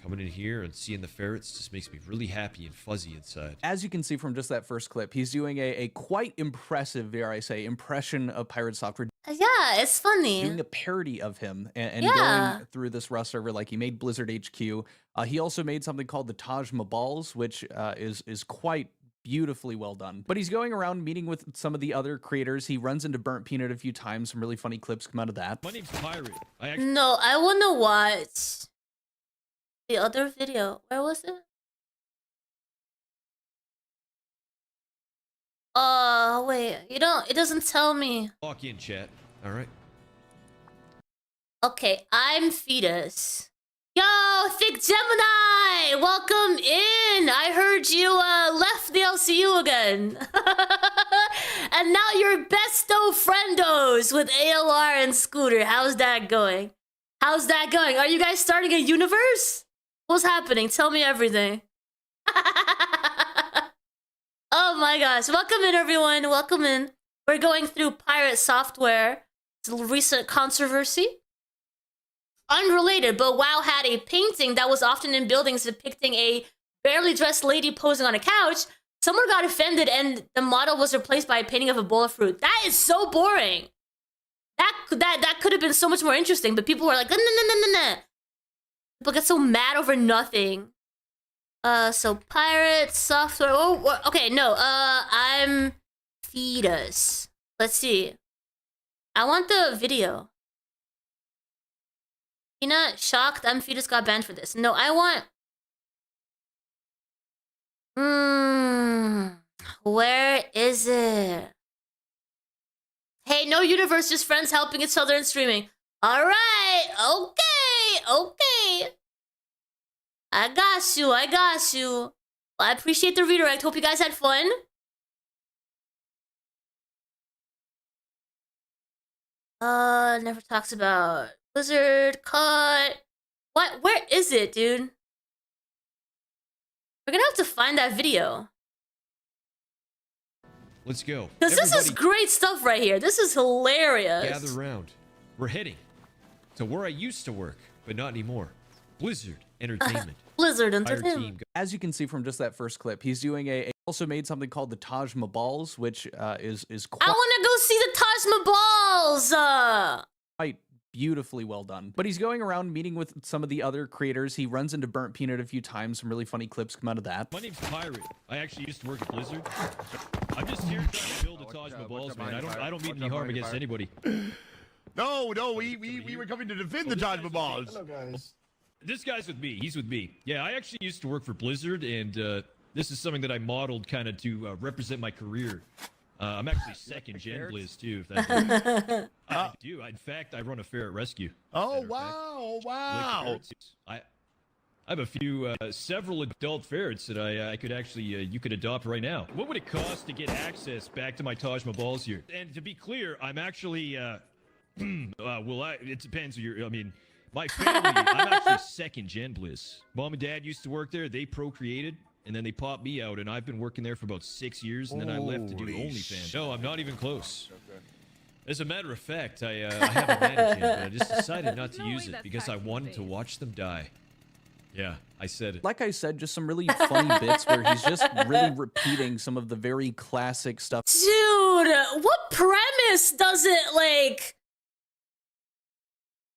Coming in here and seeing the ferrets just makes me really happy and fuzzy inside. As you can see from just that first clip, he's doing a quite impressive, dare I say, impression of Pirate Software. Yeah, it's funny. Doing a parody of him and Yeah. going through this Rust server. Like, he made Blizzard HQ. He also made something called the Taj Mahals, which is quite beautifully well done. But he's going around meeting with some of the other creators. He runs into Burnt Peanut a few times. Some really funny clips come out of that. My name's Pirate. No, I want to watch the other video. Where was it? Wait. It doesn't tell me. Lock in, chat. All right. Okay, I'm Fetus. Yo, Thick Gemini! Welcome in! I heard you left the LCU again. And now you're besto friendos with ALR and Scooter. How's that going? How's that going? Are you guys starting a universe? What's happening? Tell me everything. Oh my gosh. Welcome in, everyone. Welcome in. We're going through Pirate Software. It's a recent controversy. Unrelated, but WoW had a painting that was often in buildings depicting a barely dressed lady posing on a couch. Someone got offended and the model was replaced by a painting of a bowl of fruit. That is so boring. That could have been so much more interesting, but people were like, no, no, no, no, no. People get so mad over nothing. So Pirate Software. Oh, okay, no. I'm Fetus. Let's see. I want the video. Peanut, shocked. I'm Fetus got banned for this. No, I want. Where is it? Hey, no universe, just friends helping each other and streaming. All right. Okay. Okay. I got you. I got you. Well, I appreciate the redirect. Hope you guys had fun. Never talks about Blizzard cut. What? Where is it, dude? We're gonna have to find that video. Let's go. Because this is great stuff right here. This is hilarious. Gather round. We're heading to where I used to work, but not anymore. Blizzard Entertainment. Blizzard Our Entertainment. team As you can see from just that first clip, he's doing also made something called the Taj Mahals, which is quite I want to go see the Taj Mahals. beautifully well done. But he's going around meeting with some of the other creators. He runs into Burnt Peanut a few times. Some really funny clips come out of that. My name's Pirate. I actually used to work at Blizzard. I'm just here trying to build a Taj Mahals, man. I don't mean any harm against anybody. No, we were coming to defend the Taj Mahals. Hello, guys. This guy's with me. He's with me. Yeah, I actually used to work for Blizzard, and this is something that I modeled kind of to represent my career. I'm actually second gen Blizz too. If that I do. In fact, I run a ferret rescue. Oh wow! I have a few, several adult ferrets that I could actually you could adopt right now. What would it cost to get access back to my Taj Mahals here? And to be clear, I'm actually it depends. I mean, my family. I'm actually second gen Blizz. Mom and Dad used to work there. They procreated. And then they popped me out, and I've been working there for about 6 years, and then I left to do OnlyFans. No, I'm not even close. As a matter of fact, I have a management, but I just decided not to use it because I wanted to watch them die. Yeah, I said it. Like I said, just some really funny bits where he's just really repeating some of the very classic stuff. Dude, what premise does it, like...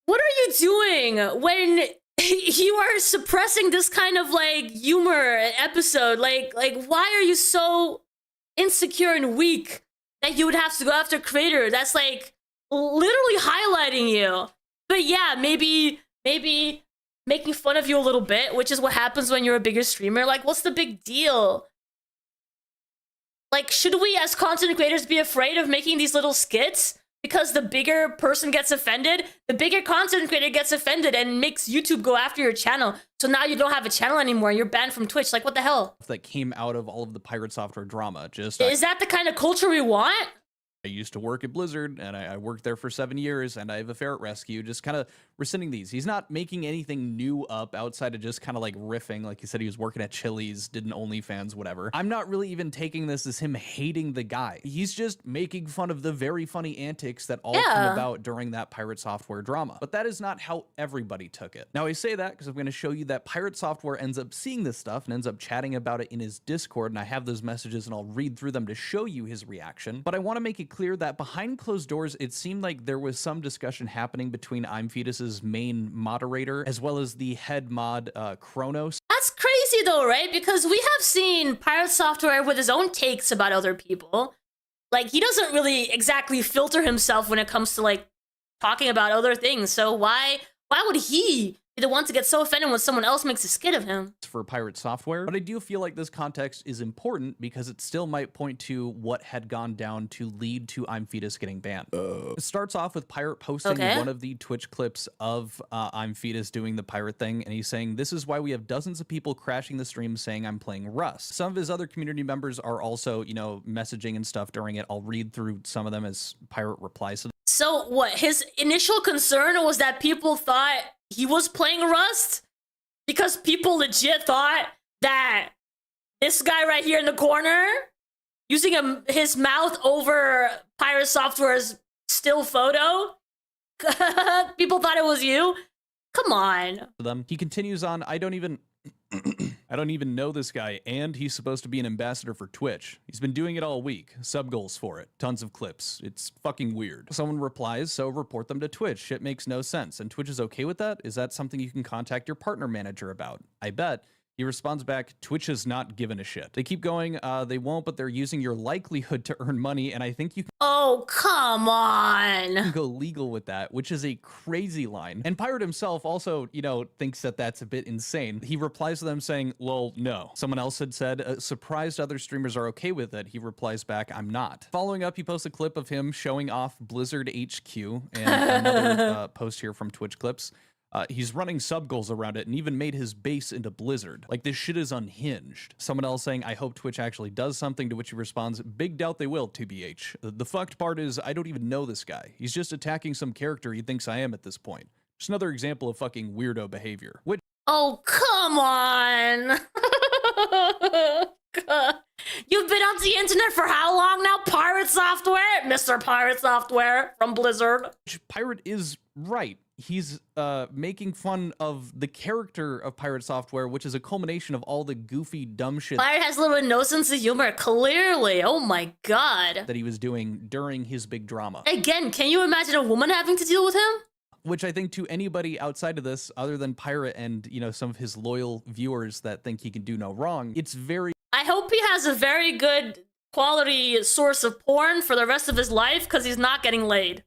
What are you doing when... you are suppressing this kind of like humor episode. Like why are you so insecure and weak that you would have to go after a creator that's like literally highlighting you? But yeah, maybe making fun of you a little bit, which is what happens when you're a bigger streamer. Like, what's the big deal? Like, should we as content creators be afraid of making these little skits? Because the bigger person gets offended, the bigger content creator gets offended and makes YouTube go after your channel. So now you don't have a channel anymore. You're banned from Twitch. Like, what the hell? That came out of all of the Pirate Software drama. Just is that the kind of culture we want? I used to work at Blizzard, and I worked there for 7 years, and I have a ferret rescue. Just kind of rescinding these. He's not making anything new up outside of just kind of like riffing. Like he said, he was working at Chili's, did an OnlyFans, whatever. I'm not really even taking this as him hating the guy. He's just making fun of the very funny antics that all come about during that Pirate Software drama. But that is not how everybody took it. Now, I say that because I'm going to show you that Pirate Software ends up seeing this stuff and ends up chatting about it in his Discord, and I have those messages, and I'll read through them to show you his reaction. But I want to make it clear that behind closed doors, it seemed like there was some discussion happening between iMfetus's main moderator as well as the head mod, Kronos. That's crazy though, right? Because we have seen Pirate Software with his own takes about other people. Like, he doesn't really exactly filter himself when it comes to like talking about other things. So why would he be the one to get so offended when someone else makes a skit of him? For Pirate Software, but I do feel like this context is important because it still might point to what had gone down to lead to iMfetus getting banned. It starts off with Pirate posting one of the Twitch clips of iMfetus doing the pirate thing, and he's saying, "This is why we have dozens of people crashing the stream saying I'm playing Rust." Some of his other community members are also, you know, messaging and stuff during it. I'll read through some of them as Pirate replies to them. So what, his initial concern was that people thought he was playing Rust? Because people legit thought that this guy right here in the corner, using his mouth over Pirate Software's still photo, people thought it was you? Come on. He continues on, I don't even know this guy, and he's supposed to be an ambassador for Twitch. He's been doing it all week. Sub goals for it. Tons of clips. It's fucking weird. Someone replies, so report them to Twitch. Shit makes no sense. And Twitch is okay with that? Is that something you can contact your partner manager about? I bet. He responds back, Twitch has not given a shit. They keep going, they won't, but they're using your likelihood to earn money, and I think you can— Oh, come on. Go legal with that, which is a crazy line. And Pirate himself also, you know, thinks that that's a bit insane. He replies to them saying, lol, no. Someone else had said, surprised other streamers are okay with it. He replies back, I'm not. Following up, he posts a clip of him showing off Blizzard HQ, and another post here from Twitch clips. He's running sub goals around it and even made his base into Blizzard. Like, this shit is unhinged. Someone else saying, I hope Twitch actually does something, to which he responds, big doubt they will, TBH. The fucked part is, I don't even know this guy. He's just attacking some character he thinks I am at this point. Just another example of fucking weirdo behavior. Which Oh, come on. You've been on the internet for how long now, Pirate Software? Mr. Pirate Software from Blizzard. Pirate is right. He's making fun of the character of Pirate Software, which is a culmination of all the goofy, dumb shit Pirate has a little no sense of humor, clearly. Oh my god. that he was doing during his big drama. Again, can you imagine a woman having to deal with him? Which I think to anybody outside of this, other than Pirate and, you know, some of his loyal viewers that think he can do no wrong, it's very... I hope he has a very good quality source of porn for the rest of his life, because he's not getting laid.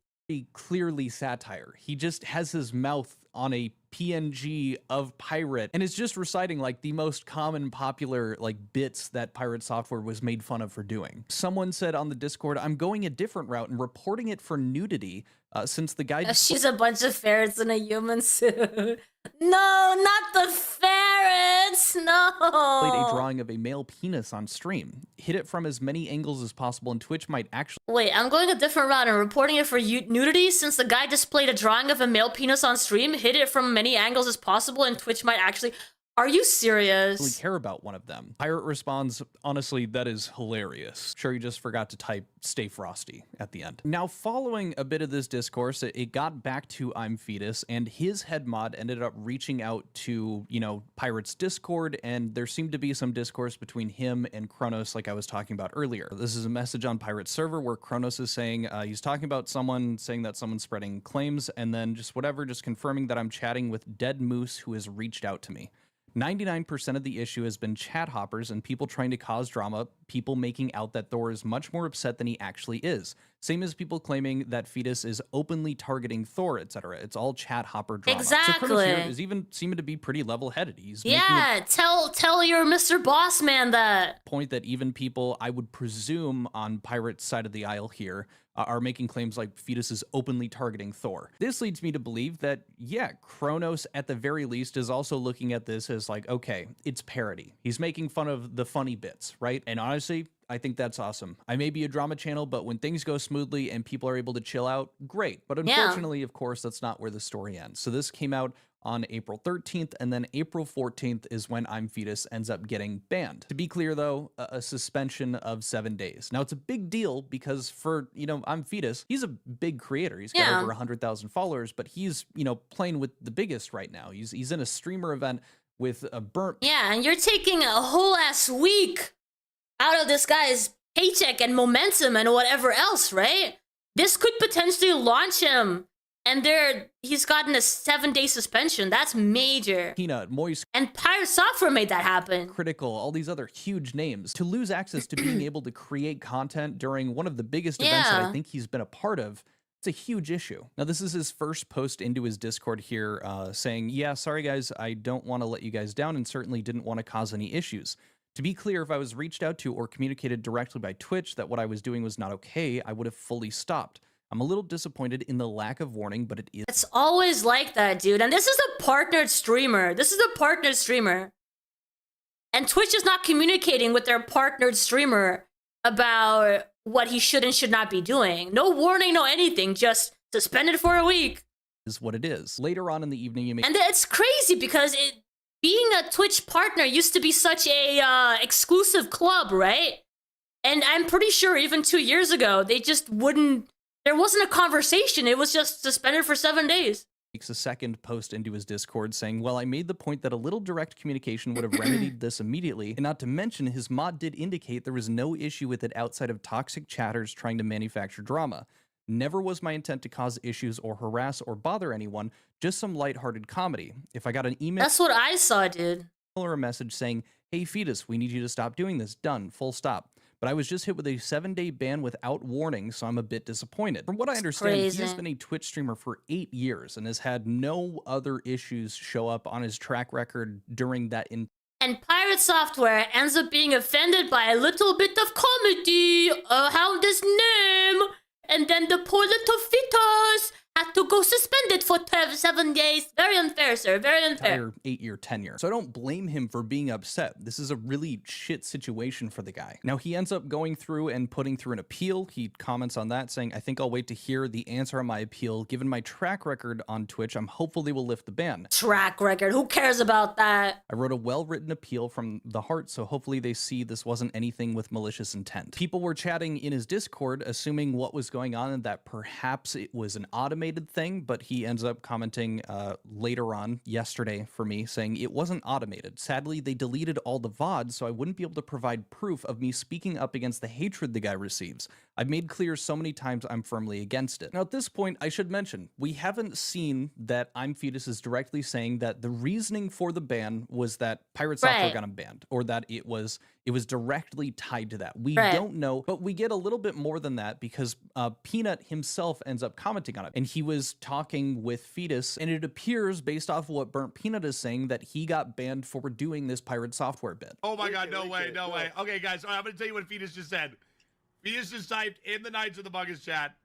Clearly satire. He just has his mouth on a PNG of Pirate and is just reciting like the most common popular like bits that Pirate Software was made fun of for doing. Someone said on the Discord, I'm going a different route and reporting it for nudity since the guy... She's a bunch of ferrets in a human suit. No, not the ferrets, no. Played a drawing of a male penis on stream. Hit it from as many angles as possible and Twitch might actually... Wait, I'm going a different route and reporting it for nudity since the guy displayed a drawing of a male penis on stream, hit it from many angles as possible, and Twitch might actually... Are you serious? care about one of them. Pirate responds, honestly, that is hilarious. Sure, you just forgot to type stay frosty at the end. Now, following a bit of this discourse, it got back to I'm Fetus, and his head mod ended up reaching out to, you know, Pirate's Discord, and there seemed to be some discourse between him and Kronos like I was talking about earlier. This is a message on Pirate's server where Kronos is saying, he's talking about someone, saying that someone's spreading claims, and then just whatever, just confirming that I'm chatting with Dead Moose who has reached out to me. 99% of the issue has been chat hoppers and people trying to cause drama, people making out that Thor is much more upset than he actually is. Same as people claiming that Fetus is openly targeting Thor, etc. It's all chat hopper drama. Exactly. So Kronos here is even seeming to be pretty level-headed. He's making tell your Mr. Boss Man that. Point that even people, I would presume, on Pirate's side of the aisle here, are making claims like Fetus is openly targeting Thor. This leads me to believe that, yeah, Kronos at the very least is also looking at this as like, okay, it's parody. He's making fun of the funny bits, right? And honestly, I think that's awesome. I may be a drama channel, but when things go smoothly and people are able to chill out, great. But unfortunately, of course, that's not where the story ends. So this came out on April 13th, and then April 14th is when I'm Fetus ends up getting banned. To be clear, though, a suspension of 7 days. Now, it's a big deal because for, you know, I'm Fetus, he's a big creator. He's got over 100,000 followers, but he's, you know, playing with the biggest right now. He's in a streamer event with a burnt... Yeah, and you're taking a whole ass week out of this guy's paycheck and momentum and whatever else, right? This could potentially launch him. And he's gotten a 7-day suspension. That's major. Peanut, Moist, and Pirate Software made that happen. Critical, all these other huge names. To lose access to being able to create content during one of the biggest events that I think he's been a part of, it's a huge issue. Now, this is his first post into his Discord here saying, yeah, sorry guys, I don't want to let you guys down and certainly didn't want to cause any issues. To be clear, if I was reached out to or communicated directly by Twitch that what I was doing was not okay, I would have fully stopped. I'm a little disappointed in the lack of warning, but it is... It's always like that, dude. And this is a partnered streamer. And Twitch is not communicating with their partnered streamer about what he should and should not be doing. No warning, no anything. Just suspended for a week. Is what it is. Later on in the evening, you may... And it's crazy because being a Twitch partner used to be such a exclusive club, right? And I'm pretty sure even 2 years ago, they just wouldn't... There wasn't a conversation. It was just suspended for 7 days. Makes a second post into his Discord saying, well, I made the point that a little direct communication would have remedied this immediately, and not to mention his mod did indicate there was no issue with it outside of toxic chatters trying to manufacture drama. Never was my intent to cause issues or harass or bother anyone, just some lighthearted comedy. If I got an email... That's what I saw, dude. ...or a message saying, hey, Fetus, we need you to stop doing this. Done. Full stop. But I was just hit with a 7-day ban without warning, so I'm a bit disappointed. From what I understand, he has been a Twitch streamer for 8 years and has had no other issues show up on his track record during that. And Pirate Software ends up being offended by a little bit of comedy around his name. And then the poor little Fetus had to go suspended for 7 days. Very unfair, sir. Very unfair. Entire 8-year tenure. So I don't blame him for being upset. This is a really shit situation for the guy. Now he ends up going through and putting through an appeal. He comments on that saying, I think I'll wait to hear the answer on my appeal. Given my track record on Twitch, I'm hopeful they will lift the ban. Track record. Who cares about that? I wrote a well-written appeal from the heart, so hopefully they see this wasn't anything with malicious intent. People were chatting in his Discord, assuming what was going on and that perhaps it was an automated thing, but he ends up commenting later on, yesterday for me, saying it wasn't automated. Sadly, they deleted all the VODs, so I wouldn't be able to provide proof of me speaking up against the hatred the guy receives. I've made clear so many times I'm firmly against it. Now, at this point, I should mention, we haven't seen that I'm Fetus is directly saying that the reasoning for the ban was that Pirate Software got him banned, or that it was directly tied to that. We don't know, but we get a little bit more than that because Peanut himself ends up commenting on it, and he was talking with Fetus, and it appears, based off of what Burnt Peanut is saying, that he got banned for doing this Pirate Software bit. Oh my god, no way, no way. Okay, guys, I'm gonna tell you what Fetus just said. Fetus just typed in the Knights of the Buggers chat.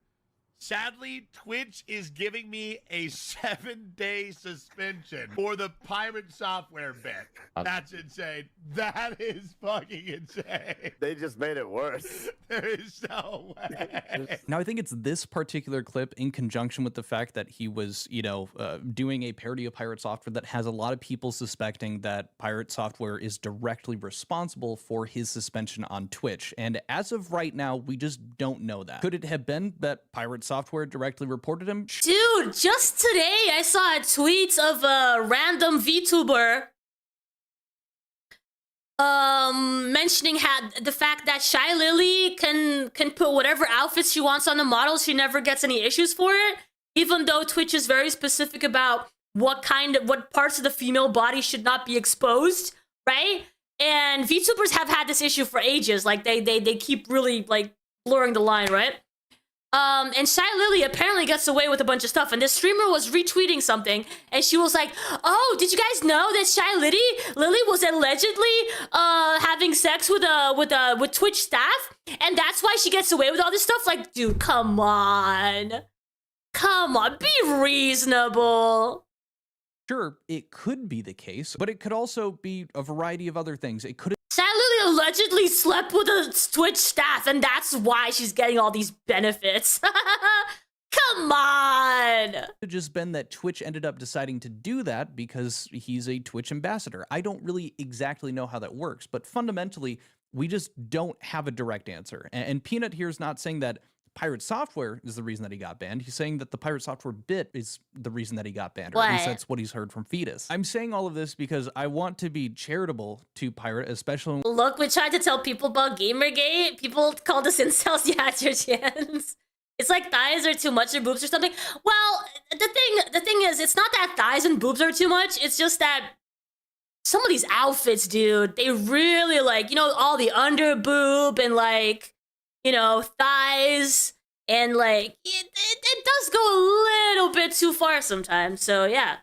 Sadly, Twitch is giving me a 7-day suspension for the Pirate Software bit. That's insane. That is fucking insane. They just made it worse. There is no way. Now, I think it's this particular clip in conjunction with the fact that he was, doing a parody of Pirate Software that has a lot of people suspecting that Pirate Software is directly responsible for his suspension on Twitch. And as of right now, we just don't know that. Could it have been that Pirate Software directly reported him? Dude, just today I saw a tweet of a random VTuber mentioning the fact that Shy Lily can put whatever outfits she wants on the model. She never gets any issues for it, even though Twitch is very specific about what parts of the female body should not be exposed, right? And VTubers have had this issue for ages. Like they keep really like blurring the line, right? And Shy Lily apparently gets away with a bunch of stuff, and this streamer was retweeting something, and she was like, "Oh, did you guys know that Shy Lily was allegedly having sex with Twitch staff, and that's why she gets away with all this stuff?" Like, dude, come on, be reasonable. Sure, it could be the case, but it could also be a variety of other things. It could Shy Lily allegedly slept with a Twitch staff, and that's why she's getting all these benefits. Come on! have just been that Twitch ended up deciding to do that because he's a Twitch ambassador. I don't really exactly know how that works, but fundamentally, we just don't have a direct answer. And Peanut here is not saying that Pirate Software is the reason that he got banned. He's saying that the Pirate Software bit is the reason that he got banned, or at least that's what he's heard from Fetus. I'm saying all of this because I want to be charitable to Pirate, especially when— Look, we tried to tell people about Gamergate. People called us incels. You had your chance. It's like thighs are too much or boobs or something. Well, the thing is, it's not that thighs and boobs are too much. It's just that some of these outfits, dude, they really like, all the under boob and like, thighs, and like it does go a little bit too far sometimes. So yeah.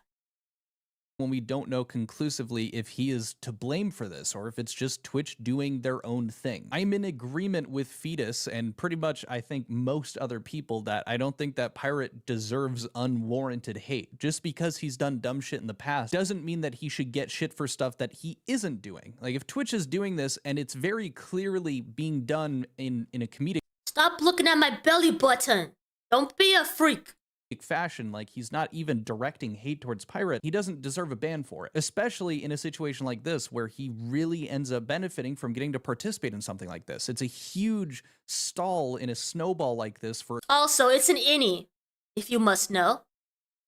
When we don't know conclusively if he is to blame for this or if it's just Twitch doing their own thing. I'm in agreement with Fetus and pretty much I think most other people that I don't think that Pirate deserves unwarranted hate. Just because he's done dumb shit in the past doesn't mean that he should get shit for stuff that he isn't doing. Like if Twitch is doing this and it's very clearly being done in a comedic— Stop looking at my belly button. Don't be a freak. Fashion, like he's not even directing hate towards Pirate, he doesn't deserve a ban for it, especially in a situation like this where he really ends up benefiting from getting to participate in something like this. It's a huge stall in a snowball like this for— Also, it's an innie, if you must know.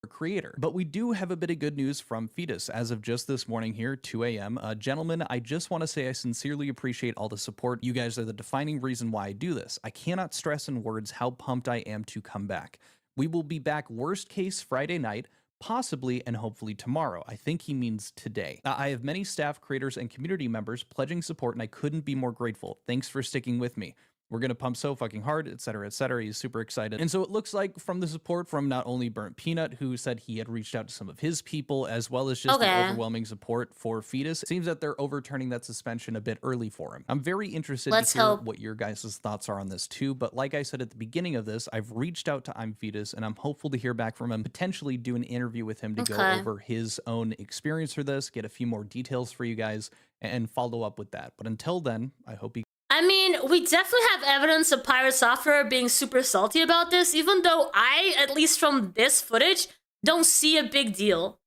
Creator. But we do have a bit of good news from Fetus as of just this morning here, 2 a.m. Gentlemen, I just want to say I sincerely appreciate all the support. You guys are the defining reason why I do this. I cannot stress in words how pumped I am to come back. We will be back worst case Friday night, possibly and hopefully tomorrow. I think he means today. I have many staff, creators, and community members pledging support, and I couldn't be more grateful. Thanks for sticking with me. We're going to pump so fucking hard, etc., etc. He's super excited. And so it looks like from the support from not only Burnt Peanut, who said he had reached out to some of his people, as well as just the overwhelming support for Fetus, it seems that they're overturning that suspension a bit early for him. I'm very interested to hear what your guys' thoughts are on this too, but like I said at the beginning of this, I've reached out to I'm Fetus, and I'm hopeful to hear back from him, potentially do an interview with him to go over his own experience for this, get a few more details for you guys, and follow up with that. But until then, I hope you... I mean, we definitely have evidence of Pirate Software being super salty about this, even though I, at least from this footage, don't see a big deal.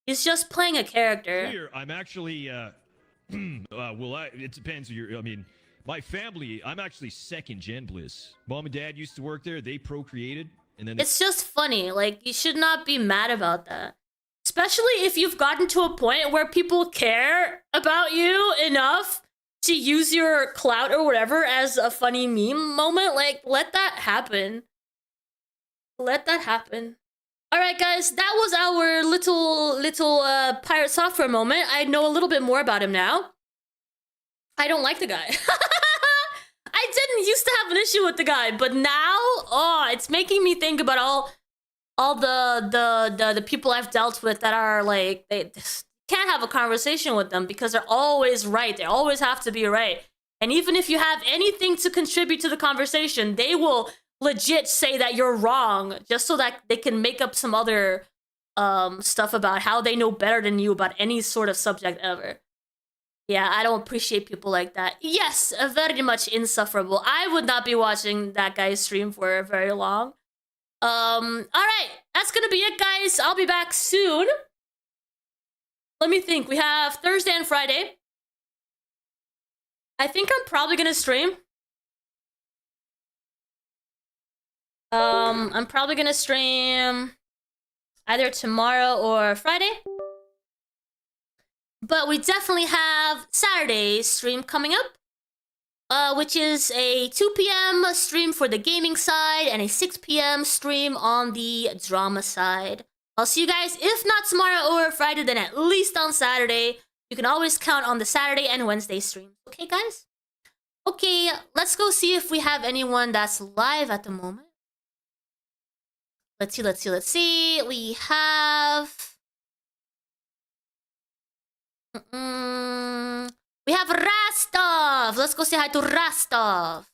He's just playing a character. Here, I'm actually, it depends. I mean, my family, I'm actually second gen Bliss. Mom and Dad used to work there. They procreated, and then... It's just funny. Like, you should not be mad about that. Especially if you've gotten to a point where people care about you enough to use your clout or whatever as a funny meme moment. Like, let that happen. Let that happen. All right, guys, that was our little Pirate Software moment. I know a little bit more about him now. I don't like the guy. I didn't used to have an issue with the guy, but now, oh, it's making me think about all the people I've dealt with that are like, they just can't have a conversation with them because they're always right. They always have to be right. And even if you have anything to contribute to the conversation, they will legit say that you're wrong just so that they can make up some other stuff about how they know better than you about any sort of subject ever. Yeah, I don't appreciate people like that. Yes, very much insufferable. I would not be watching that guy's stream for very long. All right, that's gonna be it, guys. I'll be back soon. Let me think. We have Thursday and Friday. I think I'm probably gonna stream. I'm probably gonna stream either tomorrow or Friday. But we definitely have Saturday's stream coming up, which is a 2 p.m. stream for the gaming side and a 6 p.m. stream on the drama side. I'll see you guys, if not tomorrow or Friday, then at least on Saturday. You can always count on the Saturday and Wednesday streams. Okay, guys? Okay, let's go see if we have anyone that's live at the moment. Let's see. We have... We have Rastov. Let's go say hi to Rastov.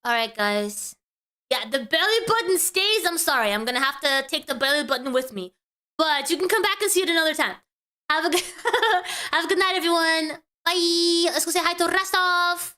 Alright, guys. Yeah, the belly button stays. I'm sorry. I'm gonna have to take the belly button with me. But you can come back and see it another time. Have a good, have a good night, everyone. Bye. Let's go say hi to Rastov.